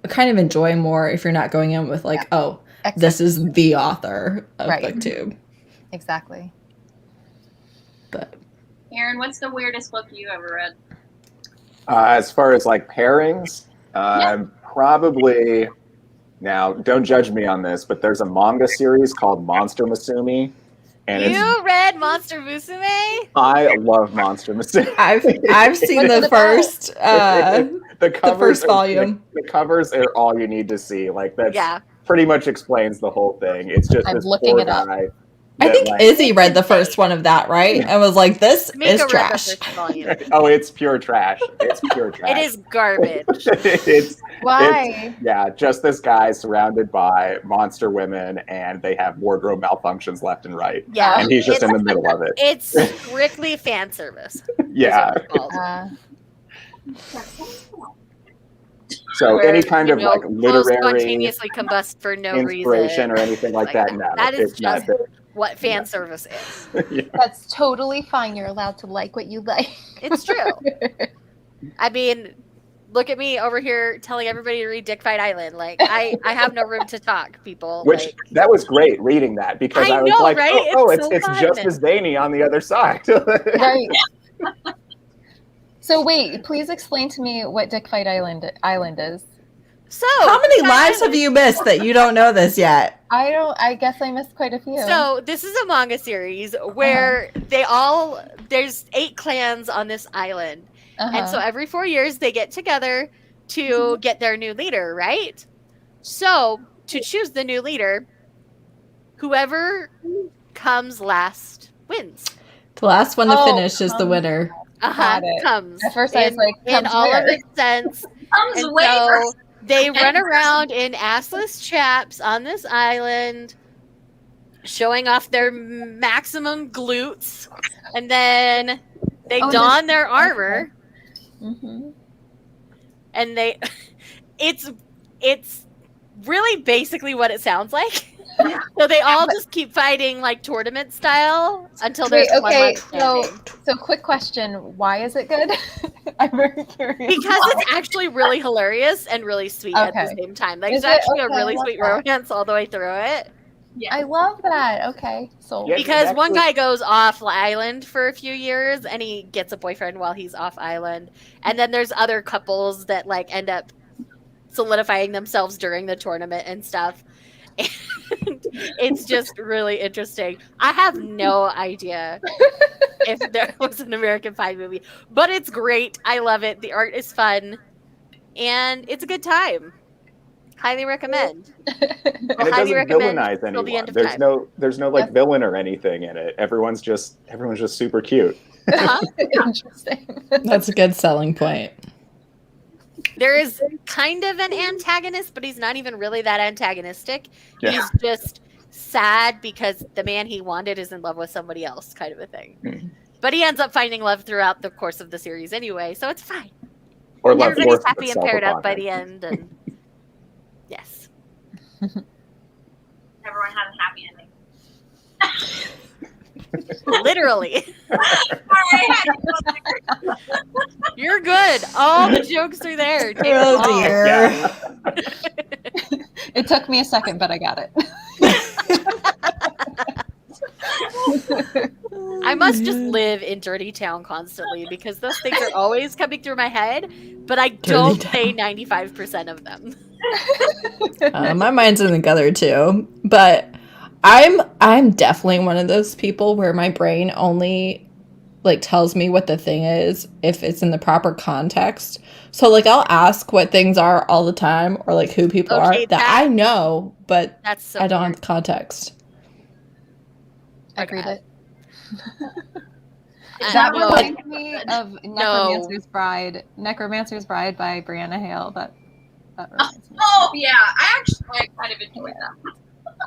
Speaker 3: kind of enjoy more if you're not going in with like, oh, this is the author of BookTube.
Speaker 5: Exactly.
Speaker 3: But
Speaker 2: Aaron, what's the weirdest book you ever read?
Speaker 4: As far as like pairings, probably, now don't judge me on this, but there's a manga series called Monster Musume. And
Speaker 1: you read Monster Musume?
Speaker 4: I love Monster Musume.
Speaker 3: I've seen the first the first volume.
Speaker 4: The covers are all you need to see. Like that's pretty much explains the whole thing. It's just this poor guy.
Speaker 3: I think Izzy read the first one of that, right? And was like, this is trash.
Speaker 4: Oh, it's pure trash. It's pure trash.
Speaker 1: It is garbage.
Speaker 5: Why?
Speaker 4: Just this guy surrounded by monster women, and they have wardrobe malfunctions left and right.
Speaker 1: Yeah.
Speaker 4: And he's just in the middle of it.
Speaker 1: It's strictly fan service.
Speaker 4: Yeah. So any kind of like literary
Speaker 1: spontaneously combust for no
Speaker 4: inspiration
Speaker 1: reason
Speaker 4: or anything like that, no.
Speaker 1: That is
Speaker 4: it's
Speaker 1: just
Speaker 4: not
Speaker 1: what fan service is.
Speaker 5: That's totally fine. You're allowed to like what you like.
Speaker 1: It's true. I mean, look at me over here telling everybody to read Dick Fight Island. Like I have no room to talk, people.
Speaker 4: Which that was great reading that because I was
Speaker 1: know,
Speaker 4: like,
Speaker 1: right?
Speaker 4: It's just as zany on the other side.
Speaker 5: Right. So wait, please explain to me what Dick Fight Island is.
Speaker 1: So
Speaker 3: how many lives have you missed that you don't know this yet?
Speaker 5: I guess I missed quite a few.
Speaker 1: So this is a manga series where there's 8 clans on this island. And so every 4 years they get together to get their new leader, right? So to choose the new leader, whoever comes last wins.
Speaker 3: The last one to finish is the winner.
Speaker 1: Comes.
Speaker 5: At first I was like,
Speaker 1: in all of its sense.
Speaker 2: Comes later.
Speaker 1: So they run around in assless chaps on this island, showing off their maximum glutes, and then they don their armor. And it's really basically what it sounds like. So they all just keep fighting like tournament style until there's one left standing.
Speaker 5: So quick question, why is it good? I'm very curious.
Speaker 1: Because it's actually really hilarious and really sweet at the same time. Like, it's actually a really sweet romance all the way through it.
Speaker 5: Yeah. I love that. Okay. So
Speaker 1: because one guy goes off island for a few years and he gets a boyfriend while he's off island. And then there's other couples that like end up solidifying themselves during the tournament and stuff. And it's just really interesting. I have no idea if there was an American Pie movie, but it's great. I love it. The art is fun, and it's a good time. Highly recommend.
Speaker 4: And it doesn't villainize anyone. There's no like villain or anything in it. Everyone's just super cute.
Speaker 5: Interesting.
Speaker 3: That's a good selling point.
Speaker 1: There is kind of an antagonist, but he's not even really that antagonistic. Yeah. He's just sad because the man he wanted is in love with somebody else, kind of a thing. But he ends up finding love throughout the course of the series anyway, so it's fine.
Speaker 4: Or let
Speaker 1: Everybody's
Speaker 4: forth
Speaker 1: happy and paired up by
Speaker 4: self-abandon.
Speaker 1: the end, and yes.
Speaker 6: Everyone has a happy ending.
Speaker 1: Literally.
Speaker 6: Alright.
Speaker 1: You're good. All the jokes are there. Take them
Speaker 3: Oh
Speaker 1: all.
Speaker 3: dear.
Speaker 4: Yeah.
Speaker 5: It took me a second, but I got it.
Speaker 1: I must just live in Dirty Town constantly because those things are always coming through my head, but I don't say 95% of them.
Speaker 3: My mind's in the gutter too, but I'm definitely one of those people where my brain only like tells me what the thing is if it's in the proper context. So like I'll ask what things are all the time or like who people
Speaker 1: Okay,
Speaker 3: are that I know, but
Speaker 1: That's so
Speaker 3: I don't
Speaker 1: weird.
Speaker 3: have the context.
Speaker 5: Agreed it.
Speaker 1: I
Speaker 5: That
Speaker 1: know.
Speaker 5: reminds me of
Speaker 1: No.
Speaker 5: Necromancer's Bride by Brianna Hale. That reminds me.
Speaker 6: Oh yeah, I actually kind of enjoyed that.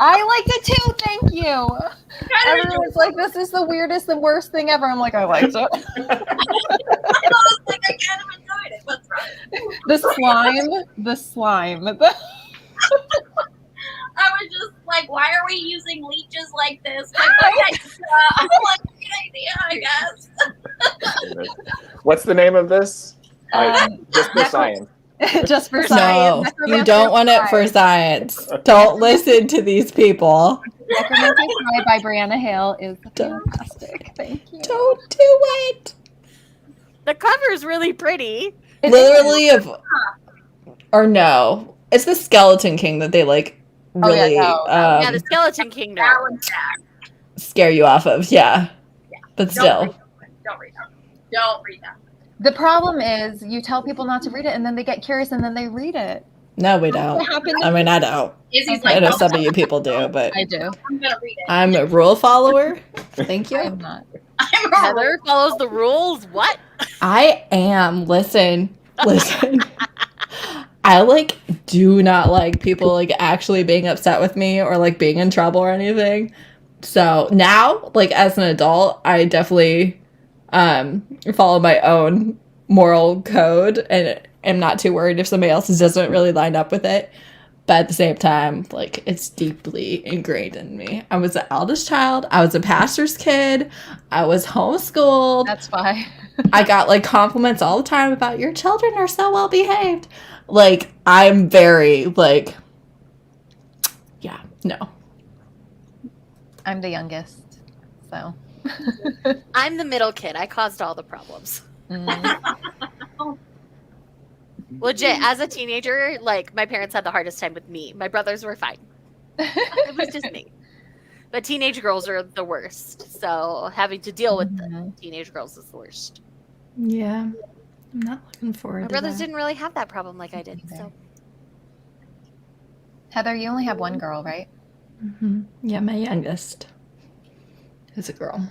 Speaker 5: I liked it too. Thank you.
Speaker 6: Kind of
Speaker 5: Everyone's like, "This is the weirdest and worst thing ever." I'm like, I liked it.
Speaker 6: I was like, I kind of enjoyed it. What's wrong?
Speaker 5: The slime.
Speaker 6: I was just like, why are we using leeches like this? Like, I'm like, good idea, I guess.
Speaker 4: What's the name of this? Just for
Speaker 5: Necro-
Speaker 4: science.
Speaker 5: Just for
Speaker 3: No,
Speaker 5: science.
Speaker 3: you don't want it for science. Don't listen to these people.
Speaker 5: Necromancer's Bride by Brianna Hale is fantastic. Thank you.
Speaker 3: Don't do it.
Speaker 1: The cover is really pretty.
Speaker 3: Literally or no. It's the Skeleton King that they like really
Speaker 1: Yeah, the Skeleton King.
Speaker 6: That one's bad.
Speaker 3: scare you off of. Yeah. But still.
Speaker 6: Don't read that. Don't read that.
Speaker 5: The problem is you tell people not to read it and then they get curious and then they read it.
Speaker 3: No, we don't.
Speaker 5: What happened?
Speaker 3: I mean, I don't.
Speaker 6: Izzy's
Speaker 3: I
Speaker 6: like,
Speaker 3: know
Speaker 6: oh,
Speaker 3: some of you people do, but
Speaker 5: I do.
Speaker 6: I'm gonna read it.
Speaker 3: I'm a rule follower. Thank you.
Speaker 5: I'm not.
Speaker 6: I'm a
Speaker 1: Heather follows the rules. What?
Speaker 3: I am. Listen. I like do not like people like actually being upset with me or like being in trouble or anything. So now, like as an adult, I definitely follow my own moral code and am not too worried if somebody else doesn't really line up with it. But at the same time, like it's deeply ingrained in me. I was the eldest child. I was a pastor's kid. I was homeschooled.
Speaker 5: That's why.
Speaker 3: I got like compliments all the time about your children are so well behaved. Like I'm very like, yeah, no.
Speaker 5: I'm the youngest, so.
Speaker 1: I'm the middle kid. I caused all the problems. Legit, as a teenager, like my parents had the hardest time with me. My brothers were fine. It was just me. But teenage girls are the worst. So having to deal with the teenage girls is the worst.
Speaker 3: Yeah. I'm not looking forward
Speaker 1: My
Speaker 3: to
Speaker 1: brothers
Speaker 3: that.
Speaker 1: didn't really have that problem like I did. So
Speaker 5: Heather, you only have one girl, right?
Speaker 3: Mm-hmm. Yeah, my youngest is a girl.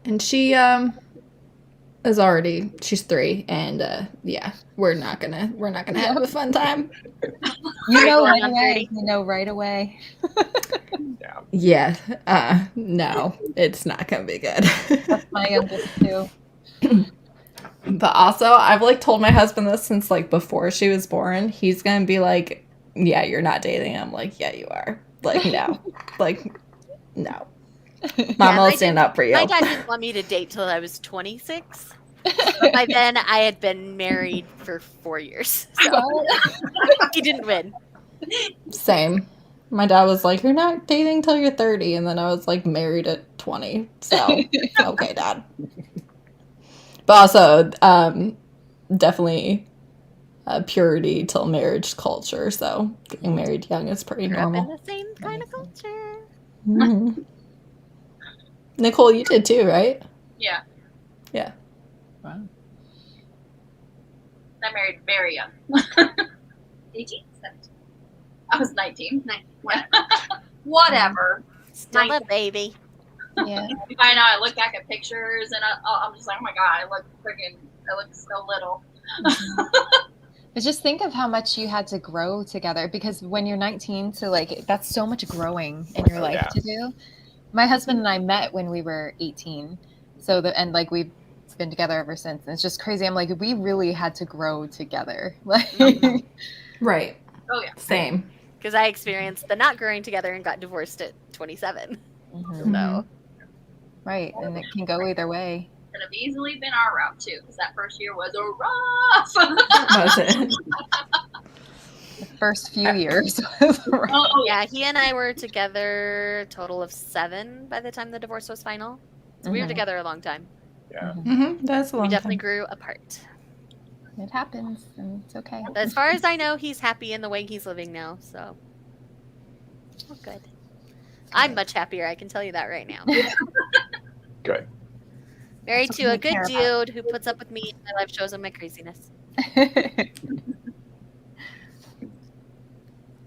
Speaker 3: And she she's 3 and yeah, we're not gonna have a fun time.
Speaker 5: You know
Speaker 1: Going
Speaker 5: right
Speaker 1: on
Speaker 5: away.
Speaker 1: 30.
Speaker 5: You know right away.
Speaker 3: Yeah. No, it's not gonna be good.
Speaker 5: That's my youngest too.
Speaker 3: But also, I've like told my husband this since like before she was born. He's gonna be like, "Yeah, you're not dating." I'm like, "Yeah, you are." Like, no, like, no. Mom will stand up for you.
Speaker 1: my dad didn't want me to date till I was 26. But by then, I had been married for 4 years. So he didn't win.
Speaker 3: Same. My dad was like, "You're not dating till you're 30," and then I was like married at 20. So okay, Dad. But also, definitely purity till marriage culture. So getting married young is pretty
Speaker 1: Grew up in
Speaker 3: normal.
Speaker 1: the same kind of culture.
Speaker 3: Mhm. Nicole, you did too, right?
Speaker 6: Yeah.
Speaker 3: Yeah.
Speaker 5: Wow.
Speaker 6: I married very young. 18? 17. I was 19. 19. Whatever.
Speaker 1: Still a baby.
Speaker 5: Yeah.
Speaker 6: I know. I look back at pictures and I'm just like, oh my god, I look so little.
Speaker 5: But just think of how much you had to grow together, because when you're 19 to like, that's so much growing in your life to do. My husband and I met when we were 18. So and like we've been together ever since. And it's just crazy. I'm like, we really had to grow together. Like,
Speaker 3: Right.
Speaker 2: Oh yeah.
Speaker 3: Same.
Speaker 1: Because I experienced the not growing together and got divorced at 27. So.
Speaker 5: Right, and it can go either way.
Speaker 2: Could have easily been our route too, because that first year was rough.
Speaker 3: Was it?
Speaker 5: The first few years.
Speaker 2: Oh
Speaker 1: Yeah, he and I were together a total of 7 by the time the divorce was final. So we were together a long time.
Speaker 4: Yeah.
Speaker 3: That's a long
Speaker 1: We definitely
Speaker 3: time.
Speaker 1: grew apart.
Speaker 5: It happens, and it's okay.
Speaker 1: As far as I know, he's happy in the way he's living now, so. Oh, good. I'm much happier, I can tell you that right now.
Speaker 4: Good.
Speaker 1: Married
Speaker 5: That's
Speaker 1: to
Speaker 5: what
Speaker 1: a
Speaker 5: we
Speaker 1: good
Speaker 5: care
Speaker 1: dude who puts up with me in my life shows and my craziness.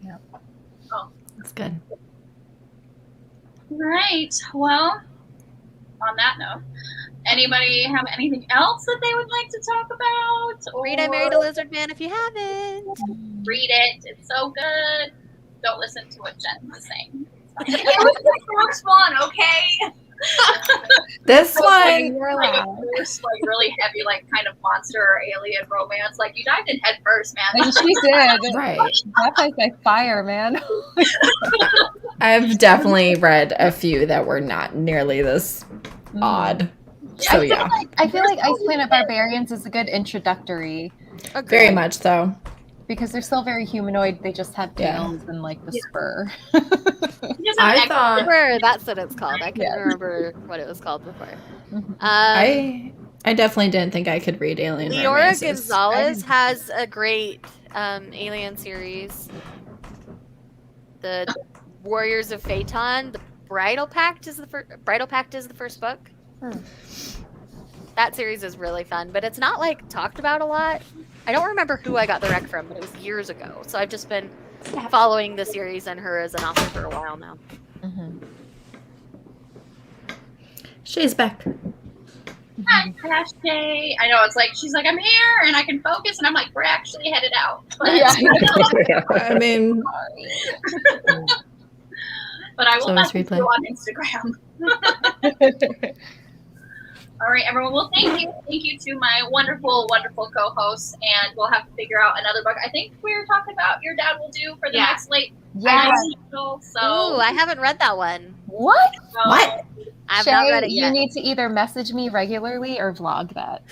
Speaker 5: Yeah.
Speaker 2: Oh.
Speaker 3: That's good.
Speaker 2: Right. Well, on that note, anybody have anything else that they would like to talk about?
Speaker 1: Read I Married a Lizardman if you haven't.
Speaker 2: Read it. It's so good. Don't listen to what Jen was saying.
Speaker 6: It was the first one, okay?
Speaker 3: This one,
Speaker 5: You're
Speaker 2: Like a
Speaker 5: allowed.
Speaker 2: first, like really heavy, like kind of monster or alien romance. Like you dived in head first, man.
Speaker 5: And she did.
Speaker 3: right.
Speaker 5: That was like fire, man.
Speaker 3: I've definitely read a few that were not nearly this odd. So yeah,
Speaker 5: I feel like Ice Planet Barbarians is a good introductory
Speaker 3: very much so.
Speaker 5: because they're still very humanoid. They just have tails and like the spur.
Speaker 3: I thought
Speaker 1: Spur, that's what it's called. I couldn't
Speaker 5: Yeah.
Speaker 1: remember what it was called before.
Speaker 3: I definitely didn't think I could read alien
Speaker 1: Leora
Speaker 3: romances.
Speaker 1: Gonzalez has a great alien series. The Warriors of Phaeton. The Bridal Pact is the first book. That series is really fun, but it's not like talked about a lot. I don't remember who I got the rec from, but it was years ago. So I've just been following the series and her as an author for a while now.
Speaker 3: Shae's back.
Speaker 2: Hi, Shae. I know it's like she's like I'm here and I can focus, and I'm like we're actually headed out. But,
Speaker 3: I mean,
Speaker 2: but I will
Speaker 3: So it's
Speaker 2: message
Speaker 3: replay.
Speaker 2: you on Instagram. All right, everyone. Well, thank you. Thank you to my wonderful, wonderful co-hosts. And we'll have to figure out another book. I think we were talking about Your Dad Will Do for the next late.
Speaker 5: Yeah.
Speaker 2: So,
Speaker 1: Ooh, I haven't read that one.
Speaker 5: What?
Speaker 3: What?
Speaker 1: I've not read
Speaker 5: Shae,
Speaker 1: it
Speaker 5: you
Speaker 1: yet.
Speaker 5: need to either message me regularly or vlog that.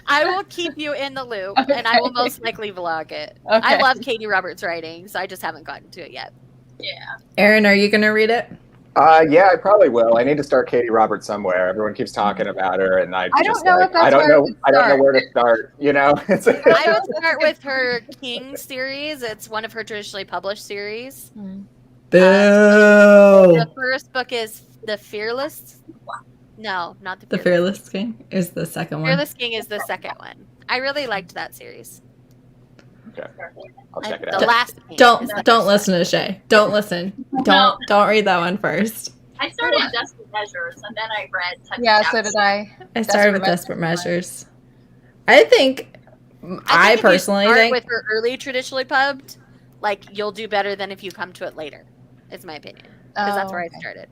Speaker 1: I will keep you in the loop, and I will most likely vlog it. I
Speaker 5: Okay.
Speaker 1: love Katie Roberts' writing, so I just haven't gotten to it yet.
Speaker 2: Yeah.
Speaker 3: Aaron, are you gonna read it?
Speaker 4: Yeah, I probably will. I need to start Katie Roberts somewhere. Everyone keeps talking about her, and I
Speaker 5: don't
Speaker 4: just
Speaker 5: know
Speaker 4: like
Speaker 5: if that's
Speaker 4: I don't
Speaker 5: where
Speaker 4: know.
Speaker 5: to
Speaker 4: I don't know
Speaker 5: start.
Speaker 4: where to start. You know, it's
Speaker 1: I would start with her King series. It's one of her traditionally published series.
Speaker 3: Boo.
Speaker 1: The first book is The Fearless. No, not
Speaker 3: The Fearless King is the second one.
Speaker 1: Fearless King is the second one. I really liked that series.
Speaker 4: okay. I'll check it
Speaker 1: The
Speaker 4: out.
Speaker 1: Last King
Speaker 3: Don't
Speaker 1: is the
Speaker 3: don't
Speaker 1: first
Speaker 3: listen to Shae. Don't listen. Don't read that one first.
Speaker 2: I started Desperate Measures, and then I read.
Speaker 5: Yeah, so did I.
Speaker 3: I started with
Speaker 5: Desperate
Speaker 3: Desperate Measures. I think I
Speaker 1: if you
Speaker 3: personally
Speaker 1: start
Speaker 3: think
Speaker 1: with her early traditionally pubbed, like you'll do better than if you come to it later. Is my opinion, because that's where I started.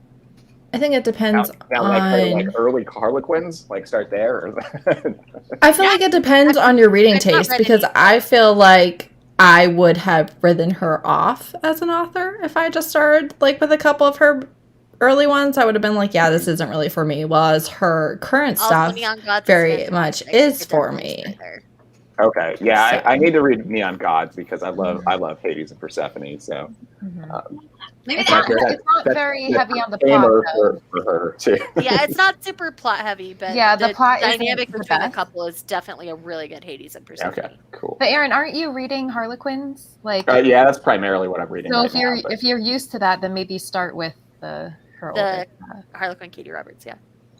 Speaker 3: I think it depends
Speaker 4: Now, like her
Speaker 3: on.
Speaker 4: like early Harlequins, like start there. Or
Speaker 3: I feel like it depends on your reading
Speaker 1: I've not
Speaker 3: taste
Speaker 1: read
Speaker 3: because
Speaker 1: any.
Speaker 3: I feel like I would have written her off as an author if I just started like with a couple of her early ones. I would have been like, yeah, this isn't really for me. Whereas her current
Speaker 1: Also,
Speaker 3: stuff
Speaker 1: Neon Gods
Speaker 3: very
Speaker 1: is
Speaker 3: much
Speaker 1: fantastic.
Speaker 3: is
Speaker 1: Could
Speaker 3: for
Speaker 1: definitely
Speaker 3: me.
Speaker 1: start there.
Speaker 4: okay, yeah,
Speaker 3: So-
Speaker 4: I need to read Neon Gods because I love Hades and Persephone. So
Speaker 6: Maybe
Speaker 5: It's
Speaker 6: that
Speaker 5: not,
Speaker 4: that's-
Speaker 5: it's not
Speaker 4: that's-
Speaker 5: very
Speaker 4: that's
Speaker 5: heavy on the plot,
Speaker 4: gamer
Speaker 5: though.
Speaker 4: for her too.
Speaker 1: Yeah, it's not super plot heavy, but
Speaker 5: Yeah, the plot isn't
Speaker 1: dynamic
Speaker 5: the
Speaker 1: between the
Speaker 5: best.
Speaker 1: couple is definitely a really good Hades and Persephone.
Speaker 4: Okay, cool.
Speaker 5: But Aaron, aren't you reading Harlequins? Like,
Speaker 4: Yeah, that's primarily what I'm reading
Speaker 5: so
Speaker 4: right
Speaker 5: if you're
Speaker 4: now. but-
Speaker 5: if you're used to that, then maybe start with her older.
Speaker 1: Harlequin Katie Roberts, yeah.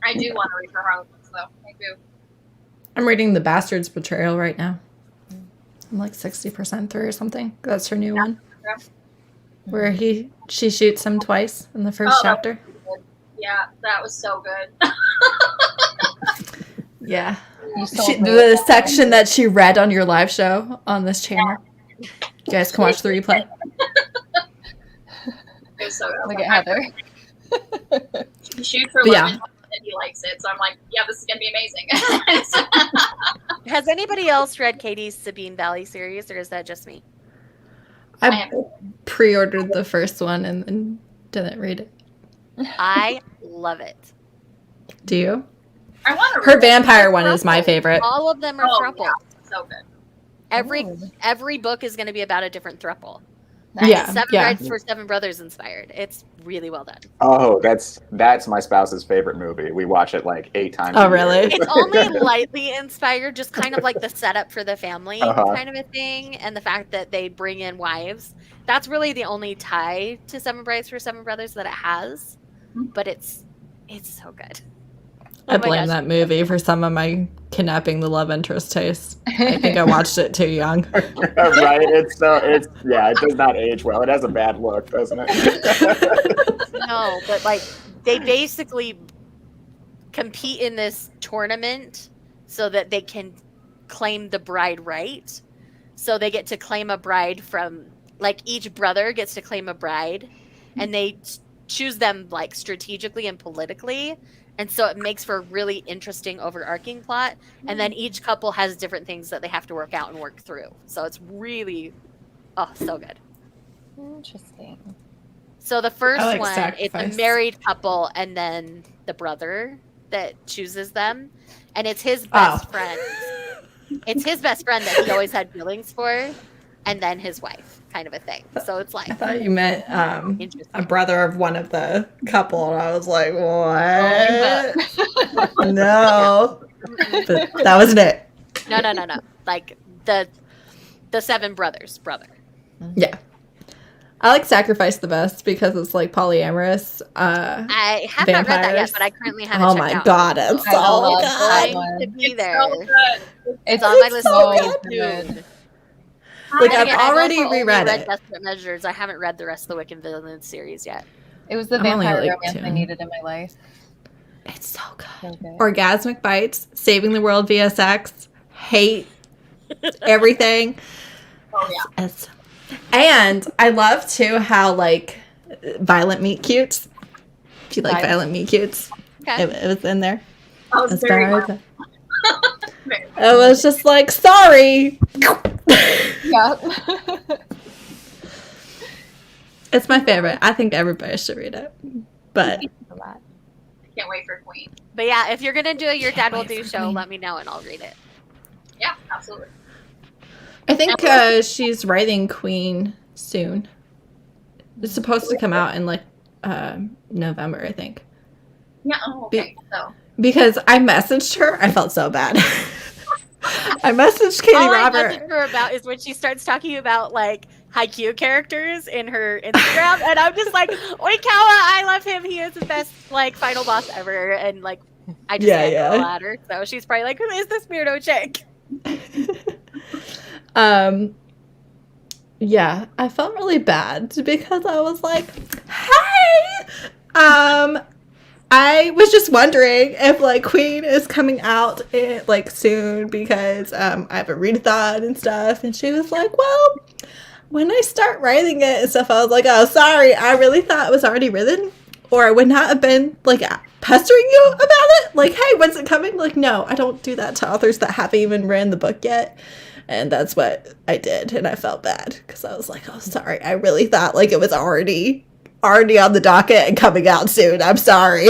Speaker 2: I do want to read her Harlequins, though. I do.
Speaker 3: I'm reading The Bastard's Betrayal right now. I'm like 60% through or something. That's her new one. Where she shoots him twice in the first
Speaker 2: Oh,
Speaker 3: chapter.
Speaker 2: Yeah, that was so good.
Speaker 3: Yeah.
Speaker 5: You sold me.
Speaker 3: The section that she read on your live show on this channel. You guys can watch the replay.
Speaker 2: It was so good.
Speaker 5: Look at Heather.
Speaker 2: He shoots for
Speaker 3: But yeah.
Speaker 2: lemon, and he likes it. So I'm like, yeah, this is gonna be amazing.
Speaker 1: Has anybody else read Katie's Sabine Valley series, or is that just me?
Speaker 3: I pre-ordered the first one and then didn't read it.
Speaker 1: I love it.
Speaker 3: Do you?
Speaker 2: I want to.
Speaker 3: Her vampire one is my favorite.
Speaker 1: All of them are thruple.
Speaker 2: Yeah, so good.
Speaker 1: Every book is going to be about a different thruple.
Speaker 3: Yeah,
Speaker 1: Seven
Speaker 3: yeah.
Speaker 1: Brides for Seven Brothers inspired. It's really well done.
Speaker 4: Oh, that's my spouse's favorite movie. We watch it like 8 times.
Speaker 3: Oh,
Speaker 4: a year.
Speaker 3: really?
Speaker 1: It's only lightly inspired, just kind of like the setup for the family kind of a thing, and the fact that they bring in wives. That's really the only tie to Seven Brides for Seven Brothers that it has. But it's so good.
Speaker 3: I blame that movie for some of my kidnapping the love interest taste. I think I watched it too young.
Speaker 4: Right? It does not age well. It has a bad look, doesn't it?
Speaker 1: No, but like they basically compete in this tournament so that they can claim the bride right. So they get to claim a bride from, like, each brother gets to claim a bride, and they choose them like strategically and politically. And so it makes for a really interesting overarching plot. And then each couple has different things that they have to work out and work through. So it's really, so good.
Speaker 5: Interesting.
Speaker 1: So the first
Speaker 3: I like
Speaker 1: one,
Speaker 3: Sacrifice.
Speaker 1: it's a married couple and then the brother that chooses them. And it's his best friend. It's his best friend that he always had feelings for. And then his wife, kind of a thing. So it's like,
Speaker 3: I thought you meant a brother of one of the couple, and I was like, what? No. But that wasn't it.
Speaker 1: No. Like the Seven Brothers brother.
Speaker 3: Yeah. I like Sacrifice the best because it's like polyamorous.
Speaker 1: I have not read that yet, but I currently haven't
Speaker 3: Oh
Speaker 1: checked
Speaker 3: my
Speaker 1: out.
Speaker 3: god, it's so
Speaker 1: Time
Speaker 3: good.
Speaker 1: to be
Speaker 2: It's
Speaker 1: there.
Speaker 2: so good.
Speaker 1: It's on my list
Speaker 5: so
Speaker 1: to
Speaker 5: good.
Speaker 1: read.
Speaker 3: Like,
Speaker 1: And
Speaker 3: I've
Speaker 1: again,
Speaker 3: already
Speaker 1: also only
Speaker 3: reread
Speaker 1: read
Speaker 3: it.
Speaker 1: Desperate Measures. I haven't read the rest of the Wicked Villain series yet.
Speaker 5: It was the
Speaker 3: I'm only,
Speaker 5: vampire
Speaker 3: like,
Speaker 5: romance I
Speaker 3: 2.
Speaker 5: needed in my life.
Speaker 3: It's so good.
Speaker 5: So good.
Speaker 3: Orgasmic Bites, Saving the World via Sex, hate everything.
Speaker 2: Oh yeah.
Speaker 3: And I love too how like violent meat cutes. If you like violent meat cutes,
Speaker 1: Okay.
Speaker 3: it was in there.
Speaker 2: I was
Speaker 3: As
Speaker 2: very
Speaker 3: far as
Speaker 2: violent.
Speaker 3: it was just like, sorry.
Speaker 5: Yeah.
Speaker 3: It's my favorite. I think everybody should read it. But
Speaker 2: Can't wait for Queen.
Speaker 1: But yeah, if you're gonna do a Your
Speaker 3: Can't
Speaker 1: Dad Will
Speaker 3: wait
Speaker 1: Do
Speaker 3: for
Speaker 1: show,
Speaker 3: Queen.
Speaker 1: let me know and I'll read it.
Speaker 2: Yeah, absolutely.
Speaker 3: I think she's writing Queen soon. It's supposed to come out in like November, I think.
Speaker 2: Yeah. Oh, okay. So
Speaker 3: Because I messaged her. I felt so bad. I messaged Katie
Speaker 1: All I
Speaker 3: Robert.
Speaker 1: messaged her about is when she starts talking about like haiku characters in her Instagram, and I'm just like, Oikawa, I love him. He is the best like final boss ever, and like I just can't go at her. So she's probably like, who is this weirdo chick?
Speaker 3: Yeah, I felt really bad because I was like, hey, I was just wondering if like Queen is coming out like soon because I have a readathon and stuff, and she was like, well, when I start writing it and stuff, I was like, oh, sorry, I really thought it was already written, or I would not have been like pestering you about it. Like, hey, when's it coming? Like, no, I don't do that to authors that haven't even written the book yet. And that's what I did, and I felt bad because I was like, oh, sorry, I really thought like it was already on the docket and coming out soon. I'm sorry.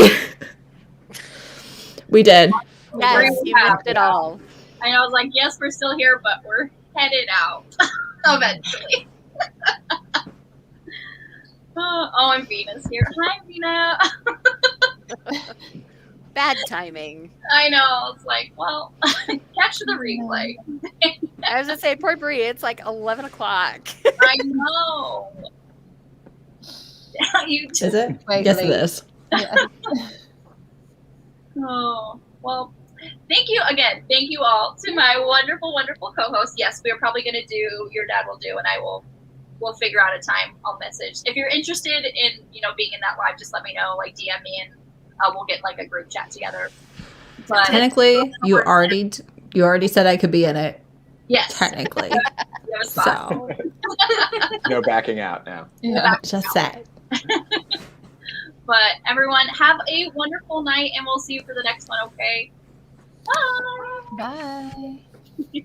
Speaker 3: We did.
Speaker 1: Yes, you missed it all.
Speaker 2: and I was like, yes, we're still here, but we're headed out eventually. Oh, and Vina's here. Hi, Vina.
Speaker 1: Bad timing.
Speaker 2: I know. It's like, well, catch the replay.
Speaker 1: I was gonna say, poor Bree. It's like 11 o'clock.
Speaker 2: I know. You
Speaker 3: Is it?
Speaker 5: Wait,
Speaker 3: Yes,
Speaker 5: wait.
Speaker 3: it is.
Speaker 5: Yeah.
Speaker 2: Oh, well, thank you again. Thank you all to my wonderful, wonderful co-host. Yes, we're probably going to do Your Dad Will Do, and we'll figure out a time. I'll message. If you're interested in, being in that live, just let me know, like DM me, and we'll get like a group chat together. But
Speaker 3: Technically, you already said I could be in it.
Speaker 2: yes,
Speaker 3: Technically.
Speaker 2: you have a spot.
Speaker 3: So,
Speaker 4: No backing out now.
Speaker 5: Yeah.
Speaker 3: just said.
Speaker 2: But everyone, have a wonderful night, and we'll see you for the next one. Okay. Bye.
Speaker 5: Bye.